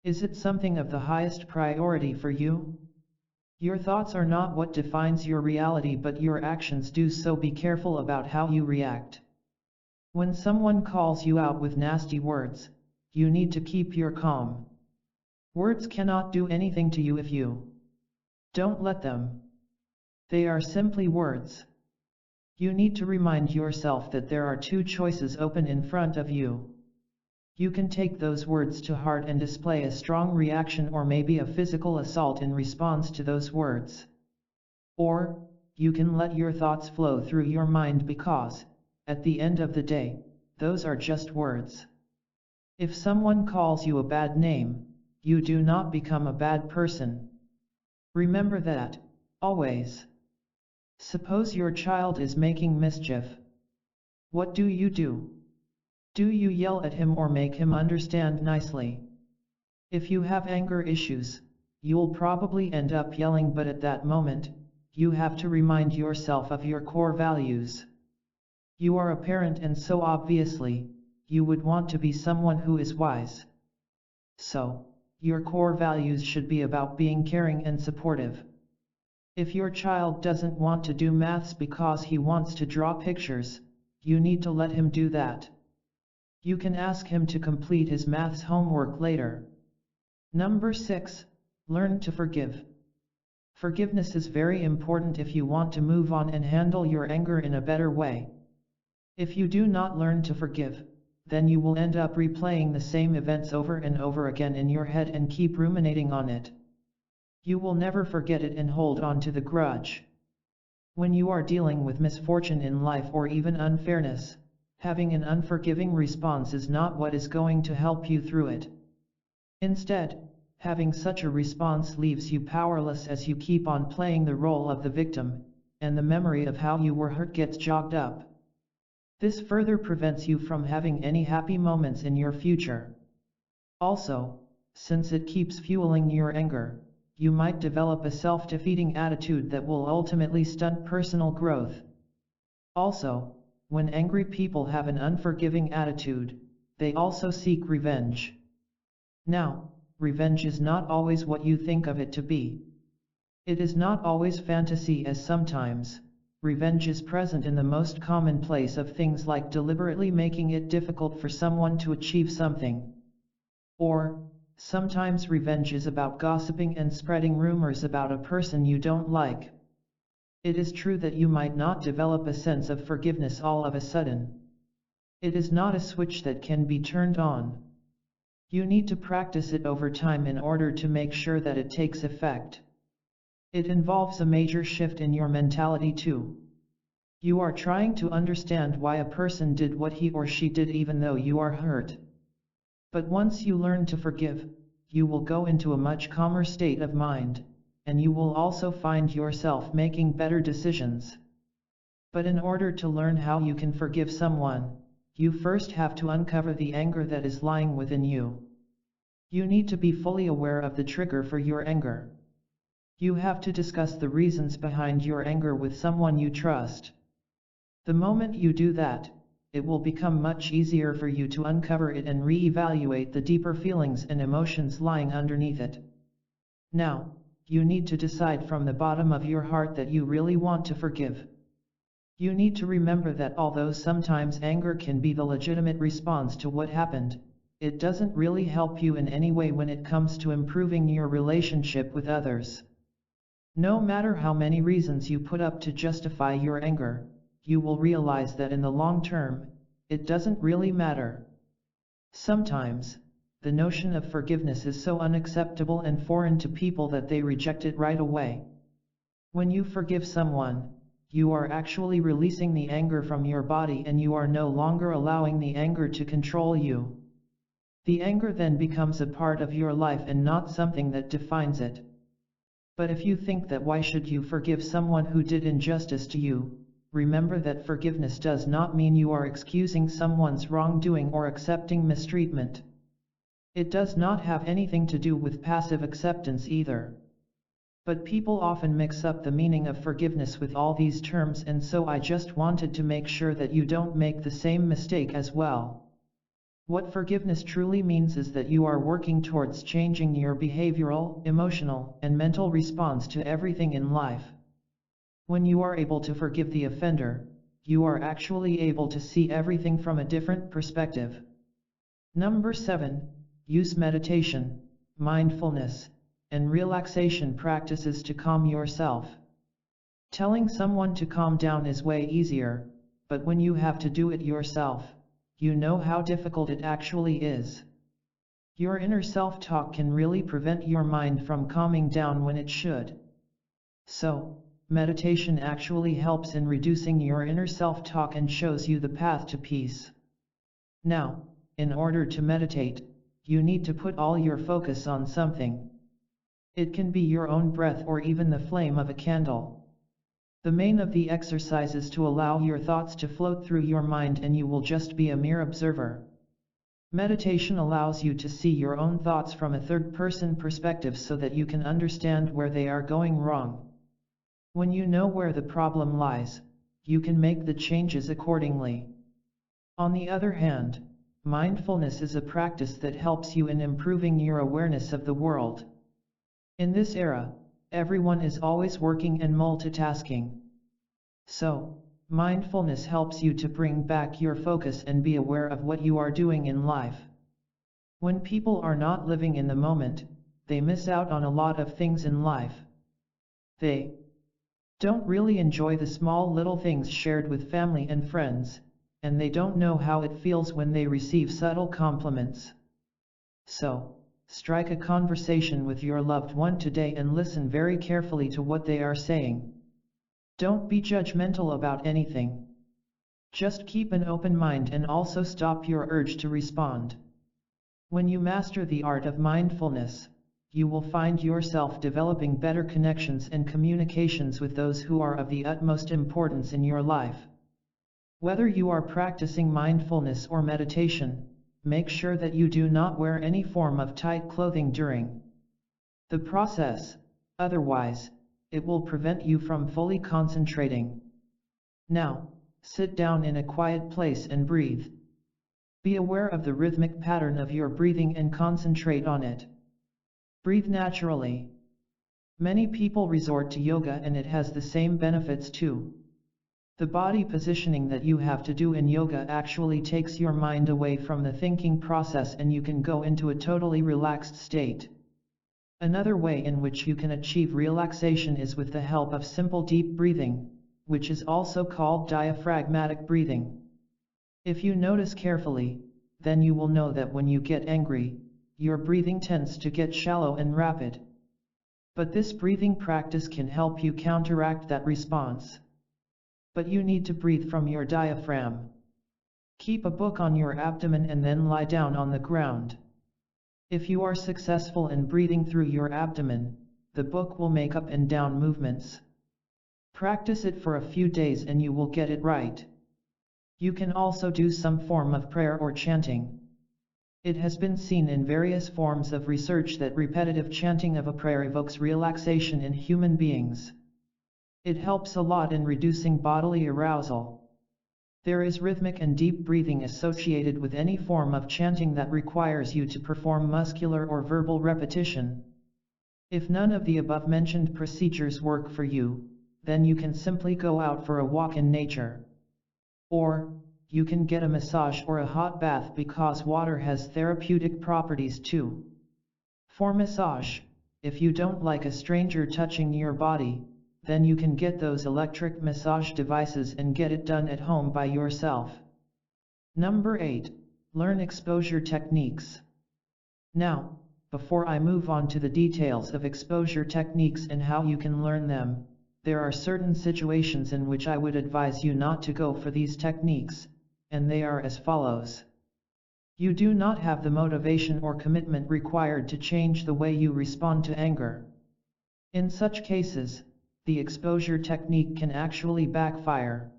Is it something of the highest priority for you? Your thoughts are not what defines your reality, but your actions do, so be careful about how you react. When someone calls you out with nasty words, you need to keep your calm. Words cannot do anything to you if you don't let them. They are simply words. You need to remind yourself that there are two choices open in front of you. You can take those words to heart and display a strong reaction, or maybe a physical assault in response to those words. Or, you can let your thoughts flow through your mind, because, at the end of the day, those are just words. If someone calls you a bad name, you do not become a bad person. Remember that, always. Suppose your child is making mischief. What do? Do you yell at him or make him understand nicely? If you have anger issues, you'll probably end up yelling, but at that moment, you have to remind yourself of your core values. You are a parent, and so obviously, you would want to be someone who is wise. So, your core values should be about being caring and supportive. If your child doesn't want to do maths because he wants to draw pictures, you need to let him do that. You can ask him to complete his maths homework later. Number 6, learn to forgive. Forgiveness is very important if you want to move on and handle your anger in a better way. If you do not learn to forgive, then you will end up replaying the same events over and over again in your head and keep ruminating on it. You will never forget it and hold on to the grudge. When you are dealing with misfortune in life or even unfairness, having an unforgiving response is not what is going to help you through it. Instead, having such a response leaves you powerless as you keep on playing the role of the victim, and the memory of how you were hurt gets jogged up. This further prevents you from having any happy moments in your future. Also, since it keeps fueling your anger, you might develop a self-defeating attitude that will ultimately stunt personal growth. Also, when angry people have an unforgiving attitude, they also seek revenge. Now, revenge is not always what you think of it to be. It is not always fantasy, as sometimes revenge is present in the most commonplace of things, like deliberately making it difficult for someone to achieve something. Or, sometimes revenge is about gossiping and spreading rumors about a person you don't like. It is true that you might not develop a sense of forgiveness all of a sudden. It is not a switch that can be turned on. You need to practice it over time in order to make sure that it takes effect. It involves a major shift in your mentality too. You are trying to understand why a person did what he or she did, even though you are hurt. But once you learn to forgive, you will go into a much calmer state of mind, and you will also find yourself making better decisions. But in order to learn how you can forgive someone, you first have to uncover the anger that is lying within you. You need to be fully aware of the trigger for your anger. You have to discuss the reasons behind your anger with someone you trust. The moment you do that, it will become much easier for you to uncover it and re-evaluate the deeper feelings and emotions lying underneath it. Now, you need to decide from the bottom of your heart that you really want to forgive. You need to remember that although sometimes anger can be the legitimate response to what happened, it doesn't really help you in any way when it comes to improving your relationship with others. No matter how many reasons you put up to justify your anger, you will realize that in the long term, it doesn't really matter. Sometimes, the notion of forgiveness is so unacceptable and foreign to people that they reject it right away. When you forgive someone, you are actually releasing the anger from your body and you are no longer allowing the anger to control you. The anger then becomes a part of your life and not something that defines it. But if you think that why should you forgive someone who did injustice to you, remember that forgiveness does not mean you are excusing someone's wrongdoing or accepting mistreatment. It does not have anything to do with passive acceptance either. But people often mix up the meaning of forgiveness with all these terms, and so I just wanted to make sure that you don't make the same mistake as well. What forgiveness truly means is that you are working towards changing your behavioral, emotional, and mental response to everything in life. When you are able to forgive the offender, you are actually able to see everything from a different perspective. Number 7. Use meditation, mindfulness, and relaxation practices to calm yourself. Telling someone to calm down is way easier, but when you have to do it yourself, you know how difficult it actually is. Your inner self-talk can really prevent your mind from calming down when it should. So, meditation actually helps in reducing your inner self-talk and shows you the path to peace. Now, in order to meditate, you need to put all your focus on something. It can be your own breath or even the flame of a candle. The main of the exercise is to allow your thoughts to float through your mind and you will just be a mere observer. Meditation allows you to see your own thoughts from a third-person perspective so that you can understand where they are going wrong. When you know where the problem lies, you can make the changes accordingly. On the other hand, mindfulness is a practice that helps you in improving your awareness of the world. In this era, everyone is always working and multitasking. So, mindfulness helps you to bring back your focus and be aware of what you are doing in life. When people are not living in the moment, they miss out on a lot of things in life. They don't really enjoy the small little things shared with family and friends, and they don't know how it feels when they receive subtle compliments. So, strike a conversation with your loved one today and listen very carefully to what they are saying. Don't be judgmental about anything. Just keep an open mind and also stop your urge to respond. When you master the art of mindfulness, you will find yourself developing better connections and communications with those who are of the utmost importance in your life. Whether you are practicing mindfulness or meditation, make sure that you do not wear any form of tight clothing during the process, otherwise, it will prevent you from fully concentrating. Now, sit down in a quiet place and breathe. Be aware of the rhythmic pattern of your breathing and concentrate on it. Breathe naturally. Many people resort to yoga and it has the same benefits too. The body positioning that you have to do in yoga actually takes your mind away from the thinking process and you can go into a totally relaxed state. Another way in which you can achieve relaxation is with the help of simple deep breathing, which is also called diaphragmatic breathing. If you notice carefully, then you will know that when you get angry, your breathing tends to get shallow and rapid. But this breathing practice can help you counteract that response. But you need to breathe from your diaphragm. Keep a book on your abdomen and then lie down on the ground. If you are successful in breathing through your abdomen, the book will make up and down movements. Practice it for a few days and you will get it right. You can also do some form of prayer or chanting. It has been seen in various forms of research that repetitive chanting of a prayer evokes relaxation in human beings. It helps a lot in reducing bodily arousal. There is rhythmic and deep breathing associated with any form of chanting that requires you to perform muscular or verbal repetition. If none of the above-mentioned procedures work for you, then you can simply go out for a walk in nature. Or, you can get a massage or a hot bath because water has therapeutic properties too. For massage, if you don't like a stranger touching your body, then you can get those electric massage devices and get it done at home by yourself. Number 8. Learn exposure techniques. Now, before I move on to the details of exposure techniques and how you can learn them, there are certain situations in which I would advise you not to go for these techniques, and they are as follows. You do not have the motivation or commitment required to change the way you respond to anger. In such cases, the exposure technique can actually backfire.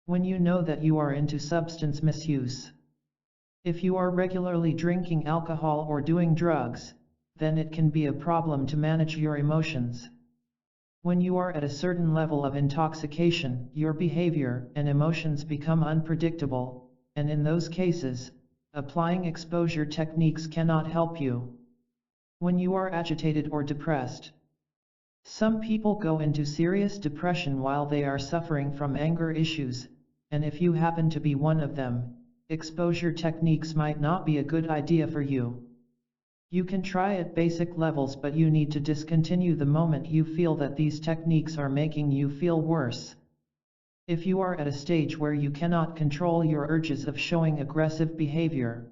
When you know that you are into substance misuse. If you are regularly drinking alcohol or doing drugs, then it can be a problem to manage your emotions. When you are at a certain level of intoxication, your behavior and emotions become unpredictable, and in those cases, applying exposure techniques cannot help you. When you are agitated or depressed. Some people go into serious depression while they are suffering from anger issues, and if you happen to be one of them, exposure techniques might not be a good idea for you. You can try at basic levels, but you need to discontinue the moment you feel that these techniques are making you feel worse. If you are at a stage where you cannot control your urges of showing aggressive behavior.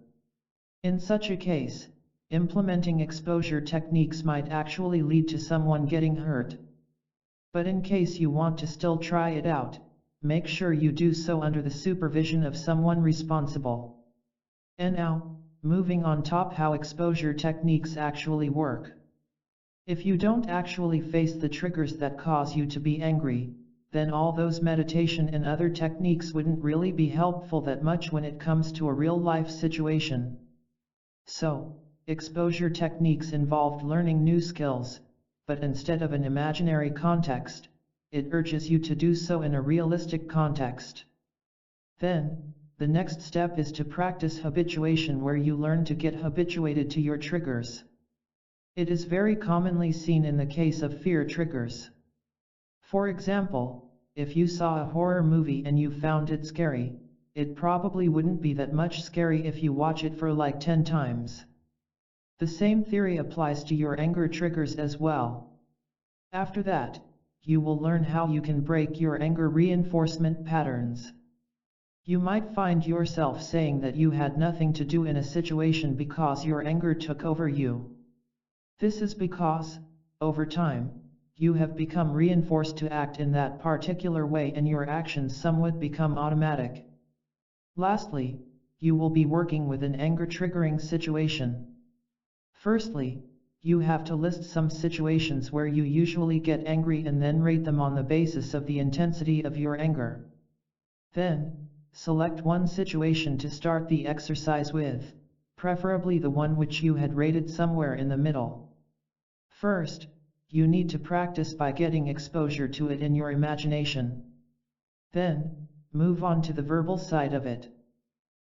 In such a case, implementing exposure techniques might actually lead to someone getting hurt. But in case you want to still try it out, make sure you do so under the supervision of someone responsible. And now, moving on top how exposure techniques actually work. If you don't actually face the triggers that cause you to be angry, then all those meditation and other techniques wouldn't really be helpful that much when it comes to a real-life situation. So, exposure techniques involved learning new skills, but instead of an imaginary context, it urges you to do so in a realistic context. Then, the next step is to practice habituation, where you learn to get habituated to your triggers. It is very commonly seen in the case of fear triggers. For example, if you saw a horror movie and you found it scary, it probably wouldn't be that much scary if you watch it for like 10 times. The same theory applies to your anger triggers as well. After that, you will learn how you can break your anger reinforcement patterns. You might find yourself saying that you had nothing to do in a situation because your anger took over you. This is because, over time, you have become reinforced to act in that particular way and your actions somewhat become automatic. Lastly, you will be working with an anger triggering situation. Firstly, you have to list some situations where you usually get angry and then rate them on the basis of the intensity of your anger. Then, select one situation to start the exercise with, preferably the one which you had rated somewhere in the middle. First, you need to practice by getting exposure to it in your imagination. Then, move on to the verbal side of it.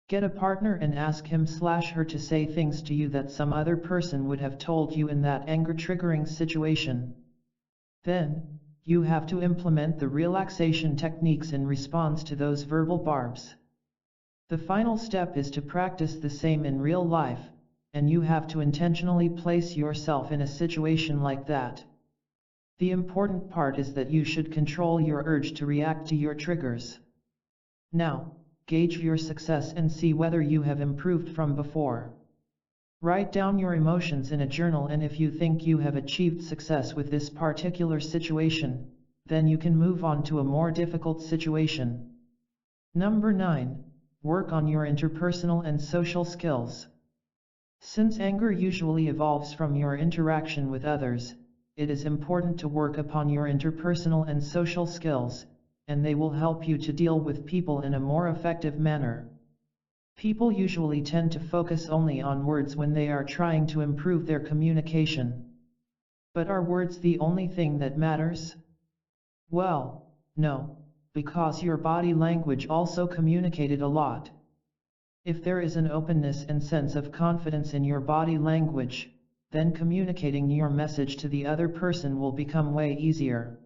Get a partner and ask him/her to say things to you that some other person would have told you in that anger triggering situation. Then, you have to implement the relaxation techniques in response to those verbal barbs. The final step is to practice the same in real life, and you have to intentionally place yourself in a situation like that. The important part is that you should control your urge to react to your triggers. Now, gauge your success and see whether you have improved from before. Write down your emotions in a journal, and if you think you have achieved success with this particular situation, then you can move on to a more difficult situation. Number 9. Work on your interpersonal and social skills. Since anger usually evolves from your interaction with others, it is important to work upon your interpersonal and social skills, and they will help you to deal with people in a more effective manner. People usually tend to focus only on words when they are trying to improve their communication. But are words the only thing that matters? Well, no, because your body language also communicated a lot. If there is an openness and sense of confidence in your body language, then communicating your message to the other person will become way easier.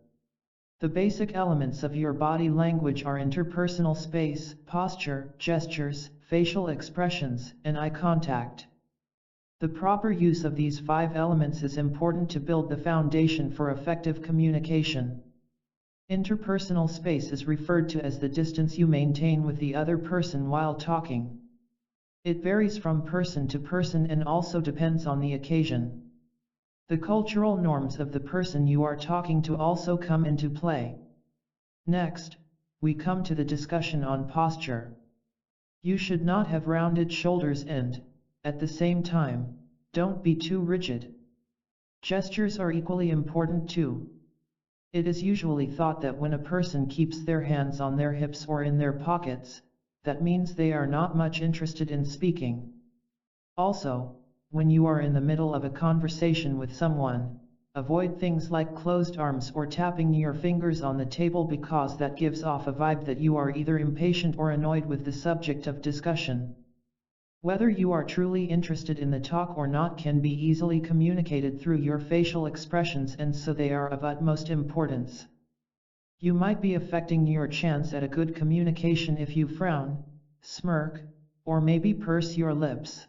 The basic elements of your body language are interpersonal space, posture, gestures, facial expressions, and eye contact. The proper use of these 5 elements is important to build the foundation for effective communication. Interpersonal space is referred to as the distance you maintain with the other person while talking. It varies from person to person and also depends on the occasion. The cultural norms of the person you are talking to also come into play. Next, we come to the discussion on posture. You should not have rounded shoulders and, at the same time, don't be too rigid. Gestures are equally important too. It is usually thought that when a person keeps their hands on their hips or in their pockets, that means they are not much interested in speaking. Also, when you are in the middle of a conversation with someone, avoid things like closed arms or tapping your fingers on the table because that gives off a vibe that you are either impatient or annoyed with the subject of discussion. Whether you are truly interested in the talk or not can be easily communicated through your facial expressions, and so they are of utmost importance. You might be affecting your chance at a good communication if you frown, smirk, or maybe purse your lips.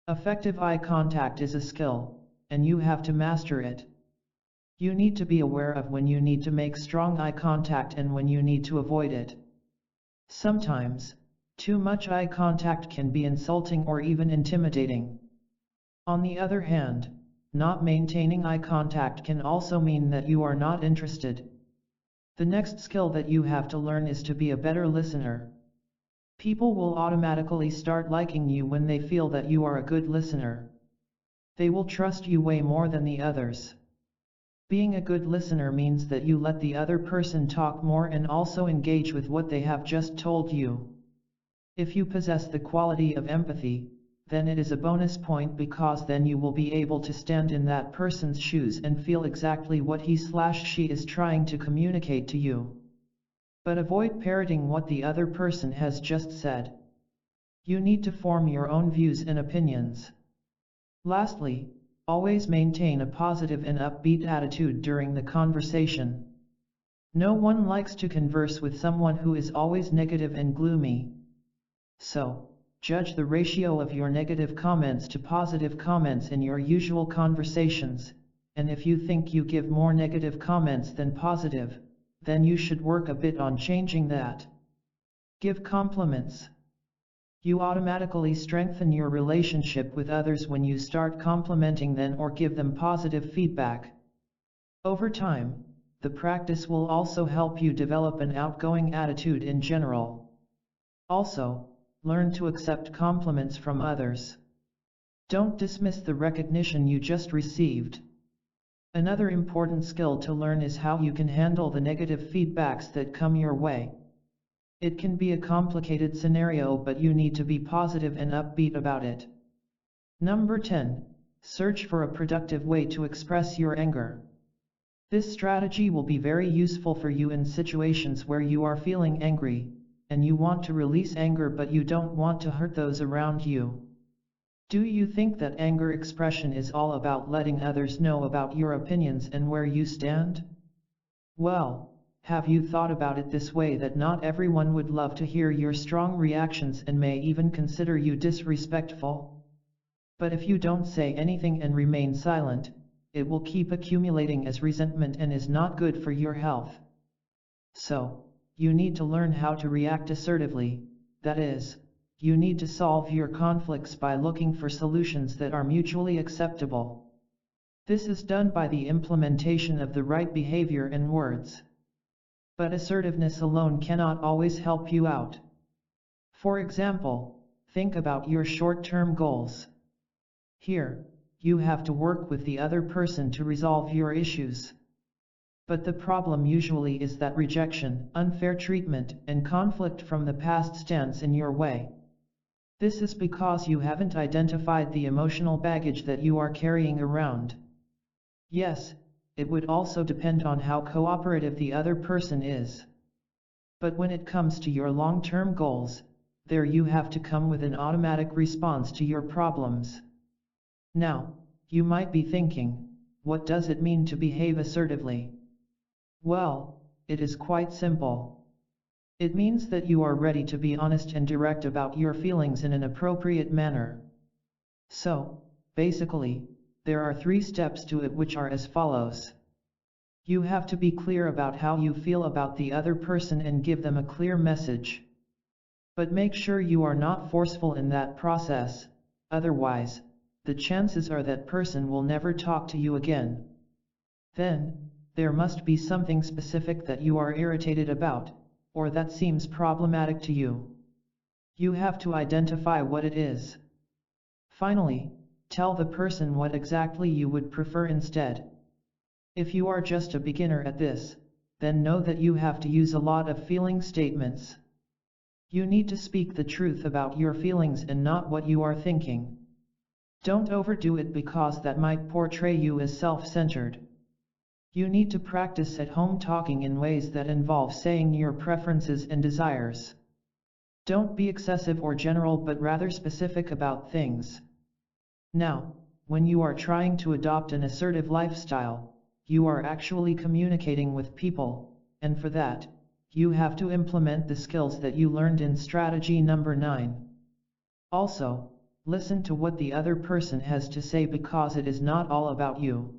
Effective eye contact is a skill, and you have to master it. You need to be aware of when you need to make strong eye contact and when you need to avoid it. Sometimes, too much eye contact can be insulting or even intimidating. On the other hand, not maintaining eye contact can also mean that you are not interested. The next skill that you have to learn is to be a better listener. People will automatically start liking you when they feel that you are a good listener. They will trust you way more than the others. Being a good listener means that you let the other person talk more and also engage with what they have just told you. If you possess the quality of empathy, then it is a bonus point because then you will be able to stand in that person's shoes and feel exactly what he/she is trying to communicate to you. But avoid parroting what the other person has just said. You need to form your own views and opinions. Lastly, always maintain a positive and upbeat attitude during the conversation. No one likes to converse with someone who is always negative and gloomy. So, judge the ratio of your negative comments to positive comments in your usual conversations, and if you think you give more negative comments than positive, then you should work a bit on changing that. Give compliments. You automatically strengthen your relationship with others when you start complimenting them or give them positive feedback. Over time, the practice will also help you develop an outgoing attitude in general. Also, learn to accept compliments from others. Don't dismiss the recognition you just received. Another important skill to learn is how you can handle the negative feedbacks that come your way. It can be a complicated scenario, but you need to be positive and upbeat about it. Number 10. Search for a productive way to express your anger. This strategy will be very useful for you in situations where you are feeling angry, and you want to release anger but you don't want to hurt those around you. Do you think that anger expression is all about letting others know about your opinions and where you stand? Well, have you thought about it this way, that not everyone would love to hear your strong reactions and may even consider you disrespectful? But if you don't say anything and remain silent, it will keep accumulating as resentment and is not good for your health. So, you need to learn how to react assertively, that is, you need to solve your conflicts by looking for solutions that are mutually acceptable. This is done by the implementation of the right behavior and words. But assertiveness alone cannot always help you out. For example, think about your short-term goals. Here, you have to work with the other person to resolve your issues. But the problem usually is that rejection, unfair treatment, and conflict from the past stands in your way. This is because you haven't identified the emotional baggage that you are carrying around. Yes, it would also depend on how cooperative the other person is. But when it comes to your long-term goals, there you have to come with an automatic response to your problems. Now, you might be thinking, what does it mean to behave assertively? Well, it is quite simple. It means that you are ready to be honest and direct about your feelings in an appropriate manner. So, basically, there are 3 steps to it which are as follows. You have to be clear about how you feel about the other person and give them a clear message. But make sure you are not forceful in that process, otherwise, the chances are that person will never talk to you again. Then, there must be something specific that you are irritated about, or that seems problematic to you. You have to identify what it is. Finally, tell the person what exactly you would prefer instead. If you are just a beginner at this, then know that you have to use a lot of feeling statements. You need to speak the truth about your feelings and not what you are thinking. Don't overdo it because that might portray you as self-centered. You need to practice at home talking in ways that involve saying your preferences and desires. Don't be excessive or general but rather specific about things. Now, when you are trying to adopt an assertive lifestyle, you are actually communicating with people, and for that, you have to implement the skills that you learned in strategy number 9. Also, listen to what the other person has to say because it is not all about you.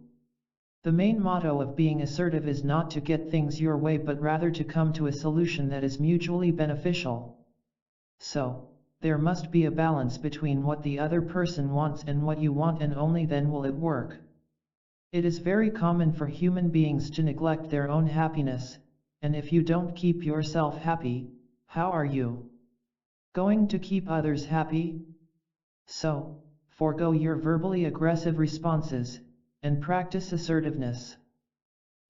The main motto of being assertive is not to get things your way but rather to come to a solution that is mutually beneficial. So, there must be a balance between what the other person wants and what you want, and only then will it work. It is very common for human beings to neglect their own happiness, and if you don't keep yourself happy, how are you going to keep others happy? So, forego your verbally aggressive responses, and practice assertiveness.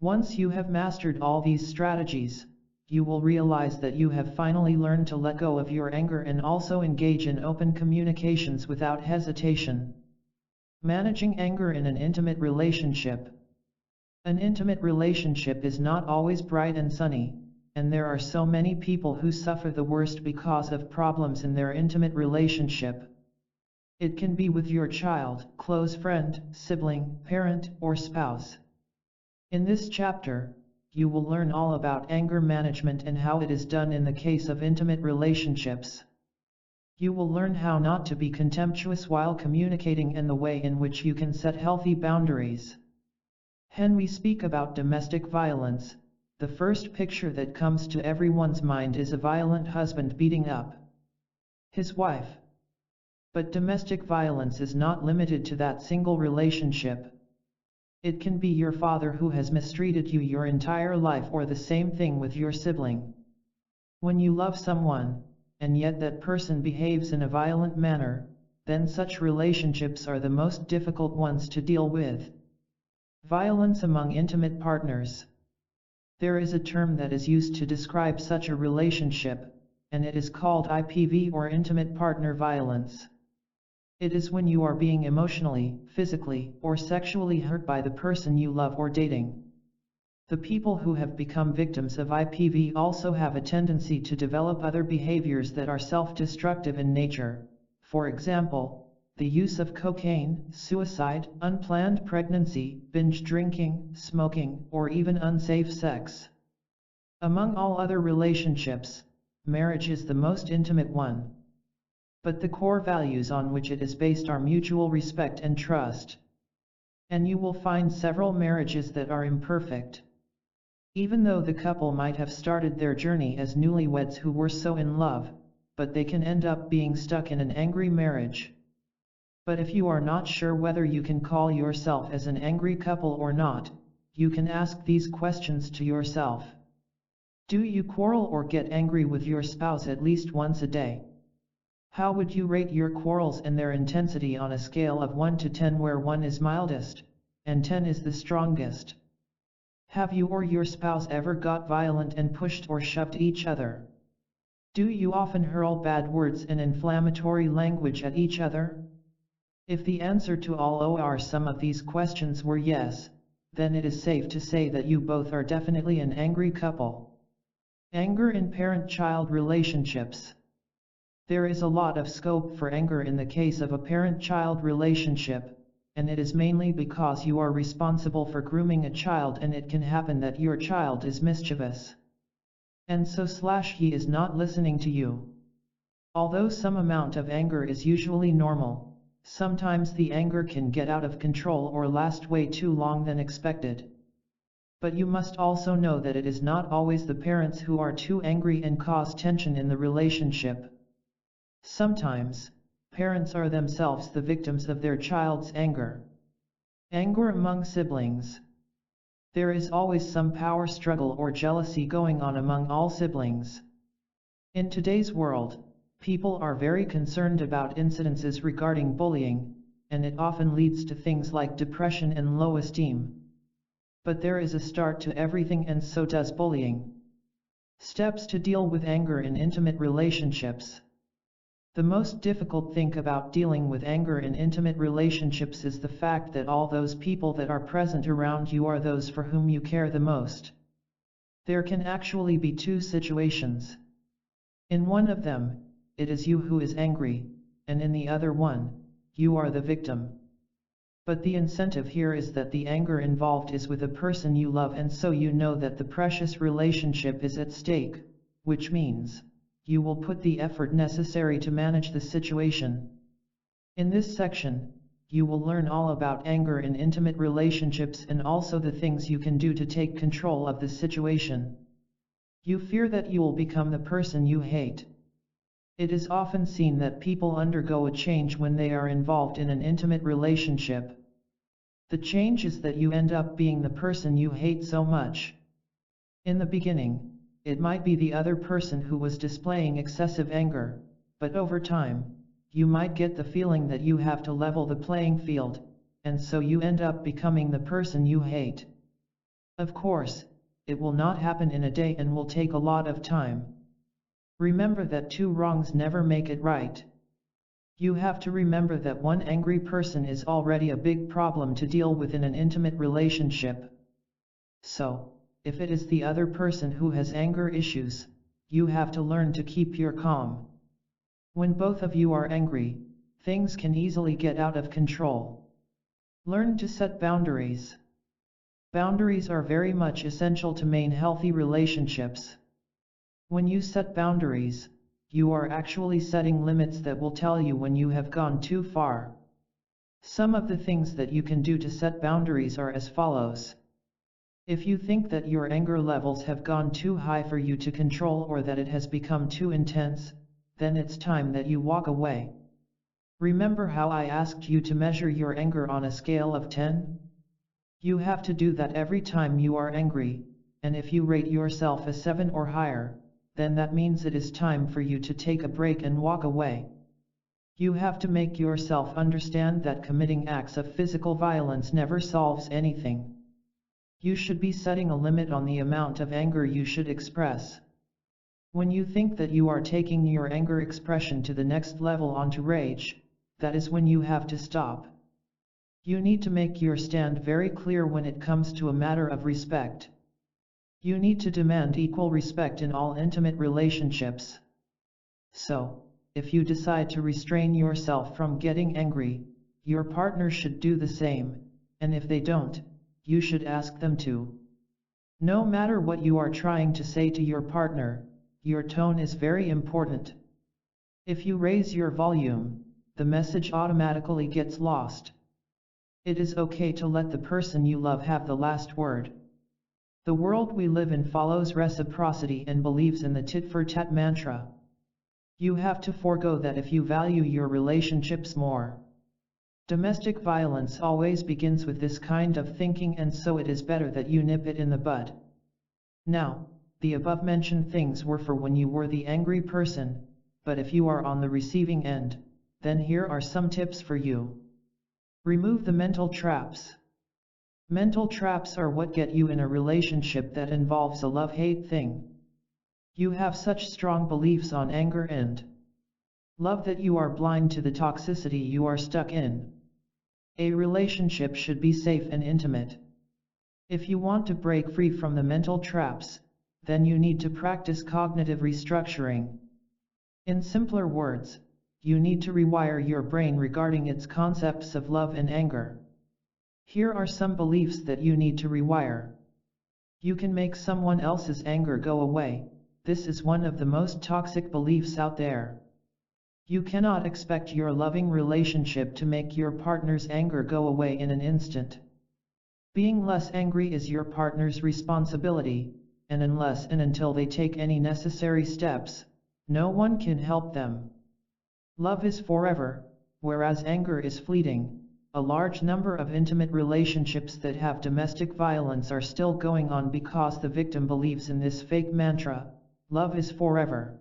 Once you have mastered all these strategies, you will realize that you have finally learned to let go of your anger and also engage in open communications without hesitation. Managing anger in an intimate relationship. An intimate relationship is not always bright and sunny, and there are so many people who suffer the worst because of problems in their intimate relationship. It can be with your child, close friend, sibling, parent, or spouse. In this chapter, you will learn all about anger management and how it is done in the case of intimate relationships. You will learn how not to be contemptuous while communicating and the way in which you can set healthy boundaries. When we speak about domestic violence, the first picture that comes to everyone's mind is a violent husband beating up his wife. But domestic violence is not limited to that single relationship. It can be your father who has mistreated you your entire life, or the same thing with your sibling. When you love someone, and yet that person behaves in a violent manner, then such relationships are the most difficult ones to deal with. Violence among intimate partners. There is a term that is used to describe such a relationship, and it is called IPV, or intimate partner violence. It is when you are being emotionally, physically, or sexually hurt by the person you love or dating. The people who have become victims of IPV also have a tendency to develop other behaviors that are self-destructive in nature. For example, the use of cocaine, suicide, unplanned pregnancy, binge drinking, smoking, or even unsafe sex. Among all other relationships, marriage is the most intimate one. But the core values on which it is based are mutual respect and trust. And you will find several marriages that are imperfect. Even though the couple might have started their journey as newlyweds who were so in love, but they can end up being stuck in an angry marriage. But if you are not sure whether you can call yourself as an angry couple or not, you can ask these questions to yourself. Do you quarrel or get angry with your spouse at least once a day? How would you rate your quarrels and their intensity on a scale of 1 to 10, where 1 is mildest, and 10 is the strongest? Have you or your spouse ever got violent and pushed or shoved each other? Do you often hurl bad words and inflammatory language at each other? If the answer to all or some of these questions were yes, then it is safe to say that you both are definitely an angry couple. Anger in parent-child relationships. There is a lot of scope for anger in the case of a parent-child relationship, and it is mainly because you are responsible for grooming a child, and it can happen that your child is mischievous. And so he is not listening to you. Although some amount of anger is usually normal, sometimes the anger can get out of control or last way too long than expected. But you must also know that it is not always the parents who are too angry and cause tension in the relationship. Sometimes, parents are themselves the victims of their child's anger. Anger among siblings. There is always some power struggle or jealousy going on among all siblings. In today's world, people are very concerned about incidences regarding bullying, and it often leads to things like depression and low esteem. But there is a start to everything, and so does bullying. Steps to deal with anger in intimate relationships. The most difficult thing about dealing with anger in intimate relationships is the fact that all those people that are present around you are those for whom you care the most. There can actually be two situations. In one of them, it is you who is angry, and in the other one, you are the victim. But the incentive here is that the anger involved is with a person you love, and so you know that the precious relationship is at stake, which means you will put the effort necessary to manage the situation. In this section, you will learn all about anger in intimate relationships and also the things you can do to take control of the situation. You fear that you will become the person you hate. It is often seen that people undergo a change when they are involved in an intimate relationship. The change is that you end up being the person you hate so much. In the beginning, it might be the other person who was displaying excessive anger, but over time, you might get the feeling that you have to level the playing field, and so you end up becoming the person you hate. Of course, it will not happen in a day and will take a lot of time. Remember that two wrongs never make it right. You have to remember that one angry person is already a big problem to deal with in an intimate relationship. So, if it is the other person who has anger issues, you have to learn to keep your calm. When both of you are angry, things can easily get out of control. Learn to set boundaries. Boundaries are very much essential to maintain healthy relationships. When you set boundaries, you are actually setting limits that will tell you when you have gone too far. Some of the things that you can do to set boundaries are as follows. If you think that your anger levels have gone too high for you to control or that it has become too intense, then it's time that you walk away. Remember how I asked you to measure your anger on a scale of 10? You have to do that every time you are angry, and if you rate yourself a 7 or higher, then that means it is time for you to take a break and walk away. You have to make yourself understand that committing acts of physical violence never solves anything. You should be setting a limit on the amount of anger you should express. When you think that you are taking your anger expression to the next level onto rage, that is when you have to stop. You need to make your stand very clear when it comes to a matter of respect. You need to demand equal respect in all intimate relationships. So, if you decide to restrain yourself from getting angry, your partner should do the same, and if they don't, you should ask them to. No matter what you are trying to say to your partner, your tone is very important. If you raise your volume, the message automatically gets lost. It is okay to let the person you love have the last word. The world we live in follows reciprocity and believes in the tit-for-tat mantra. You have to forego that if you value your relationships more. Domestic violence always begins with this kind of thinking, and so it is better that you nip it in the bud. Now, the above-mentioned things were for when you were the angry person, but if you are on the receiving end, then here are some tips for you. Remove the mental traps. Mental traps are what get you in a relationship that involves a love-hate thing. You have such strong beliefs on anger and love that you are blind to the toxicity you are stuck in. A relationship should be safe and intimate. If you want to break free from the mental traps, then you need to practice cognitive restructuring. In simpler words, you need to rewire your brain regarding its concepts of love and anger. Here are some beliefs that you need to rewire. You can make someone else's anger go away. This is one of the most toxic beliefs out there. You cannot expect your loving relationship to make your partner's anger go away in an instant. Being less angry is your partner's responsibility, and unless and until they take any necessary steps, no one can help them. Love is forever, whereas anger is fleeting. A large number of intimate relationships that have domestic violence are still going on because the victim believes in this fake mantra, love is forever.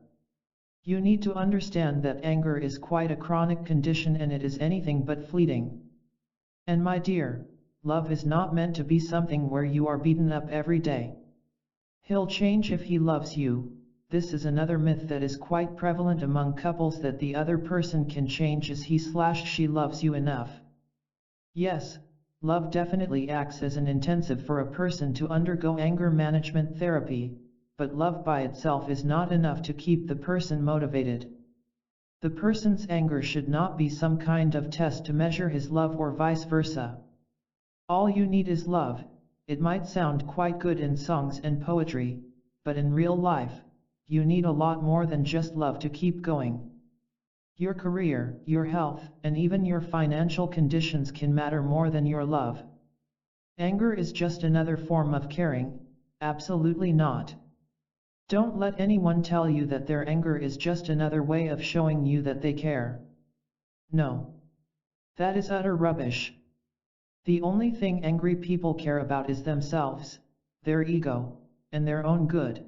You need to understand that anger is quite a chronic condition and it is anything but fleeting. And my dear, love is not meant to be something where you are beaten up every day. He'll change if he loves you. This is another myth that is quite prevalent among couples, that the other person can change as he/she loves you enough. Yes, love definitely acts as an intensive for a person to undergo anger management therapy, but love by itself is not enough to keep the person motivated. The person's anger should not be some kind of test to measure his love or vice versa. All you need is love. It might sound quite good in songs and poetry, but in real life, you need a lot more than just love to keep going. Your career, your health, and even your financial conditions can matter more than your love. Anger is just another form of caring? Absolutely not. Don't let anyone tell you that their anger is just another way of showing you that they care. No. That is utter rubbish. The only thing angry people care about is themselves, their ego, and their own good.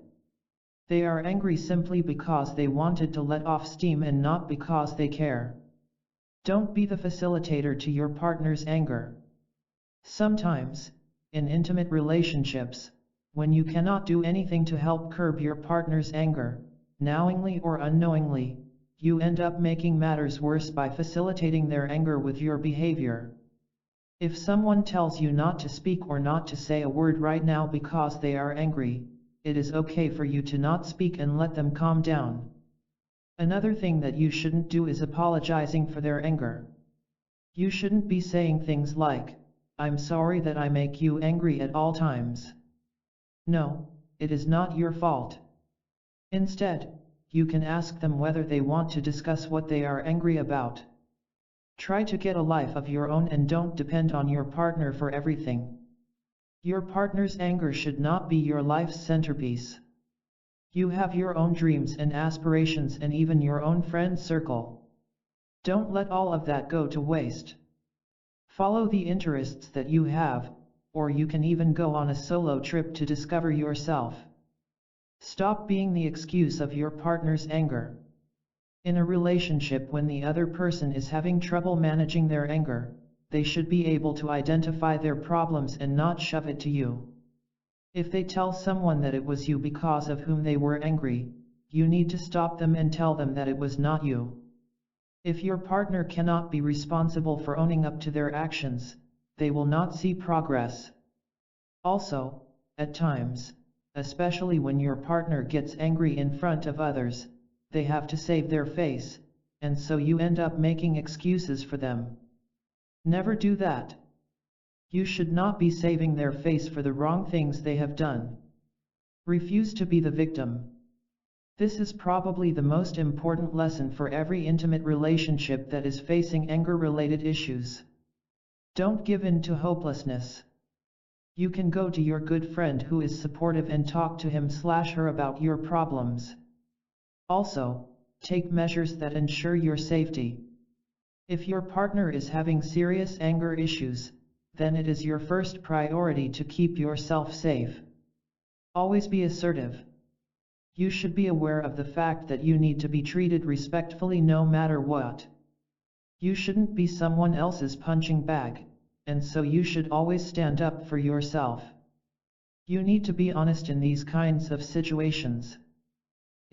They are angry simply because they wanted to let off steam and not because they care. Don't be the facilitator to your partner's anger. Sometimes, in intimate relationships, when you cannot do anything to help curb your partner's anger, knowingly or unknowingly, you end up making matters worse by facilitating their anger with your behavior. If someone tells you not to speak or not to say a word right now because they are angry, it is okay for you to not speak and let them calm down. Another thing that you shouldn't do is apologizing for their anger. You shouldn't be saying things like, "I'm sorry that I make you angry at all times." No, it is not your fault. Instead, you can ask them whether they want to discuss what they are angry about. Try to get a life of your own and don't depend on your partner for everything. Your partner's anger should not be your life's centerpiece. You have your own dreams and aspirations and even your own friend circle. Don't let all of that go to waste. Follow the interests that you have, or you can even go on a solo trip to discover yourself. Stop being the excuse of your partner's anger. In a relationship, when the other person is having trouble managing their anger, they should be able to identify their problems and not shove it to you. If they tell someone that it was you because of whom they were angry, you need to stop them and tell them that it was not you. If your partner cannot be responsible for owning up to their actions, they will not see progress. Also, at times, especially when your partner gets angry in front of others, they have to save their face, and so you end up making excuses for them. Never do that. You should not be saving their face for the wrong things they have done. Refuse to be the victim. This is probably the most important lesson for every intimate relationship that is facing anger-related issues. Don't give in to hopelessness. You can go to your good friend who is supportive and talk to him/her about your problems. Also, take measures that ensure your safety. If your partner is having serious anger issues, then it is your first priority to keep yourself safe. Always be assertive. You should be aware of the fact that you need to be treated respectfully no matter what. You shouldn't be someone else's punching bag, and so you should always stand up for yourself. You need to be honest in these kinds of situations.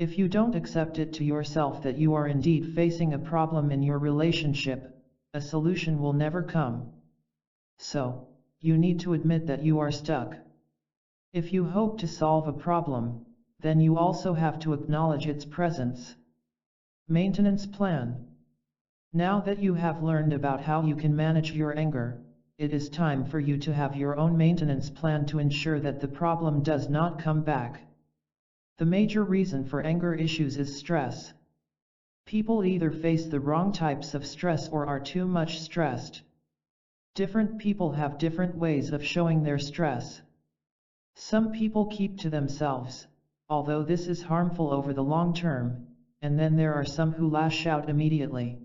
If you don't accept it to yourself that you are indeed facing a problem in your relationship, a solution will never come. So, you need to admit that you are stuck. If you hope to solve a problem, then you also have to acknowledge its presence. Maintenance plan. Now that you have learned about how you can manage your anger, it is time for you to have your own maintenance plan to ensure that the problem does not come back. The major reason for anger issues is stress. People either face the wrong types of stress or are too much stressed. Different people have different ways of showing their stress. Some people keep to themselves, although this is harmful over the long term, and then there are some who lash out immediately.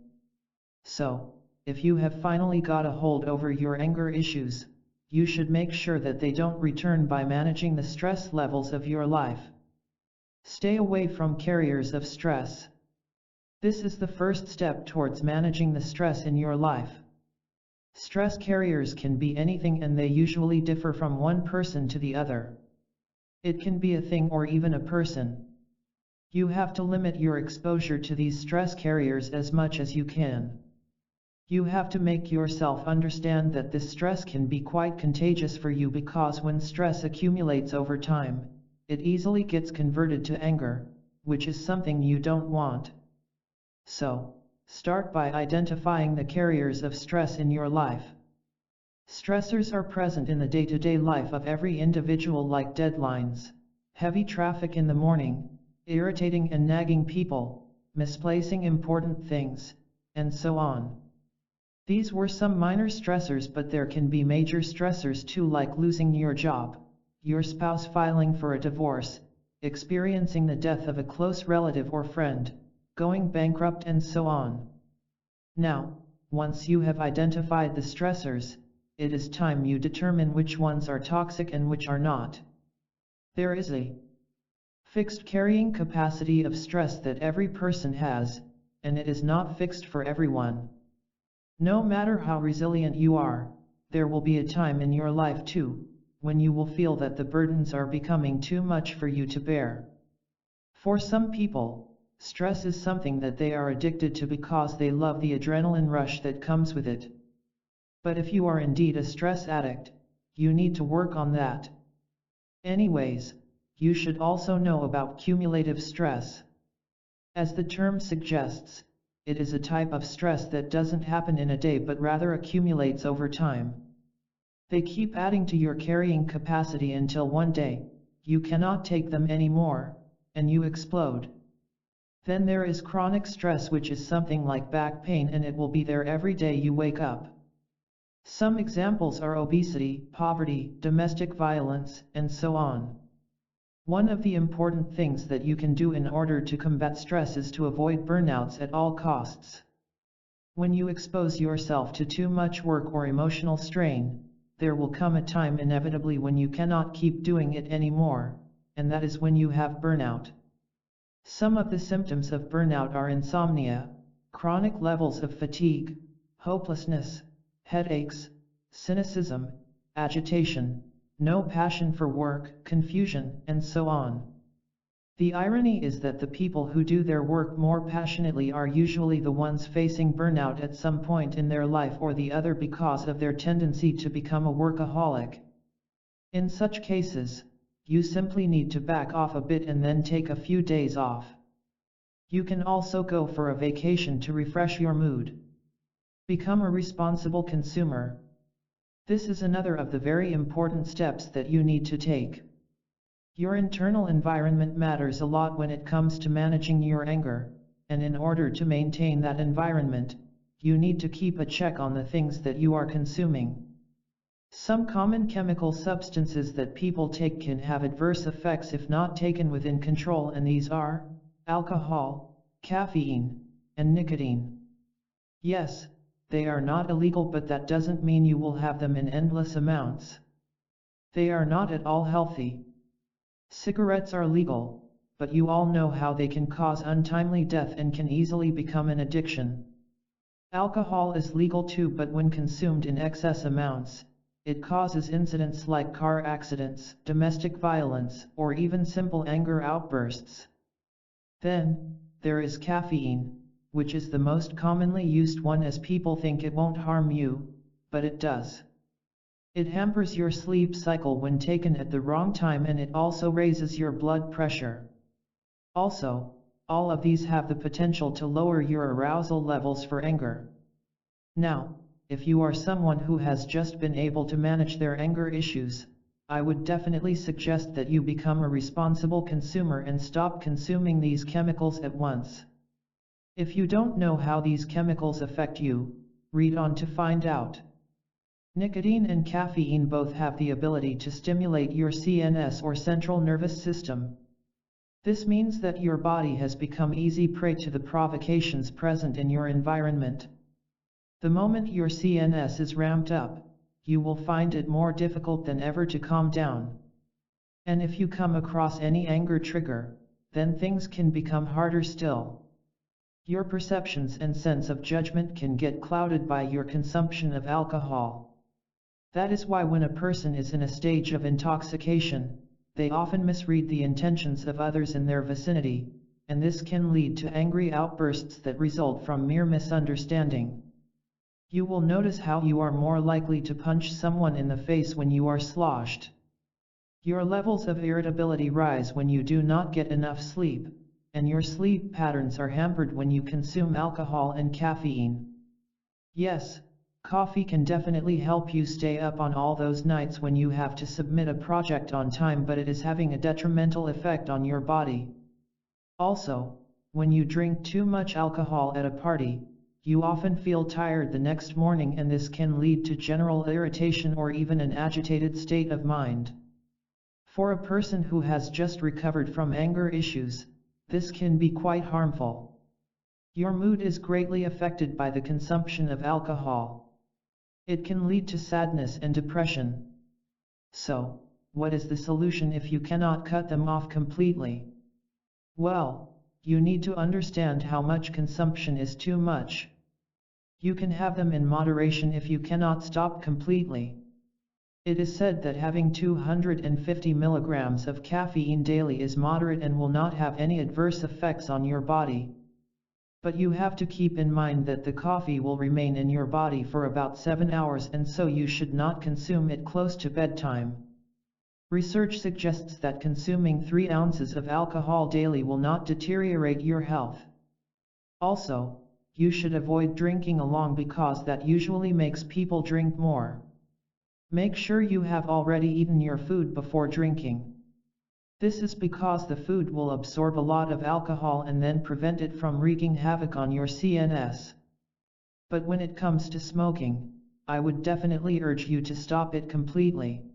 So, if you have finally got a hold over your anger issues, you should make sure that they don't return by managing the stress levels of your life. Stay away from carriers of stress. This is the first step towards managing the stress in your life. Stress carriers can be anything and they usually differ from one person to the other. It can be a thing or even a person. You have to limit your exposure to these stress carriers as much as you can. You have to make yourself understand that this stress can be quite contagious for you because when stress accumulates over time, it easily gets converted to anger, which is something you don't want. So, start by identifying the carriers of stress in your life. Stressors are present in the day-to-day life of every individual like deadlines, heavy traffic in the morning, irritating and nagging people, misplacing important things, and so on. These were some minor stressors, but there can be major stressors too, like losing your job, your spouse filing for a divorce, experiencing the death of a close relative or friend, going bankrupt, and so on. Now, once you have identified the stressors, it is time you determine which ones are toxic and which are not. There is a fixed carrying capacity of stress that every person has, and it is not fixed for everyone. No matter how resilient you are, there will be a time in your life too, when you will feel that the burdens are becoming too much for you to bear. For some people, stress is something that they are addicted to because they love the adrenaline rush that comes with it. But if you are indeed a stress addict, you need to work on that. Anyways, you should also know about cumulative stress. As the term suggests, it is a type of stress that doesn't happen in a day but rather accumulates over time. They keep adding to your carrying capacity until one day, you cannot take them anymore, and you explode. Then there is chronic stress, which is something like back pain, and it will be there every day you wake up. Some examples are obesity, poverty, domestic violence, and so on. One of the important things that you can do in order to combat stress is to avoid burnouts at all costs. When you expose yourself to too much work or emotional strain, there will come a time inevitably when you cannot keep doing it anymore, and that is when you have burnout. Some of the symptoms of burnout are insomnia, chronic levels of fatigue, hopelessness, headaches, cynicism, agitation, no passion for work, confusion, and so on. The irony is that the people who do their work more passionately are usually the ones facing burnout at some point in their life or the other because of their tendency to become a workaholic. In such cases, you simply need to back off a bit and then take a few days off. You can also go for a vacation to refresh your mood. Become a responsible consumer. This is another of the very important steps that you need to take. Your internal environment matters a lot when it comes to managing your anger, and in order to maintain that environment, you need to keep a check on the things that you are consuming. Some common chemical substances that people take can have adverse effects if not taken within control, and these are alcohol, caffeine, and nicotine. Yes, they are not illegal, but that doesn't mean you will have them in endless amounts. They are not at all healthy. Cigarettes are legal, but you all know how they can cause untimely death and can easily become an addiction. Alcohol is legal too, but when consumed in excess amounts, it causes incidents like car accidents, domestic violence, or even simple anger outbursts. Then, there is caffeine, which is the most commonly used one, as people think it won't harm you, but it does. It hampers your sleep cycle when taken at the wrong time, and it also raises your blood pressure. Also, all of these have the potential to lower your arousal levels for anger. Now, if you are someone who has just been able to manage their anger issues, I would definitely suggest that you become a responsible consumer and stop consuming these chemicals at once. If you don't know how these chemicals affect you, read on to find out. Nicotine and caffeine both have the ability to stimulate your CNS or central nervous system. This means that your body has become easy prey to the provocations present in your environment. The moment your CNS is ramped up, you will find it more difficult than ever to calm down. And if you come across any anger trigger, then things can become harder still. Your perceptions and sense of judgment can get clouded by your consumption of alcohol. That is why when a person is in a stage of intoxication, they often misread the intentions of others in their vicinity, and this can lead to angry outbursts that result from mere misunderstanding. You will notice how you are more likely to punch someone in the face when you are sloshed. Your levels of irritability rise when you do not get enough sleep, and your sleep patterns are hampered when you consume alcohol and caffeine. Yes, coffee can definitely help you stay up on all those nights when you have to submit a project on time, but it is having a detrimental effect on your body. Also, when you drink too much alcohol at a party, you often feel tired the next morning, and this can lead to general irritation or even an agitated state of mind. For a person who has just recovered from anger issues, this can be quite harmful. Your mood is greatly affected by the consumption of alcohol. It can lead to sadness and depression. So, what is the solution if you cannot cut them off completely? Well, you need to understand how much consumption is too much. You can have them in moderation if you cannot stop completely. It is said that having 250 milligrams of caffeine daily is moderate and will not have any adverse effects on your body. But you have to keep in mind that the coffee will remain in your body for about 7 hours, and so you should not consume it close to bedtime. Research suggests that consuming 3 ounces of alcohol daily will not deteriorate your health. Also, you should avoid drinking along, because that usually makes people drink more. Make sure you have already eaten your food before drinking. This is because the food will absorb a lot of alcohol and then prevent it from wreaking havoc on your CNS. But when it comes to smoking, I would definitely urge you to stop it completely.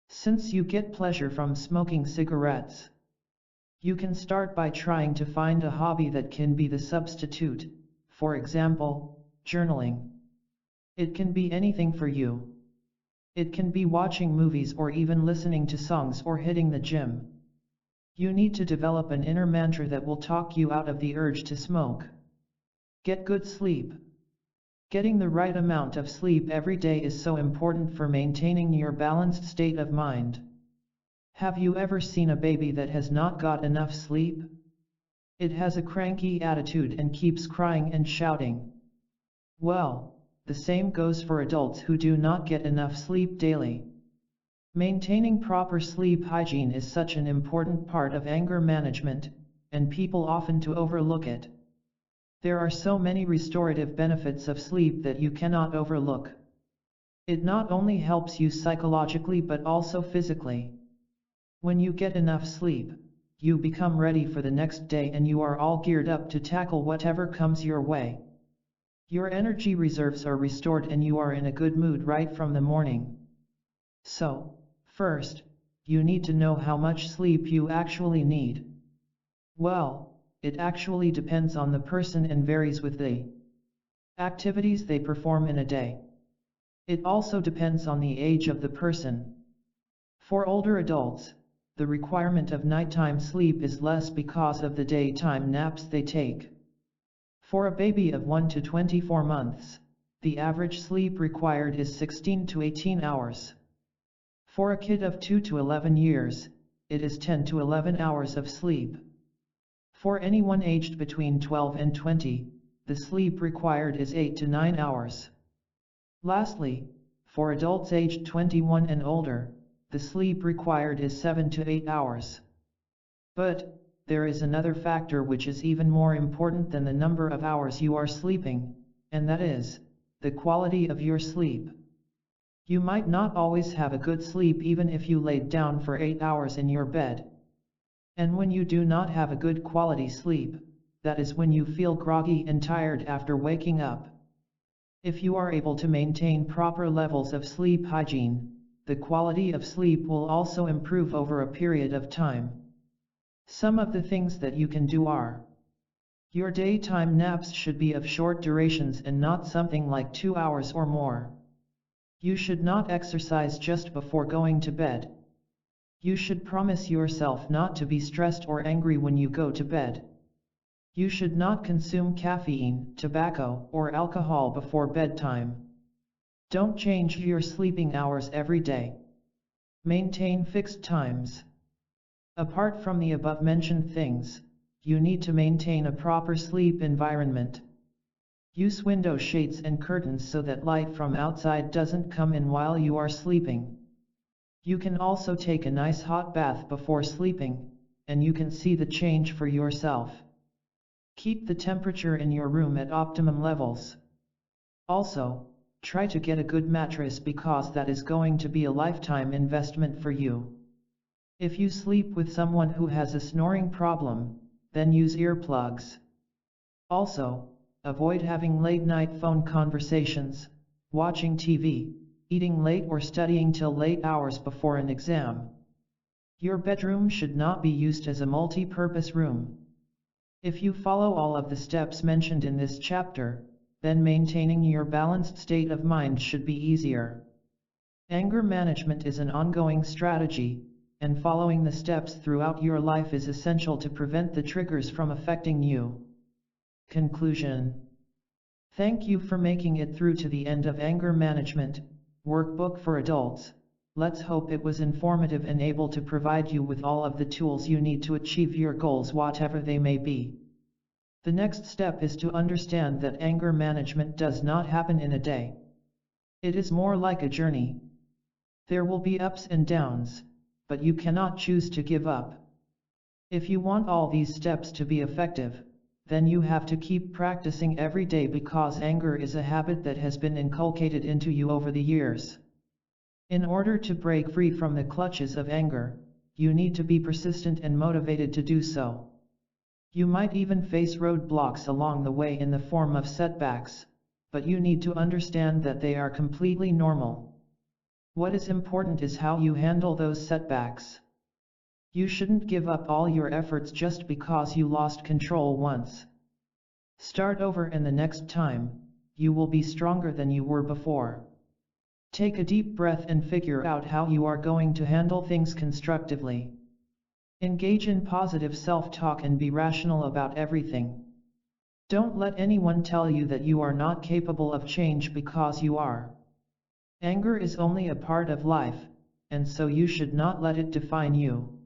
Since you get pleasure from smoking cigarettes, you can start by trying to find a hobby that can be the substitute, for example, journaling. It can be anything for you. It can be watching movies or even listening to songs or hitting the gym. You need to develop an inner mantra that will talk you out of the urge to smoke. Get good sleep. Getting the right amount of sleep every day is so important for maintaining your balanced state of mind. Have you ever seen a baby that has not got enough sleep? It has a cranky attitude and keeps crying and shouting. Well, the same goes for adults who do not get enough sleep daily. Maintaining proper sleep hygiene is such an important part of anger management, and people often overlook it. There are so many restorative benefits of sleep that you cannot overlook. It not only helps you psychologically but also physically. When you get enough sleep, you become ready for the next day and you are all geared up to tackle whatever comes your way. Your energy reserves are restored and you are in a good mood right from the morning. So, first, you need to know how much sleep you actually need. Well, it actually depends on the person and varies with the activities they perform in a day. It also depends on the age of the person. For older adults, the requirement of nighttime sleep is less because of the daytime naps they take. For a baby of 1 to 24 months, the average sleep required is 16 to 18 hours. For a kid of 2 to 11 years, it is 10 to 11 hours of sleep. For anyone aged between 12 and 20, the sleep required is 8 to 9 hours. Lastly, for adults aged 21 and older, the sleep required is 7 to 8 hours. But, there is another factor which is even more important than the number of hours you are sleeping, and that is, the quality of your sleep. You might not always have a good sleep even if you laid down for 8 hours in your bed. And when you do not have a good quality sleep, that is when you feel groggy and tired after waking up. If you are able to maintain proper levels of sleep hygiene, the quality of sleep will also improve over a period of time. Some of the things that you can do are: your daytime naps should be of short durations and not something like 2 hours or more. You should not exercise just before going to bed. You should promise yourself not to be stressed or angry when you go to bed. You should not consume caffeine, tobacco, or alcohol before bedtime. Don't change your sleeping hours every day. Maintain fixed times. Apart from the above-mentioned things, you need to maintain a proper sleep environment. Use window shades and curtains so that light from outside doesn't come in while you are sleeping. You can also take a nice hot bath before sleeping, and you can see the change for yourself. Keep the temperature in your room at optimum levels. Also, try to get a good mattress because that is going to be a lifetime investment for you. If you sleep with someone who has a snoring problem, then use earplugs. Also, avoid having late-night phone conversations, watching TV, eating late or studying till late hours before an exam. Your bedroom should not be used as a multi-purpose room. If you follow all of the steps mentioned in this chapter, then maintaining your balanced state of mind should be easier. Anger management is an ongoing strategy, and following the steps throughout your life is essential to prevent the triggers from affecting you. Conclusion. Thank you for making it through to the end of Anger Management, Workbook for Adults. Let's hope it was informative and able to provide you with all of the tools you need to achieve your goals, whatever they may be. The next step is to understand that anger management does not happen in a day. It is more like a journey. There will be ups and downs, but you cannot choose to give up. If you want all these steps to be effective, then you have to keep practicing every day because anger is a habit that has been inculcated into you over the years. In order to break free from the clutches of anger, you need to be persistent and motivated to do so. You might even face roadblocks along the way in the form of setbacks, but you need to understand that they are completely normal. What is important is how you handle those setbacks. You shouldn't give up all your efforts just because you lost control once. Start over, and the next time, you will be stronger than you were before. Take a deep breath and figure out how you are going to handle things constructively. Engage in positive self-talk and be rational about everything. Don't let anyone tell you that you are not capable of change, because you are. Anger is only a part of life, and so you should not let it define you.